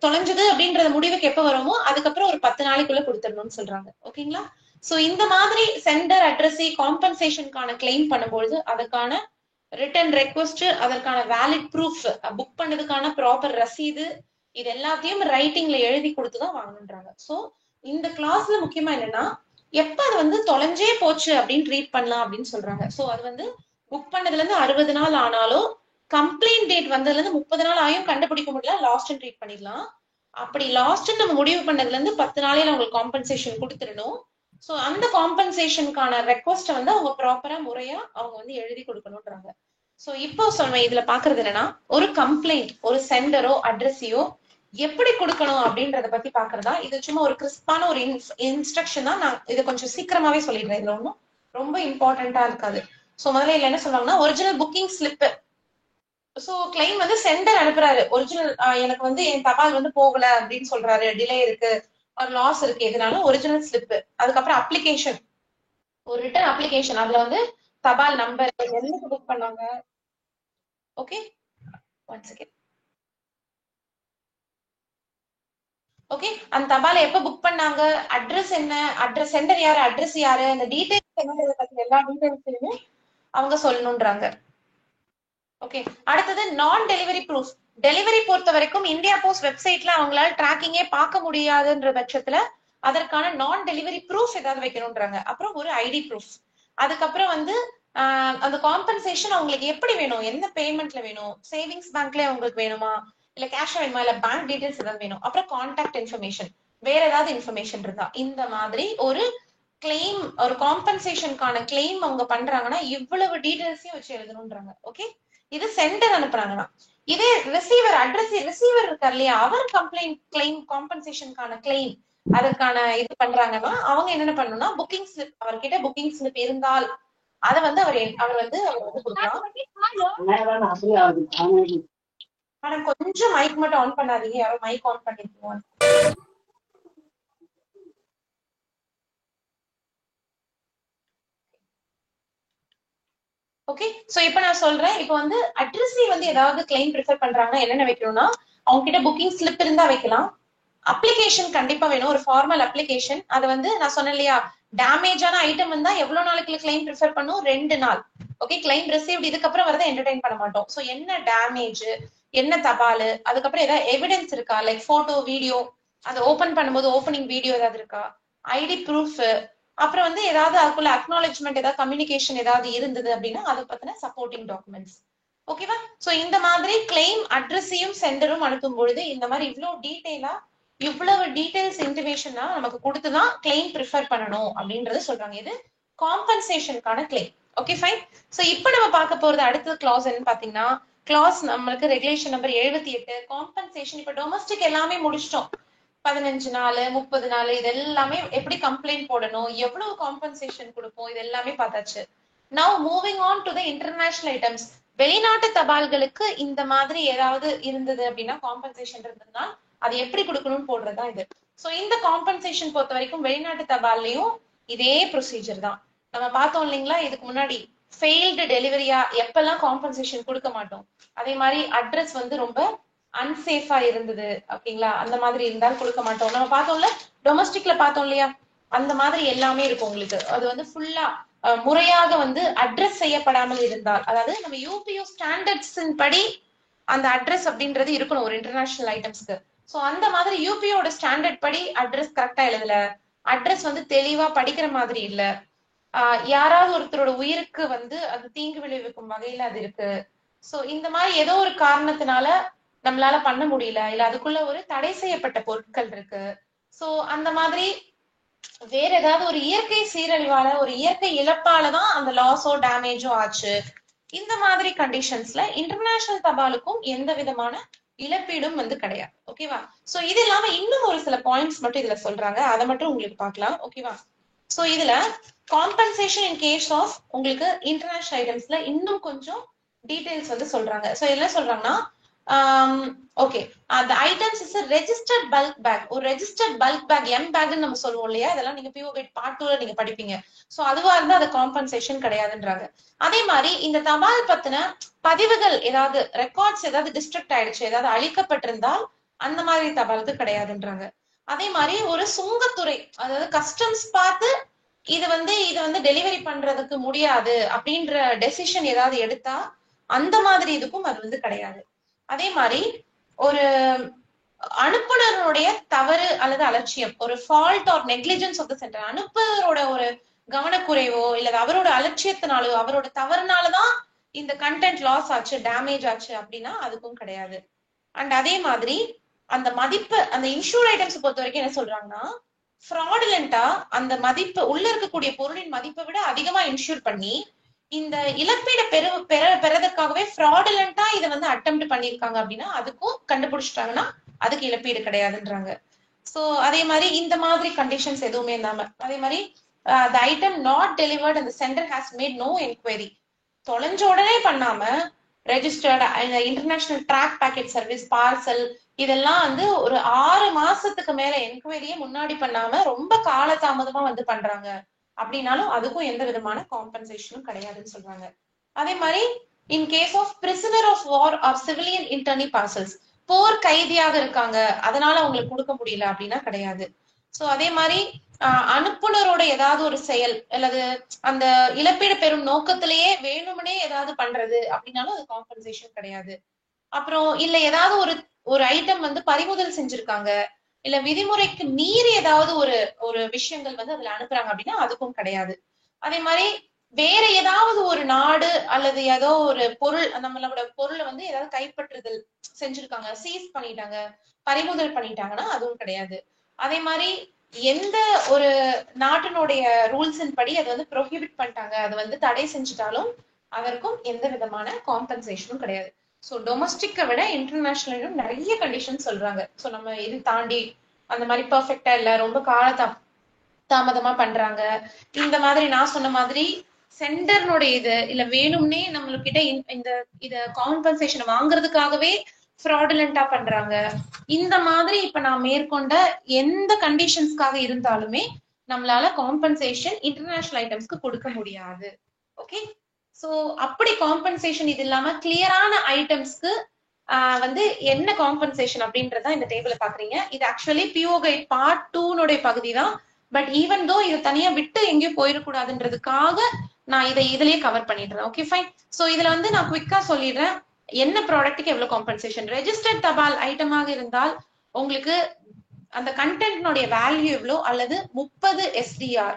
தொலைஞ்சது அப்படின்றத முடிவுக்கு எப்ப வருமோ அதுக்கப்புறம் ஒரு 10 நாளைக்குள்ள கொடுத்துடணும்னு சொல்றாங்க. ஓகேங்களா? சோ இந்த மாதிரி சென்டர் அட்ரஸி காம்பன்சேஷனுக்கான கிளைம் பண்ணும்போது அதுக்கான ரிட்டன் ரெக்வஸ்ட், அதற்கான வேலிட் ப்ரூஃப், புக் பண்ணதுக்கான ப்ராப்பர் ரசீது, இது எல்லாத்தையும் ரைட்டிங்ல எழுதி கொடுத்துதான் வாங்கணுன்றாங்க. சோ இந்த கிளாஸ்ல முக்கியமா என்னன்னா எப்ப அது வந்து தொலைஞ்சே போச்சு அப்படின்னு ட்ரீட் பண்ணலாம் அப்படின்னு சொல்றாங்க. சோ அது வந்து புக் பண்ணதுல இருந்து 60 நாள் ஆனாலும் கம்ப்ளைண்ட் டேட் வந்ததுல இருந்து 30 நாள் ஆயும் கண்டுபிடிக்க முடியல, லாஸ்ட் ட்ரீட் பண்ணிடலாம். அப்படி லாஸ்ட் நம்ம முடிவு பண்ணதுல இருந்து 10 நாளையில அவங்களுக்கு காம்பன்சேஷன் கொடுத்துடணும். சோ அந்த காம்பன்சேஷனுக்கான ரெக்வஸ்ட வந்து அவங்க ப்ராப்பரா முறையா அவங்க வந்து எழுதி கொடுக்கணும்ன்றாங்க. சோ இப்போ சொல்றேன், இதுல பாக்குறது என்னன்னா ஒரு கம்ப்ளைண்ட் ஒரு சென்டரோ அட்ரஸியோ எப்படி கொடுக்கணும் அப்படின்றத பத்தி பாக்குறதா. இது சும்மா ஒரு கிறிஸ்பான ஒரு இன்ஸ்ட்ரக்ஷன் தான். நான் இதை கொஞ்சம் சீக்கிரமாவே சொல்லிடுறேன், இதுல ஒன்றும் ரொம்ப இம்பார்ட்டன்டா இருக்காது. சோ முதல்ல இதுல என்ன சொல்றாங்கன்னா original booking slip. So claim வந்து சென்டர் அனுப்புறாரு ஒரிஜினல், எனக்கு வந்து என் தபால் வந்து போகல அப்படின்னு சொல்றாரு, டிலே இருக்கு ஒரு லாஸ் இருக்கு எதுனாலும் ஒரிஜினல் ஸ்லிப். அதுக்கப்புறம் அப்ளிகேஷன், ஒரு ரிட்டன் அப்ளிகேஷன், அதுல வந்து தபால் நம்பர் என்னைக்கு புக் பண்ணாங்க. Okay, one second. ஓகே, அந்த தபாலை எப்ப புக் பண்ணாங்க, அட்ரஸ் என்ன, அட்ரஸ் சென்டர் யாரு, அட்ரஸ் யாரு, அந்த டீடைல்ஸ் என்னன்றத பத்தி எல்லா டீடைல்ஸையுமே அவங்க சொல்லணும்ன்றாங்க. ஓகே, அடுத்தது நான் டெலிவரி ப்ரூஃப். டெலிவரி பொறுத்த வரைக்கும் இந்தியா போஸ்ட் வெப்சைட்ல அவங்களால டிராக்கிங்கே பார்க்க முடியாதுன்ற பட்சத்துல அதற்கான நான் டெலிவரி ப்ரூஃப் ஏதாவது வைக்கணும்ன்றாங்க. அப்புறம் ஒரு ஐடி ப்ரூஃப். அதுக்கப்புறம் வந்து அந்த காம்பன்சேஷன் அவங்களுக்கு எப்படி வேணும், என்ன பேமெண்ட்ல வேணும், சேவிங்ஸ் பேங்க்ல அவங்களுக்கு வேணுமா இல்ல கேஷ் வேணுமா இல்ல பேங்க் டீடைல்ஸ் ஏதாவது வேணும், அப்புறம் கான்டாக்ட் இன்ஃபர்மேஷன், வேற ஏதாவது இன்ஃபர்மேஷன் இருந்தா இந்த மாதிரி ஒரு கிளைம் ஒரு காம்பன்சேஷனுக்கான கிளைம் அவங்க பண்றாங்கன்னா இவ்வளவு டீடைல்ஸையும் வச்சு எழுதணும்ன்றாங்க. ஓகே, இது சென்டர் அனுப்புறாங்கன்னா. இதே ரிசீவர் அட்ரஸ் ரிசீவர் இருக்கார் இல்லையா, அவர் கம்ப்ளைண்ட் கிளைம் காம்பன்சேஷனுக்கான கிளைம் அதற்கான இது பண்றாங்கன்னா அவங்க என்னென்ன பண்ணணும்னா புக்கிங் ஸ்லிப், அவர்கிட்ட புக்கிங் ஸ்லிப் இருந்தால் அதை வந்து அவர் வந்து கொடுக்கலாம். ஆனா கொஞ்சம் மைக் மட்டும் ஆன் பண்ணாதீங்க, யாரும் மைக் ஆன் பண்ணிருக்கோம். ஓகே, சோ இப்ப நான் சொல்றேன். இப்போ வந்து அட்ரஸி வந்து ஏதாவது கிளைம் ப்ரிஃபர் பண்றாங்கன்னா என்னென்ன வைக்கணும்னா அவங்க கிட்ட புக்கிங் ஸ்லிப் இருந்தா வைக்கலாம், அப்ளிகேஷன் கண்டிப்பா வேணும், ஒரு ஃபார்மல் அப்ளிகேஷன். அது வந்து நான் சொன்னேன் இல்லையா, டேமேஜான ஐட்டம் வந்தா எவ்வளவு நாளைக்கு கிளைம் ப்ரிஃபர் பண்ணும், 2 நாள். ஓகே, கிளைம் ரிசீவ்ட் இதுக்கப்புறம் வரதை என்டர்டைன் பண்ண மாட்டோம். சோ என்ன டேமேஜ், என்ன தபால், அதுக்கப்புறம் ஏதாவது எவிடன்ஸ் இருக்கா, லைக் போட்டோ வீடியோ, அதை ஓபன் பண்ணும்போது ஓபனிங் வீடியோ ஏதாவது இருக்கா, ஐடி ப்ரூஃப், அப்புறம் வந்து ஏதாவது அதுக்குள்ள அக்னாலஜ்மெண்ட், ஏதாவது கம்யூனிகேஷன் ஏதாவது இருந்தது அப்படின்னா அதை பத்தின சப்போர்ட்டிங் டாக்குமெண்ட்ஸ். ஓகேவா? சோ இந்த மாதிரி கிளைம் அட்ரஸையும் சென்டரும் அனுப்பும் பொழுது இந்த மாதிரி இவ்வளவு டீடைலா, இவ்வளவு டீடைல்ஸ் இன்டிமேஷனா நமக்கு கொடுத்துதான் கிளைம் ப்ரிஃபர் பண்ணணும் அப்படின்றது சொல்றாங்க. இது காம்பன்சேஷனுக்கான கிளைம். Okay fine. சோ இப்போ நம்ம பார்க்க போறது அடுத்த கிளாஸ் என்னன்னு பாத்தீங்கன்னா, கிளாஸ் நம்மளுக்கு ரெகுலேஷன் நம்பர் 78 காம்பன்சேஷன். இப்ப டொமஸ்டிக் எல்லாமே முடிச்சிட்டோம். 15 நாள், 30 நாள், இது எல்லாமே எப்படி கம்ப்ளைண்ட் போடணும், எவ்வளவு காம்பன்சேஷன் கொடுப்போம், இது எல்லாமே பார்த்தாச்சு. Now moving on to the international items. வெளிநாட்டு தபால்களுக்கு இந்த மாதிரி ஏதாவது இருந்தது அப்படின்னா, காம்பன்சேஷன் இருந்ததுன்னா அது எப்படி கொடுக்கணும்னு போடுறதா இது. சோ இந்த காம்பன்சேஷன் பொறுத்த வரைக்கும் வெளிநாட்டு தபால்லையும் இதே ப்ரொசீஜர் தான். நம்ம பார்த்தோம் இல்லைங்களா இதுக்கு முன்னாடி, ஃபெயில்டு டெலிவரியா எப்பெல்லாம் காம்பன்சேஷன் கொடுக்க மாட்டோம், அதே மாதிரி அட்ரஸ் வந்து ரொம்ப அன்சேஃபா இருந்தது அப்படிங்களா, அந்த மாதிரி இருந்தால் கொடுக்க மாட்டோம். நம்ம பார்த்தோம்ல டொமஸ்டிக்ல பார்த்தோம் இல்லையா, அந்த மாதிரி எல்லாமே இருக்கும் உங்களுக்கு. அது வந்து ஃபுல்லா முறையாக வந்து அட்ரஸ் செய்யப்படாமல் இருந்தால், அதாவது நம்ம யூபிஓ ஸ்டாண்டர்ட்ஸ் படி அந்த அட்ரஸ் அப்படின்றது இருக்கணும் ஒரு இன்டர்நேஷனல் ஐட்டம்ஸ்க்கு. சோ அந்த மாதிரி யூபிஓட ஸ்டாண்டர்ட் படி அட்ரஸ் கரெக்டா எழுதல, அட்ரஸ் வந்து தெளிவா படிக்கிற மாதிரி இல்ல, யாராவது ஒருத்தரோட உயிருக்கு வந்து அது தீங்கு விளைவிக்கும் வகையில அது இருக்கு, சோ இந்த மாதிரி ஏதோ ஒரு காரணத்தினால நம்மளால பண்ண முடியல, இல்ல அதுக்குள்ள ஒரு தடை செய்யப்பட்ட பொருட்கள் இருக்கு, சோ அந்த மாதிரி வேற ஏதாவது ஒரு இயற்கை சீரழிவால, ஒரு இயற்கை இழப்பாலதான் அந்த லாஸோ டேமேஜோ ஆச்சு, இந்த மாதிரி கண்டிஷன்ஸ்ல இன்டர்நேஷனல் தபாலுக்கும் எந்த விதமான இழப்பீடும் வந்து கிடையாது. ஓகேவா? சோ இது இல்லாம இன்னும் ஒரு சில பாயிண்ட்ஸ் மட்டும் இதுல சொல்றாங்க, அதை மட்டும் உங்களுக்கு பார்க்கலாம். ஓகேவா? சோ இதுல காம்பன்சேஷன் இன் கேஸ் ஆஃப் உங்களுக்கு இன்டர்நேஷனல் ஐட்டம்ஸ்ல இன்னும் கொஞ்சம் டீடைல்ஸ் வந்து சொல்றாங்க. சோ என்ன சொல்றாங்கன்னா, okay, the items is a registered bulk bag. ஒரு registered bulk bag, M bag ன்னு நம்ம சொல்லுவோம் இல்லையா, இதெல்லாம் நீங்க PO Gate Part 2ல நீங்க படிப்பீங்க. சோ அதுவா இருந்தா அது காம்பன்சேஷன் கிடையாதுன்றாங்க. அதே மாதிரி இந்த தபால் பத்தின பதிவுகள் ஏதாவது, ரெக்கார்ட்ஸ் ஏதாவது டிஸ்ட்ரக்ட் ஆயிடுச்சு, ஏதாவது அழிக்கப்பட்டிருந்தால் அந்த மாதிரி தபாலுக்கு கிடையாதுன்றாங்க. அதே மாதிரி ஒரு சுங்கத்துறை, அதாவது கஸ்டம்ஸ் பார்த்து இது வந்து டெலிவரி பண்றதுக்கு முடியாது அப்படின்ற டெசிஷன் ஏதாவது எடுத்தா அந்த மாதிரி இதுக்கும் அது வந்து கிடையாது. அதே மாதிரி ஒரு அனுப்புனருடைய தவறு அல்லது அலட்சியம், ஒரு fault or negligence of the centre, அனுப்புனரோட ஒரு கவனக்குறைவோ இல்ல அவரோட அலட்சியத்தினாலோ அவரோட தவறுனாலதான் இந்த கண்டென்ட் லாஸ் ஆச்சு, டேமேஜ் ஆச்சு அப்படின்னா அதுக்கும் கிடையாது. அண்ட் அதே மாதிரி அந்த மதிப்பு, அந்த இன்சூர் ஐட்டம்ஸ் பொறுத்த வரைக்கும் என்ன சொல்றாங்கன்னா, ஃப்ராடுலண்டா அந்த மதிப்பு உள்ள இருக்கக்கூடிய பொருளின் மதிப்பை விட அதிகமா இன்சூர் பண்ணி இந்த இழப்பீடு பெறதற்காகவே ஃப்ராடுலண்டா இதை வந்து அட்டெம்ப்ட் பண்ணிருக்காங்க அப்படின்னா அதுக்கும் கண்டுபிடிச்சிட்டாங்கன்னா அதுக்கு இழப்பீடு கிடையாதுன்றாங்க. சோ அதே மாதிரி இந்த மாதிரி கண்டிஷன்ஸ் எதுவுமே இல்லாம, அதே மாதிரி the item not delivered and the sender has made no enquiry, தொலைஞ்ச உடனே பண்ணாம registered international track packet service, parcel, இதெல்லாம் வந்து ஒரு 6 மாசத்துக்கு மேல என்கொயரியே முன்னாடி பண்ணாம ரொம்ப காலதாமதமா வந்து பண்றாங்க அப்படின்னாலும் அதுக்கும் எந்த விதமான காம்பன்சேஷனும் கிடையாதுன்னு சொல்றாங்க. அதே மாதிரி in case of prisoner of war or civilian internee parcels, போர் கைதியாக இருக்காங்க அதனால அவங்களுக்கு கொடுக்க முடியல அப்படின்னா கிடையாது. சோ அதே மாதிரி அனுப்புனரோட ஏதாவது ஒரு செயல் அல்லது அந்த இழப்பீடு பெறும் நோக்கத்திலேயே வேணும்னே ஏதாவது பண்றது அப்படின்னாலும் அது காம்பன்சேஷன் கிடையாது. அப்புறம் இல்ல ஏதாவது ஒரு ஐட்டம் வந்து பறிமுதல் செஞ்சிருக்காங்க, இல்ல விதிமுறைக்கு மீறி ஏதாவது ஒரு விஷயங்கள் வந்து அதுல அனுப்புறாங்க அப்படின்னா அதுக்கும் கிடையாது. அதே மாதிரி வேற ஏதாவது ஒரு நாடு அல்லது ஏதோ ஒரு பொருள், நம்மளோட பொருளை வந்து ஏதாவது கைப்பற்றுதல் செஞ்சிருக்காங்க, சீஸ் பண்ணிட்டாங்க, பறிமுதல் பண்ணிட்டாங்கன்னா அதுவும் கிடையாது. அதே மாதிரி எந்த ஒரு நாட்டினுடைய ரூல்ஸின் படி அது வந்து ப்ரொஹிபிட் பண்ணிட்டாங்க, அது வந்து தடை செஞ்சுட்டாலும் அதற்கும் எந்த விதமான காம்பன்சேஷனும் கிடையாது. சோ டொமஸ்டிக்கை விட இன்டர்நேஷனலும் நிறைய கண்டிஷன் சொல்றாங்க. சோ நம்ம இது தாண்டி அந்த மாதிரி பெர்ஃபெக்டா இல்ல, ரொம்ப தாமதமா பண்றாங்க, இந்த மாதிரி நான் சொன்ன மாதிரி சென்டர்னுடைய இது இல்ல வேணும்னே நம்மகிட்ட இந்த இத காம்பன்சேஷன் வாங்குறதுக்காகவே ஃப்ராடுலண்டா பண்றாங்க, இந்த மாதிரி இப்ப நான் மேற்கொண்ட எந்த கண்டிஷன்ஸ்க்காக இருந்தாலுமே நம்மளால காம்பன்சேஷன் இன்டர்நேஷனல் ஐட்டம்ஸ்க்கு கொடுக்க முடியாது. ஓகே, சோ அப்படி காம்பன்சேஷன் இது இல்லாம கிளியரான ஐட்டம்ஸ்க்கு வந்து என்ன காம்பன்சேஷன் அப்படின்றத இந்த டேபிள பாக்குறீங்க. இது ஆக்சுவலி பிஓ கைட் பார்ட் 2 பகுதி தான். பட் ஈவன் தோ இது தனியா விட்டு எங்கேயும் போயிடக்கூடாதுன்றதுக்காக நான் இதை இதுலயே கவர் பண்ணிடுறேன். Okay fine. சோ இதுல வந்து நான் குவிக்கா சொல்லிடுறேன் என்ன ப்ராடக்ட்டுக்கு எவ்வளவு காம்பன்சேஷன். ரெஜிஸ்டர்ட் தபால் ஐட்டமாக இருந்தால் உங்களுக்கு அந்த கண்டென்ட்னுடைய வேல்யூ எவ்வளோ அல்லது 30 SDR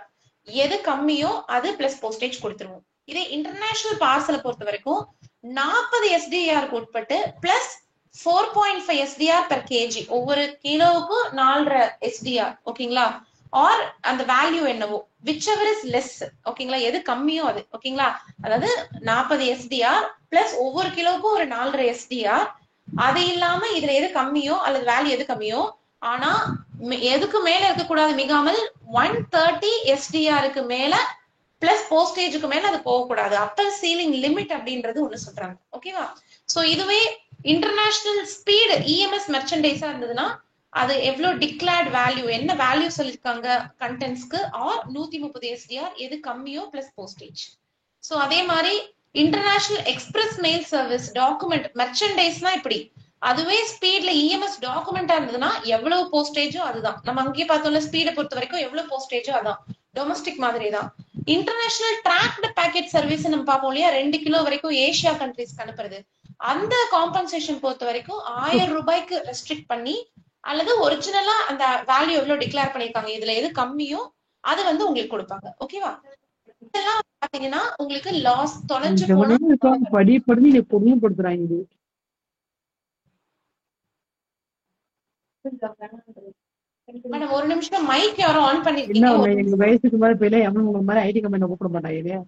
எது கம்மியோ அது பிளஸ் போஸ்டேஜ் கொடுத்துருவோம். இதே இன்டர்நேஷனல் பார்சலை பொறுத்த வரைக்கும் 40 SDR உட்பட்டு பிளஸ் 4.5 SDR per kg, ஒவ்வொரு கிலோவுக்கும் 4.5 SDR. ஓகேங்களா? ஆர் அந்த வேல்யூ என்னவோ விச் எவர் இஸ் லெஸ். ஓகேங்களா? எது கம்மியோ அது. ஓகேங்களா? அதாவது 40 SDR பிளஸ் ஒவ்வொரு கிலோவுக்கும் ஒரு 4.5 SDR. அது இல்லாம இதுல எது கம்மியோ அல்லது வேல்யூ எது கம்மியோ, ஆனா எதுக்கு மேல இருக்கக்கூடாது, மிகாமல் 130 SDRக்கு மேல பிளஸ் போஸ்டேஜுக்கு மேல அது போகக்கூடாது. அப்பர் சீலிங் லிமிட் அப்படின்றது ஒண்ணு சொல்றாங்க. ஓகேவா? சோ இதுவே இன்டர்நேஷனல் ஸ்பீடு இஎம்எஸ் மெர்ச்சன்டைஸா இருந்ததுன்னா அது எவ்வளவு டிக்ளேர்ட் வேல்யூ, என்ன வேல்யூ சொல்லிருக்காங்க கண்டென்ட்ஸ்க்கு, ஆர் 130 SDR எது கம்மியோ பிளஸ் போஸ்டேஜ். சோ அதே மாதிரி international express mail service document மெர்ச்சன்டைஸ்னா இப்படி, அதுவே ஸ்பீட்ல இஎம்எஸ் டாக்குமெண்டா இருந்ததுன்னா எவ்வளவு போஸ்டேஜோ அதுதான். நம்ம அங்கேயே பார்த்தோம்ல, ஸ்பீடை பொறுத்த வரைக்கும் எவ்வளவு போஸ்டேஜோ அதான். டொமஸ்டிக் மாதிரி தான். இன்டர்நேஷனல் டிராக்டு பேக்கெட் சர்வீஸ் நம்ம பார்ப்போம் இல்லையா, 2 கிலோ வரைக்கும் ஏசியா கண்ட்ரீஸ்க்கு அனுப்புறது. அந்த காம்பன்சேஷன் பொறுத்த வரைக்கும் 1000 ரூபாய்க்கு ரெஸ்ட்ரிக்ட் பண்ணி, அல்லது ஒரிஜினலா அந்த வேல்யூ எவ்வளவு டிக்ளேர் பண்ணிருக்காங்க இதுல எது கம்மியோ அது வந்து உங்களுக்கு கொடுப்பாங்க. ஓகேவா? இதெல்லாம் பாத்தீங்கன்னா உங்களுக்கு லாஸ் தொலைஞ்சு போனா பொறுமைப்படுத்துறாங்க. மேடம் ஒரு நிமிஷம், மைக் யாரோ ஆன் பண்ணிருக்கீங்க. எங்க வயசுக்கு மேல போயில எவனும் உங்க மாதிரி ஐடி கம்பெனில கூப்பிட மாட்டாங்க இல்லையா?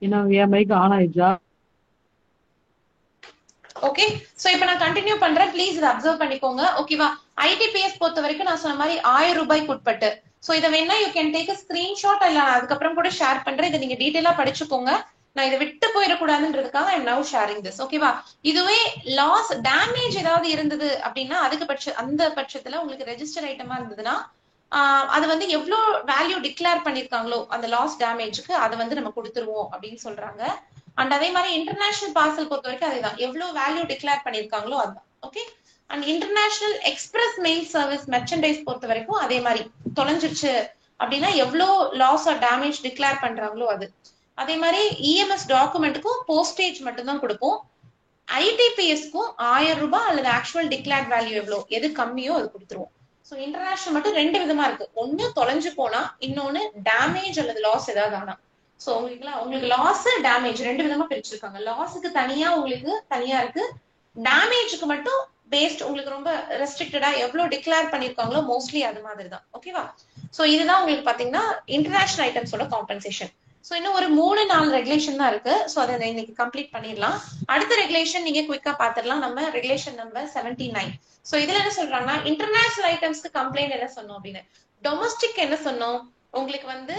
ஏன்னா என் மைக் ஆன் ஆயிடுச்சா? ஓகே, சோ இப்போ நான் கண்டினியூ பண்றேன், ப்ளீஸ் இதை அப்சர்வ் பண்ணிக்கோங்க. ஓகேவா? ஐடிபிஎஸ் பொறுத்த வரைக்கும் நான் சொன்ன மாதிரி 1000 ரூபாய்க்கு உட்பட்டு. சோ இதை வேணா யூ கேன் டேக் ஸ்கிரீன்ஷாட், இல்ல அதுக்கப்புறம் கூட ஷேர் பண்றேன். இதை நீங்க டீடைலா படிச்சுக்கோங்க. நான் இதை விட்டு போயிடக்கூடாதுன்றதுக்காக I am now sharing this. ஓகேவா? இதுவே லாஸ் டேமேஜ் ஏதாவது இருந்தது அப்படின்னா அதுக்கு அந்த பட்சத்துல உங்களுக்கு ரெஜிஸ்டர் ஐட்டமா இருந்ததுன்னா அது வந்து எவ்வளவு வேல்யூ டிக்ளேர் பண்ணிருக்காங்களோ அந்த லாஸ் டேமேஜுக்கு அதை வந்து நம்ம கொடுத்துருவோம் அப்படின்னு சொல்றாங்க. அண்ட் அதே மாதிரி இன்டர்நேஷனல் பார்சல் பொறுத்த வரைக்கும் அதேதான், எவ்வளவு வேல்யூ டிக்ளேர் பண்ணிருக்காங்களோ அதுதான். Okay. And international express mail service merchandise பொறுத்த வரைக்கும் அதே மாதிரி தொலைஞ்சிருச்சு அப்படின்னா எவ்வளவு லாஸ் ஆர் டேமேஜ் டிக்ளேர் பண்றாங்களோ அது. அதே மாதிரி இஎம்எஸ் டாக்குமெண்ட்டுக்கும் போஸ்டேஜ் மட்டும் தான் கொடுப்போம். ஐடிபிஎஸ்க்கும் 1000 ரூபாய் அல்லது ஆக்சுவல் டிக்ளேர்ட் வேல்யூ எவ்வளோ எது கம்மியோ அது கொடுத்துருவோம். ஸோ இன்டர்நேஷனல் மட்டும் 2 விதமா இருக்கு. ஒன்னு தொலைஞ்சு போனா, இன்னொன்னு டேமேஜ் அல்லது லாஸ் ஏதாவது ஆனா. சோ உங்களுக்கு லாஸ் டேமேஜ் 2 விதமா பிரிச்சிருக்காங்க. லாஸுக்கு தனியா உங்களுக்கு தனியா இருக்கு, டேமேஜுக்கு மட்டும் பேஸ்ட் உங்களுக்கு ரொம்ப ரெஸ்ட்ரிக்டடா எவ்வளவு டிக்ளேர் பண்ணிருக்காங்களோ மோஸ்ட்லி அது மாதிரி தான். ஓகேவா? சோ இதுதான் உங்களுக்கு பாத்தீங்கன்னா இன்டர்நேஷனல் ஐட்டம்ஸோட காம்பன்சேஷன். சோ இன்னும் ஒரு 3-4 ரெகுலேஷன் தான் இருக்கு. சோ அதை இன்னைக்கு கம்ப்ளீட் பண்ணிடலாம். அடுத்த ரெகுலேஷன் நீங்க குயிக்கா பாத்துடலாம். நம்ம ரெகுலேஷன் நம்பர் 79. சோ இதுல என்ன சொல்றாங்கன்னா, இன்டர்நேஷனல் ஐட்டம்ஸ்க்கு கம்ப்ளைண்ட் என்ன சொன்னோம் அப்படின்னு, டொமஸ்டிக் என்ன சொன்னோம், உங்களுக்கு வந்து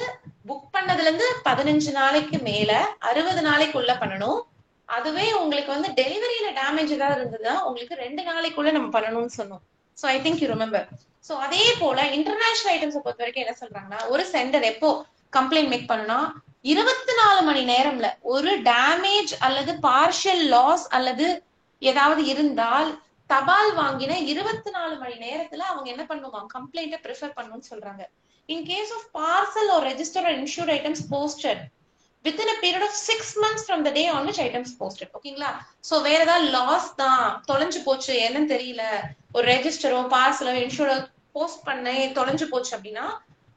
புக் பண்ணதுல இருந்து 15 நாளைக்கு மேல 60 நாளைக்குள்ள பண்ணணும். அதுவே உங்களுக்கு வந்து டெலிவரியில டேமேஜ் ஏதாவது இருந்ததுன்னா உங்களுக்கு 2 நாளைக்குள்ள நம்ம பண்ணணும்னு சொன்னோம். So I think you remember. So அதே போல இன்டர்நேஷனல் ஐட்டம்ஸ் பொறுத்த வரைக்கும் என்ன சொல்றாங்கன்னா, ஒரு சென்டர் எப்போ கம்ப்ளைண்ட் மேக் பண்ணுனா 24 மணி நேரம்ல ஒரு டேமேஜ் அல்லது பார்ஷியல் லாஸ் அல்லது ஏதாவது இருந்தால் தபால் வாங்கின 24 மணி நேரத்துல அவங்க என்ன பண்ணுமா, கம்ப்ளைண்ட்டை ப்ரிஃபர் பண்ணணும்னு சொல்றாங்க. In case of parcel or registered or insured items posted within a period of 6 months from the day on which items posted. ஓகேங்களா? சோ வேற ஏதாவது லாஸ் தான், தொலைஞ்சு போச்சு என்னன்னு தெரியல, ஒரு ரெஜிஸ்டரோ பார்சலோ இன்சூரோ போஸ்ட் பண்ண தொலைஞ்சு போச்சு அப்படின்னா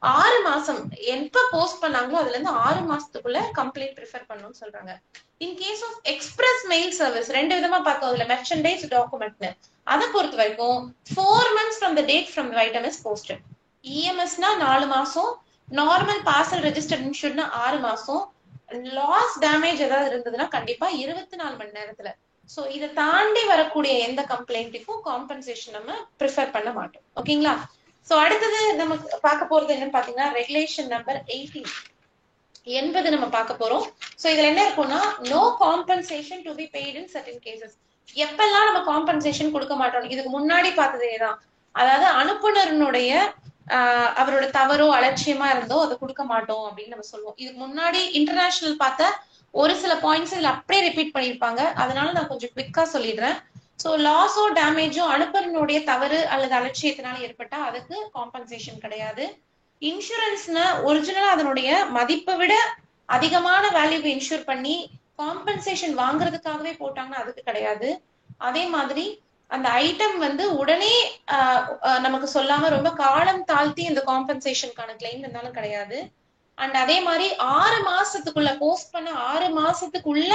6 மாசம் எப்ப போஸ்ட் பண்ணாங்களோ அதுல இருந்து 6 மாசத்துக்குள்ள கம்ப்ளைண்ட் ப்ரிஃபர் பண்ணணும்னு சொல்றாங்க. In case of express mail service 2 விதமா பார்த்தோம், அதுல மெர்ச்சன்டைஸ் டாக்குமெண்ட்னு. அதை பொறுத்த வரைக்கும் 4 months from the date from the item is posted. இஎம்எஸ்னா 4 மாசம், நார்மல் பார்சல் ரெஜிஸ்டர்ட் இன்சூர்ட்னா 6 மாசம், லாஸ் டேமேஜ் ஏதாவது இருந்ததுன்னா கண்டிப்பா 24 மணி நேரத்துல. சோ இதை தாண்டி வரக்கூடிய எந்த கம்ப்ளைண்ட்டுக்கும் காம்பன்சேஷன் நம்ம ப்ரிஃபர் பண்ண மாட்டோம். ஓகேங்களா? சோ அடுத்தது நம்ம பார்க்க போறது என்னன்னு பாத்தீங்கன்னா ரெகுலேஷன் நம்பர் 80 நம்ம பார்க்க போறோம். சோ இதுல என்ன இருக்கும்னா, no compensation to be paid in certain cases. எப்பெல்லாம் நம்ம காம்பன்சேஷன் கொடுக்க மாட்டோம், இதுக்கு முன்னாடி பார்த்ததேதான். அதாவது அனுப்புனருடைய அவரோட தவறோ அலட்சியமா இருந்தோ அதை கொடுக்க மாட்டோம் அப்படின்னு நம்ம சொல்லுவோம். இதுக்கு முன்னாடி இன்டர்நேஷனல் பார்த்த ஒரு சில பாயிண்ட்ஸ் இதுல அப்படியே ரிப்பீட் பண்ணியிருப்பாங்க, அதனால நான் கொஞ்சம் குவிக்கா சொல்லிடுறேன். சோ லாஸோ டேமேஜோ அனுப்புறனுடைய தவறு அல்லது அலட்சியத்தினால ஏற்பட்டா அதுக்கு காம்பன்சேஷன் கிடையாது. இன்சூரன்ஸ்னா ஒரிஜினலா அதனுடைய மதிப்பை விட அதிகமான வேல்யூவை இன்சூர் பண்ணி காம்பன்சேஷன் வாங்குறதுக்காகவே போட்டாங்கன்னா அதுக்கு கிடையாது. அதே மாதிரி அந்த ஐட்டம் வந்து உடனே நமக்கு சொல்லாம ரொம்ப காலம் தாழ்த்தி இந்த காம்பன்சேஷனுக்கான கிளைம் இருந்தாலும் கிடையாது. அண்ட் அதே மாதிரி 6 மாசத்துக்குள்ள போஸ்ட் பண்ண 6 மாசத்துக்குள்ள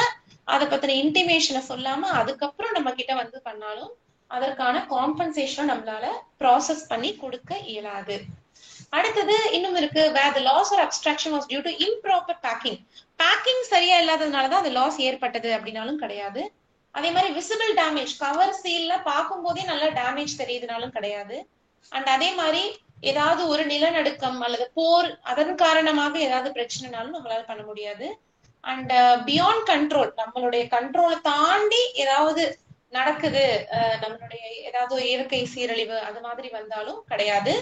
அதை பத்தின இன்டிமேஷனை சொல்லாம அதுக்கப்புறம் நம்ம கிட்ட வந்து பண்ணாலும் அதற்கான காம்பன்சேஷன் நம்மளால ப்ராசஸ் பண்ணி கொடுக்க இயலாது. அடுத்தது இன்னும் இருக்கு, where the loss or abstraction was due to improper packing. Packing சரியா இல்லாததுனாலதான் அந்த லாஸ் ஏற்பட்டது அப்படின்னாலும் கிடையாது. அதே மாதிரி விசிபிள் டேமேஜ், கவர் சீல்ல பார்க்கும் போதே நல்லா டேமேஜ் தெரியுதுனாலும் கிடையாது. அண்ட் அதே மாதிரி ஏதாவது ஒரு நிலநடுக்கம் அல்லது போர் அதன் காரணமாக ஏதாவது பிரச்சனைனாலும் நம்மளால பண்ண முடியாது. அண்ட் பியாண்ட் கண்ட்ரோல், நம்மளுடைய கண்ட்ரோலை தாண்டி ஏதாவது நடக்குது, நம்மளுடைய ஏதாவது இயற்கை சீரழிவு அது மாதிரி வந்தாலும் கிடையாது.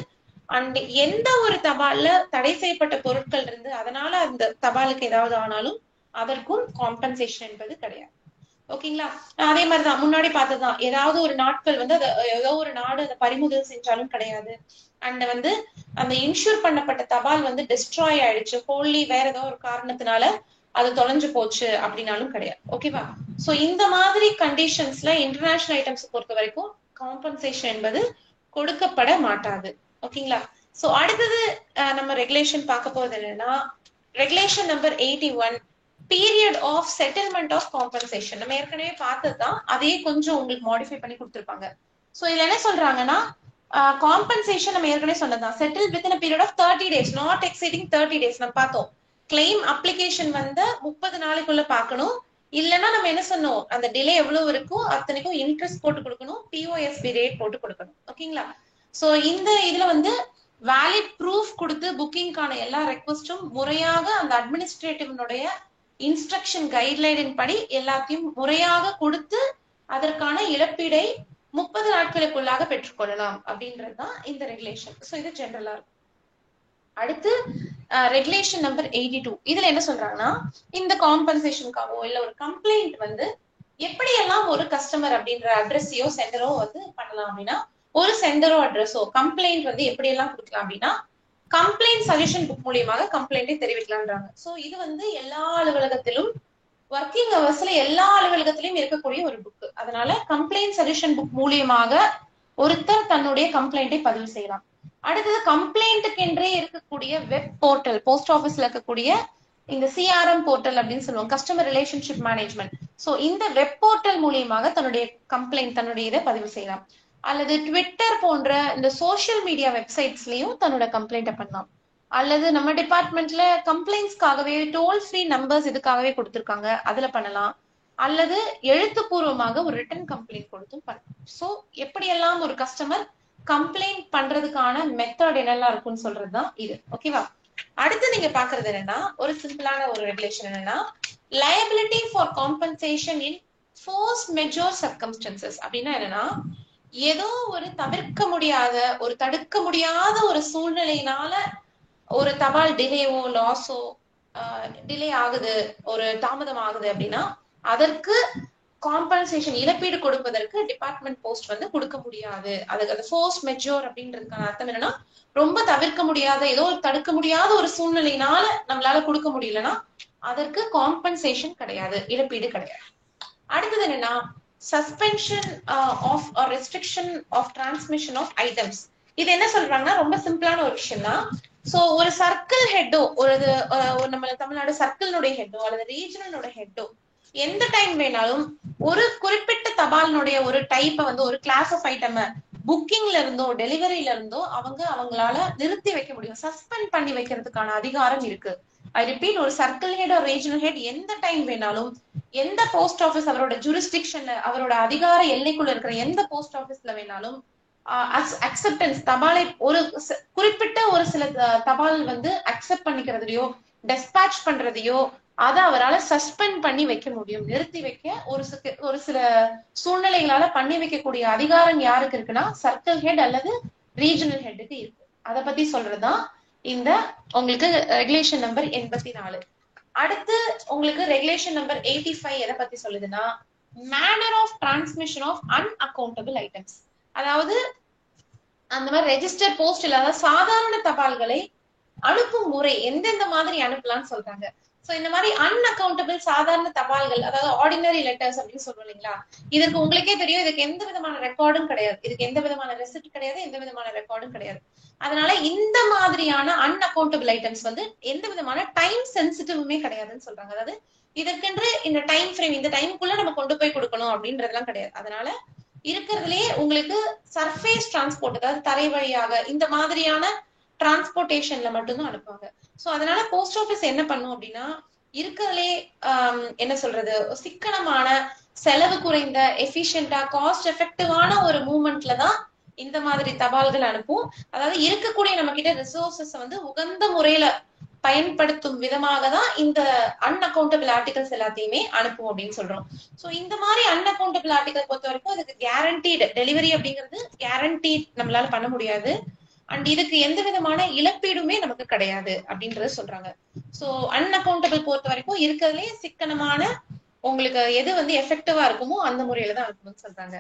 அண்ட் எந்த ஒரு தபால்ல தடை செய்யப்பட்ட பொருட்கள் இருந்து அதனால அந்த தபாலுக்கு ஏதாவது ஆனாலும் அதற்கும் காம்பன்சேஷன் என்பது கிடையாது. ஓகேங்களா? அதே மாதிரிதான் முன்னாடி பார்த்ததுதான், ஏதாவது ஒரு நாட்கள் வந்து ஏதோ ஒரு நாடு அதை பறிமுதல் செஞ்சாலும் கிடையாது. அண்ட் வந்து அந்த இன்சூர் பண்ணப்பட்ட தபால் வந்து டிஸ்ட்ராய் ஆயிடுச்சு, ஹோல்லி வேற ஏதோ ஒரு காரணத்தினால அது தொலைஞ்சு போச்சு அப்படின்னாலும் கிடையாது. ஓகேவா? சோ இந்த மாதிரி கண்டிஷன்ஸ்ல இன்டர்நேஷனல் ஐட்டம்ஸ் பொறுத்த வரைக்கும் காம்பன்சேஷன் என்பது கொடுக்கப்பட மாட்டாது. ஓகேங்களா? சோ அடுத்தது நம்ம ரெகுலேஷன் பார்க்க போறது என்னன்னா, regulation number 81, period of settlement of compensation. நம்ம ஏற்கனவே பார்த்ததுதான், அதையே கொஞ்சம் உங்களுக்கு மாடிஃபை பண்ணி கொடுத்துருப்பாங்க. சோ இதுல என்ன சொல்றாங்கன்னா, காம்பன்சேஷன் நம்ம ஏற்கனவே சொன்னதுதான், settle within period of 30 days, not exceeding 30 days. நம்ம பார்த்தோம், கிளைம் அப்ளிகேஷன் வந்து 30 நாளைக்குள்ள பார்க்கணும். இல்லைன்னா நம்ம என்ன சொன்னோம், அந்த டிலே எவ்வளவு இருக்கும் அத்தனைக்கும் இன்ட்ரெஸ்ட் போட்டு கொடுக்கணும், பிஓஎஸ்பி ரேட் போட்டு கொடுக்கணும். ஓகேங்களா? சோ இந்த இதுல வந்து வேலிட் ப்ரூஃப் கொடுத்து புக்கிங்கான எல்லா ரெக்வஸ்டும் முறையாக அந்த அட்மினிஸ்ட்ரேட்டிவ்னுடைய இன்ஸ்ட்ரக்ஷன் கைட்லைனின் படி எல்லாத்தையும் முறையாக கொடுத்து அதற்கான இழப்பீடை 30 நாட்களுக்குள்ளாக பெற்றுக்கொள்ளலாம் அப்படின்றதுதான் இந்த ரெகுலேஷன். சோ இது ஜெனரலா இருக்கும். அடுத்து ரெகுலேஷன் நம்பர் 82, இதுல என்ன சொல்றாங்கன்னா, இந்த காம்பன்சேஷனுக்காகவோ இல்ல ஒரு கம்ப்ளைண்ட் வந்து எப்படியெல்லாம் ஒரு கஸ்டமர் அப்படின்ற அட்ரஸையோ சென்டரோ வந்து பண்ணலாம் அப்படின்னா, ஒரு சென்டரோ அட்ரஸோ கம்ப்ளைண்ட் வந்து எப்படி எல்லாம் கொடுக்கலாம் அப்படின்னா, கம்ப்ளைண்ட் சஜஷன் புக் மூலியமாக கம்ப்ளைண்டை தெரிவிக்கலாம்ன்றாங்க. சோ இது வந்து எல்லா அலுவலகத்திலும் ஒர்க்கிங் ஹவர்ஸ்ல எல்லா அலுவலகத்திலும் இருக்கக்கூடிய ஒரு புக். அதனால கம்ப்ளைண்ட் சஜஷன் புக் மூலியமாக ஒருத்தர் தன்னுடைய கம்ப்ளைண்டை பதிவு செய்யலாம். அடுத்தது கம்ப்ளைண்ட்டுக்கு என்றே இருக்கக்கூடிய வெப் போர்ட்டல், போஸ்ட் ஆபீஸ்ல இருக்கக்கூடிய இந்த சிஆர்எம் போர்ட்டல் அப்படின்னு சொல்லுவோம், கஸ்டமர் ரிலேஷன்ஷிப் மேனேஜ்மெண்ட். சோ இந்த வெப் போர்ட்டல் மூலியமாக தன்னுடைய கம்ப்ளைண்ட் தன்னுடைய இதை பதிவு செய்யலாம். அல்லது ட்விட்டர் போன்ற இந்த சோசியல் மீடியா வெப்சைட்ஸ்லயும் தன்னோட கம்ப்ளைண்ட்டை பண்ணலாம். அல்லது நம்ம டிபார்ட்மெண்ட்ல கம்ப்ளைண்ட்ஸ்க்காகவே டோல் ஃப்ரீ நம்பர்ஸ் இதுக்காகவே கொடுத்துருக்காங்க, அதுல பண்ணலாம். அல்லது எழுத்துப்பூர்வமாக ஒரு ரிட்டன் கம்ப்ளைண்ட் கொடுத்தும் பண்ணலாம். சோ எப்படியெல்லாம் ஒரு கஸ்டமர் கம்ப்ளைண்ட் பண்றதுக்கான மெத்தட் என்னெல்லாம் இருக்குன்னு சொல்றதுதான் இது. ஓகேவா? அடுத்து நீங்க பாக்குறது என்னன்னா, ஒரு சிம்பிளான ஒரு ரெகுலேஷன் என்னன்னா, liability for compensation in force majeure circumstances. அப்படின்னா என்னன்னா, ஏதோ ஒரு தவிர்க்க முடியாத ஒரு தடுக்க முடியாத ஒரு சூழ்நிலையினால ஒரு தபால் டிலேவோ லாஸோ டிலே ஆகுது, ஒரு தாமதம் ஆகுது அப்படின்னா அதற்கு காம்பன்சேஷன் இழப்பீடு கொடுப்பதற்கு டிபார்ட்மெண்ட் போஸ்ட் வந்து கொடுக்க முடியாது. அதுக்கு அந்த ஃபோர்ஸ் மெஜோர் அப்படின்றதுக்கான அர்த்தம் என்னன்னா, ரொம்ப தவிர்க்க முடியாத ஏதோ ஒரு தடுக்க முடியாத ஒரு சூழ்நிலையினால நம்மளால கொடுக்க முடியலன்னா அதற்கு காம்பன்சேஷன் கிடையாது, இழப்பீடு கிடையாது. அடுத்தது என்னன்னா, suspension of restriction of transmission of items. இது என்ன சொல்றாங்கன்னா, ரொம்ப சிம்பிளான ஒரு விஷயம் தான். சோ ஒரு சர்க்கிள் ஹெட்டோ, ஒரு நம்ம தமிழ்நாடு சர்க்கிள்னுடைய ஹெட்டோ அல்லது ரீஜனலோட ஹெட்டோ எந்த டைம் வேணாலும் ஒரு குறிப்பிட்ட தபாலினுடைய ஒரு டைப்பை வந்து ஒரு கிளாஸ் ஆஃப் ஐட்டம் புக்கிங்ல இருந்தோ டெலிவரியில இருந்தோ அவங்களால நிறுத்தி வைக்க முடியும், சஸ்பெண்ட் பண்ணி வைக்கிறதுக்கான அதிகாரம் இருக்கு. ஐ ரிப்பீட், ஒரு சர்க்கிள் ஹெட் ஒரு ரீஜனல் ஹெட் எந்த டைம் வேணாலும் எந்த போஸ்ட் ஆபீஸ் அவரோட ஜூரிஸ்டிக்ஷன்ல அவரோட அதிகார எல்லைக்குள்ள இருக்கிற எந்த போஸ்ட் ஆபீஸ்ல வேணாலும் அக்செப்டன்ஸ் தபாலை ஒரு குறிப்பிட்ட ஒரு சில தபால் வந்து அக்செப்ட் பண்ணிக்கிறதையோ டெஸ்பாச் பண்றதையோ அதை அவரால் சஸ்பெண்ட் பண்ணி வைக்க முடியும், நிறுத்தி வைக்க ஒரு சில சூழ்நிலைகளால பண்ணி வைக்கக்கூடிய அதிகாரம் யாருக்கு இருக்குன்னா சர்க்கிள் ஹெட் அல்லது ரீஜனல் ஹெட்டுக்கு இருக்கு. அதை பத்தி சொல்றதுதான் இந்த உங்களுக்கு ரெகுலேஷன் நம்பர் 84. அடுத்து உங்களுக்கு ரெகுலேஷன் நம்பர் 85 எதை பத்தி சொல்லுதுன்னா manner of transmission of unaccountable items. அதாவது அந்த மாதிரி ரெஜிஸ்டர் போஸ்ட் இல்லாத சாதாரண தபால்களை அனுப்பும் முறை எந்தெந்த மாதிரி அனுப்பலாம்னு சொல்றாங்க. சோ இந்த மாதிரி அன்அக்கௌண்டபிள் சாதாரண தபால்கள், அதாவது ஆர்டினரி லெட்டர்ஸ் அப்படின்னு சொல்றோம் இல்லைங்களா, இதற்கு உங்களுக்கே தெரியும், இதுக்கு எந்த விதமான ரெக்கார்டும் கிடையாது, இதுக்கு எந்த விதமான ரெசிப்ட் கிடையாது, எந்த விதமான ரெக்கார்டும் கிடையாது. அதனால இந்த மாதிரியான அன்அக்கௌண்டபிள் ஐட்டம்ஸ் வந்து எந்த விதமான டைம் சென்சிட்டிவுமே கிடையாதுன்னு சொல்றாங்க. அதாவது இதற்கென்று இந்த டைம் ஃப்ரேம், இந்த டைமுக்குள்ள நம்ம கொண்டு போய் கொடுக்கணும் அப்படின்றதெல்லாம் கிடையாது. அதனால இருக்கிறதுலயே உங்களுக்கு சர்ஃபேஸ் டிரான்ஸ்போர்ட், அதாவது தரை வழியாக இந்த மாதிரியான டிரான்ஸ்போர்டேஷன்ல மட்டும்தான் அனுப்புவாங்க. சோ அதனால போஸ்ட் ஆபீஸ் என்ன பண்ணும் அப்படின்னா இருக்கிறதுலே என்ன சொல்றது, சிக்கனமான, செலவு குறைந்த, எஃபிஷியன்டா, காஸ்ட் எஃபெக்டிவான ஒரு மூவ்மெண்ட்ல தான் இந்த மாதிரி தபால்கள் அனுப்பும். அதாவது இருக்கக்கூடிய நம்ம கிட்ட ரிசோர்சஸ் வந்து உகந்த முறையில பயன்படுத்தும் விதமாக தான் இந்த அன்அக்கௌண்டபிள் ஆர்டிகல்ஸ் எல்லாத்தையுமே அனுப்பும் அப்படின்னு சொல்றோம். சோ இந்த மாதிரி அன்அக்கௌண்டபிள் ஆர்டிகல் பொறுத்த வரைக்கும் அதுக்கு கேரண்டீடு டெலிவரி அப்படிங்கிறது கேரண்டீட் நம்மளால பண்ண முடியாது. அண்ட் இதுக்கு எந்த விதமான இழப்பீடுமே நமக்கு கிடையாது அப்படின்றத சொல்றாங்க. சோ அன்அக்கௌண்டபிள் பொறுத்த வரைக்கும் இருக்கிறதுலே சிக்கனமான, உங்களுக்கு எது வந்து எஃபெக்டிவா இருக்குமோ அந்த முறையில தான் இருக்கணும்னு சொல்றாங்க.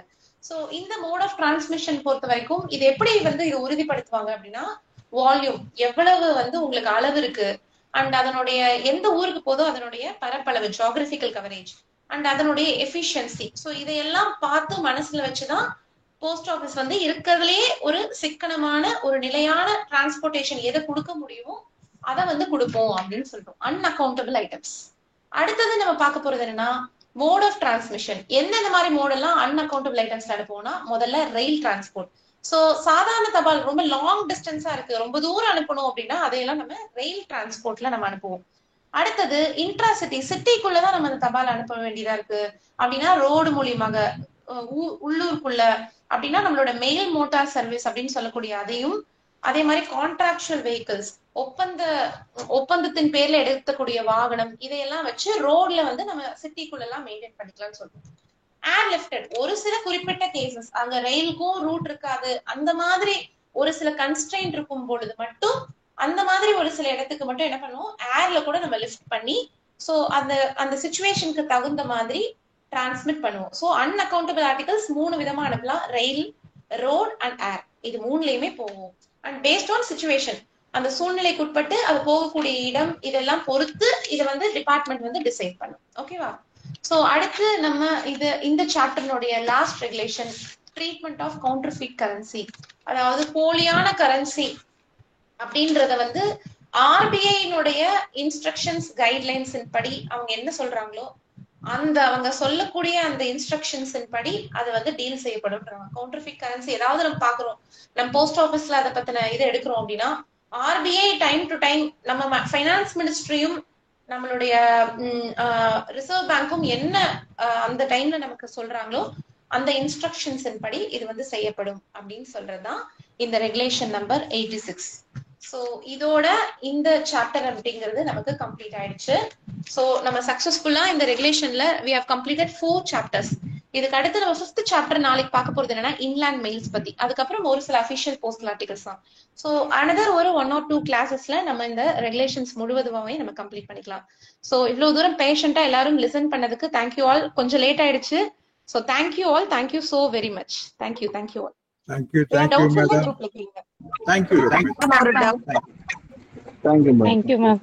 சோ இந்த மோட் ஆஃப் டிரான்ஸ்மிஷன் பொறுத்த வரைக்கும் இது எப்படி வந்து இது உறுதிப்படுத்துவாங்க அப்படின்னா வால்யூம், எவ்வளவு வந்து உங்களுக்கு அளவு இருக்கு, அண்ட் அதனுடைய எந்த ஊருக்கு போதோ அதனுடைய பரப்பளவு, ஜியோகிராபிக்கல் கவரேஜ், அண்ட் அதனுடைய எஃபிஷியன்சி. சோ இதையெல்லாம் பார்த்து மனசுல வச்சுதான் போஸ்ட் ஆபீஸ் வந்து இருக்கிறதுலயே ஒரு சிக்கனமான, ஒரு நிலையான டிரான்ஸ்போர்டேஷன் எதை கொடுக்க முடியுமோ அதை வந்து கொடுப்போம் அப்படின்னு சொல்றோம், அன்அக்கௌண்டபிள் ஐட்டம்ஸ். அடுத்தது நம்ம பார்க்க போறது என்னன்னா மோட் ஆஃப் டிரான்ஸ்மிஷன். எந்தெந்த மாதிரி மோடெல்லாம் அன்அக்கௌண்டபிள் ஐட்டம்ஸ் அனுப்புவோம்னா முதல்ல ரயில் டிரான்ஸ்போர்ட். சோ சாதாரண தபால் ரொம்ப லாங் டிஸ்டன்ஸா இருக்கு, ரொம்ப தூரம் அனுப்பணும் அப்படின்னா அதையெல்லாம் நம்ம ரயில் டிரான்ஸ்போர்ட்ல நம்ம அனுப்புவோம். அடுத்தது இன்ட்ரா சிட்டி, சிட்டிக்குள்ளதான் நம்ம அந்த தபால் அனுப்ப வேண்டியதா இருக்கு அப்படின்னா ரோடு மூலியமாக, உள்ளூருக்குள்ள அப்படின்னா நம்மளோட மெயில் மோட்டார் சர்வீஸ் அப்படின்னு சொல்லக்கூடிய அதையும், அதே மாதிரி கான்ட்ராக்சுவல் வெஹிக்கிள்ஸ், ஒப்பந்தத்தின் பேர்ல எடுக்கக்கூடிய வாகனம், இதையெல்லாம் வச்சு ரோட்ல வந்து நம்ம சிட்டிக்குள்ள எல்லாம் மெயின்டைன் பண்ணிக்கலாம்னு சொல்றோம். ஏர்லிஃப்டட், ஒரு சில குறிப்பிட்ட கேசஸ் அங்க ரயிலுக்கும் ரூட் இருக்காது, அந்த மாதிரி ஒரு சில கன்ஸ்ட்ரெயின்ட் இருக்கும் பொழுது மட்டும் அந்த மாதிரி ஒரு சில இடத்துக்கு மட்டும் என்ன பண்ணுவோம், ஏர்ல கூட நம்ம லிஃப்ட் பண்ணி சோ அந்த சிச்சுவேஷனுக்கு தகுந்த மாதிரி டிரான்ஸ்மிட் பண்ணுவோம். சோ அன்அக்கௌண்டபிள் ஆர்டிகல்ஸ் 3 விதமா அனுப்பலாம், ரயில், ரோட் அண்ட் ஏர், இது 3லயுமே போவோம். அண்ட் பேஸ்ட் ஆன் சிச்சுவேஷன், அந்த சூழ்நிலைக்கு உட்பட்டு அது போகக்கூடிய இடம் இதெல்லாம் பொறுத்து இதை வந்து டிபார்ட்மெண்ட் வந்து டிசைட் பண்ணும். ஓகேவா? சோ அடுத்து நம்ம இந்த சாப்டர்னுடைய last regulation, treatment of counterfeit currency. அதாவது போலியான கரன்சி அப்படின்றத வந்து ஆர்பிஐனுடைய இன்ஸ்ட்ரக்ஷன்ஸ் கைட்லைன்ஸ் படி அவங்க என்ன சொல்றாங்களோ அவங்க சொல்லக்கூடிய அந்த இன்ஸ்ட்ரக்ஷன்ஸ் படி அது வந்து டீல் செய்யப்படும். கவுண்டர்ஃபீட் கரன்சி ஏதாவது நம்ம பாக்குறோம், நம்ம போஸ்ட் ஆபீஸ்ல அதை பத்தின இதை எடுக்கிறோம் அப்படின்னா ஆர்பிஐ டைம் டு டைம் நம்ம ஃபைனான்ஸ் மினிஸ்ட்ரியும் நம்மளுடைய ரிசர்வ் பேங்க்கும் என்ன அந்த டைம்ல நமக்கு சொல்றாங்களோ அந்த இன்ஸ்ட்ரக்ஷன்ஸ் படி இது வந்து செய்யப்படும் அப்படின்னு சொல்றதுதான் இந்த ரெகுலேஷன் நம்பர் 86. சோ இதோட இந்த சாப்டர் அப்படிங்கிறது நமக்கு கம்ப்ளீட் ஆயிடுச்சு. சோ நம்ம சக்சஸ்ஃபுல்லா இந்த ரெகுலேஷன்ல we have completed 4 chapters. இதுக்கு அடுத்து நம்ம 5th சாப்டர் நாளைக்கு பார்க்க போறது என்னன்னா இன்லேண்ட் மெயில்ஸ் பத்தி, அதுக்கப்புறம் ஒரு சில அபிஷியல் போஸ்டல் ஆர்டிகல்ஸ் தான். சோ அனதர் ஒரு 1 or 2 கிளாஸஸ்ல நம்ம இந்த ரெகுலேஷன்ஸ் முழுவதுமாவே நம்ம கம்ப்ளீட் பண்ணிக்கலாம். சோ இவ்வளவு தூரம் பேஷண்டா எல்லாரும் லிசன் பண்ணதுக்கு தேங்க்யூ ஆல். கொஞ்சம் லேட் ஆயிடுச்சு. So thank you all, thank you so very much. Thank you all. Thank you madam. Thank you. Thank you, ma'am.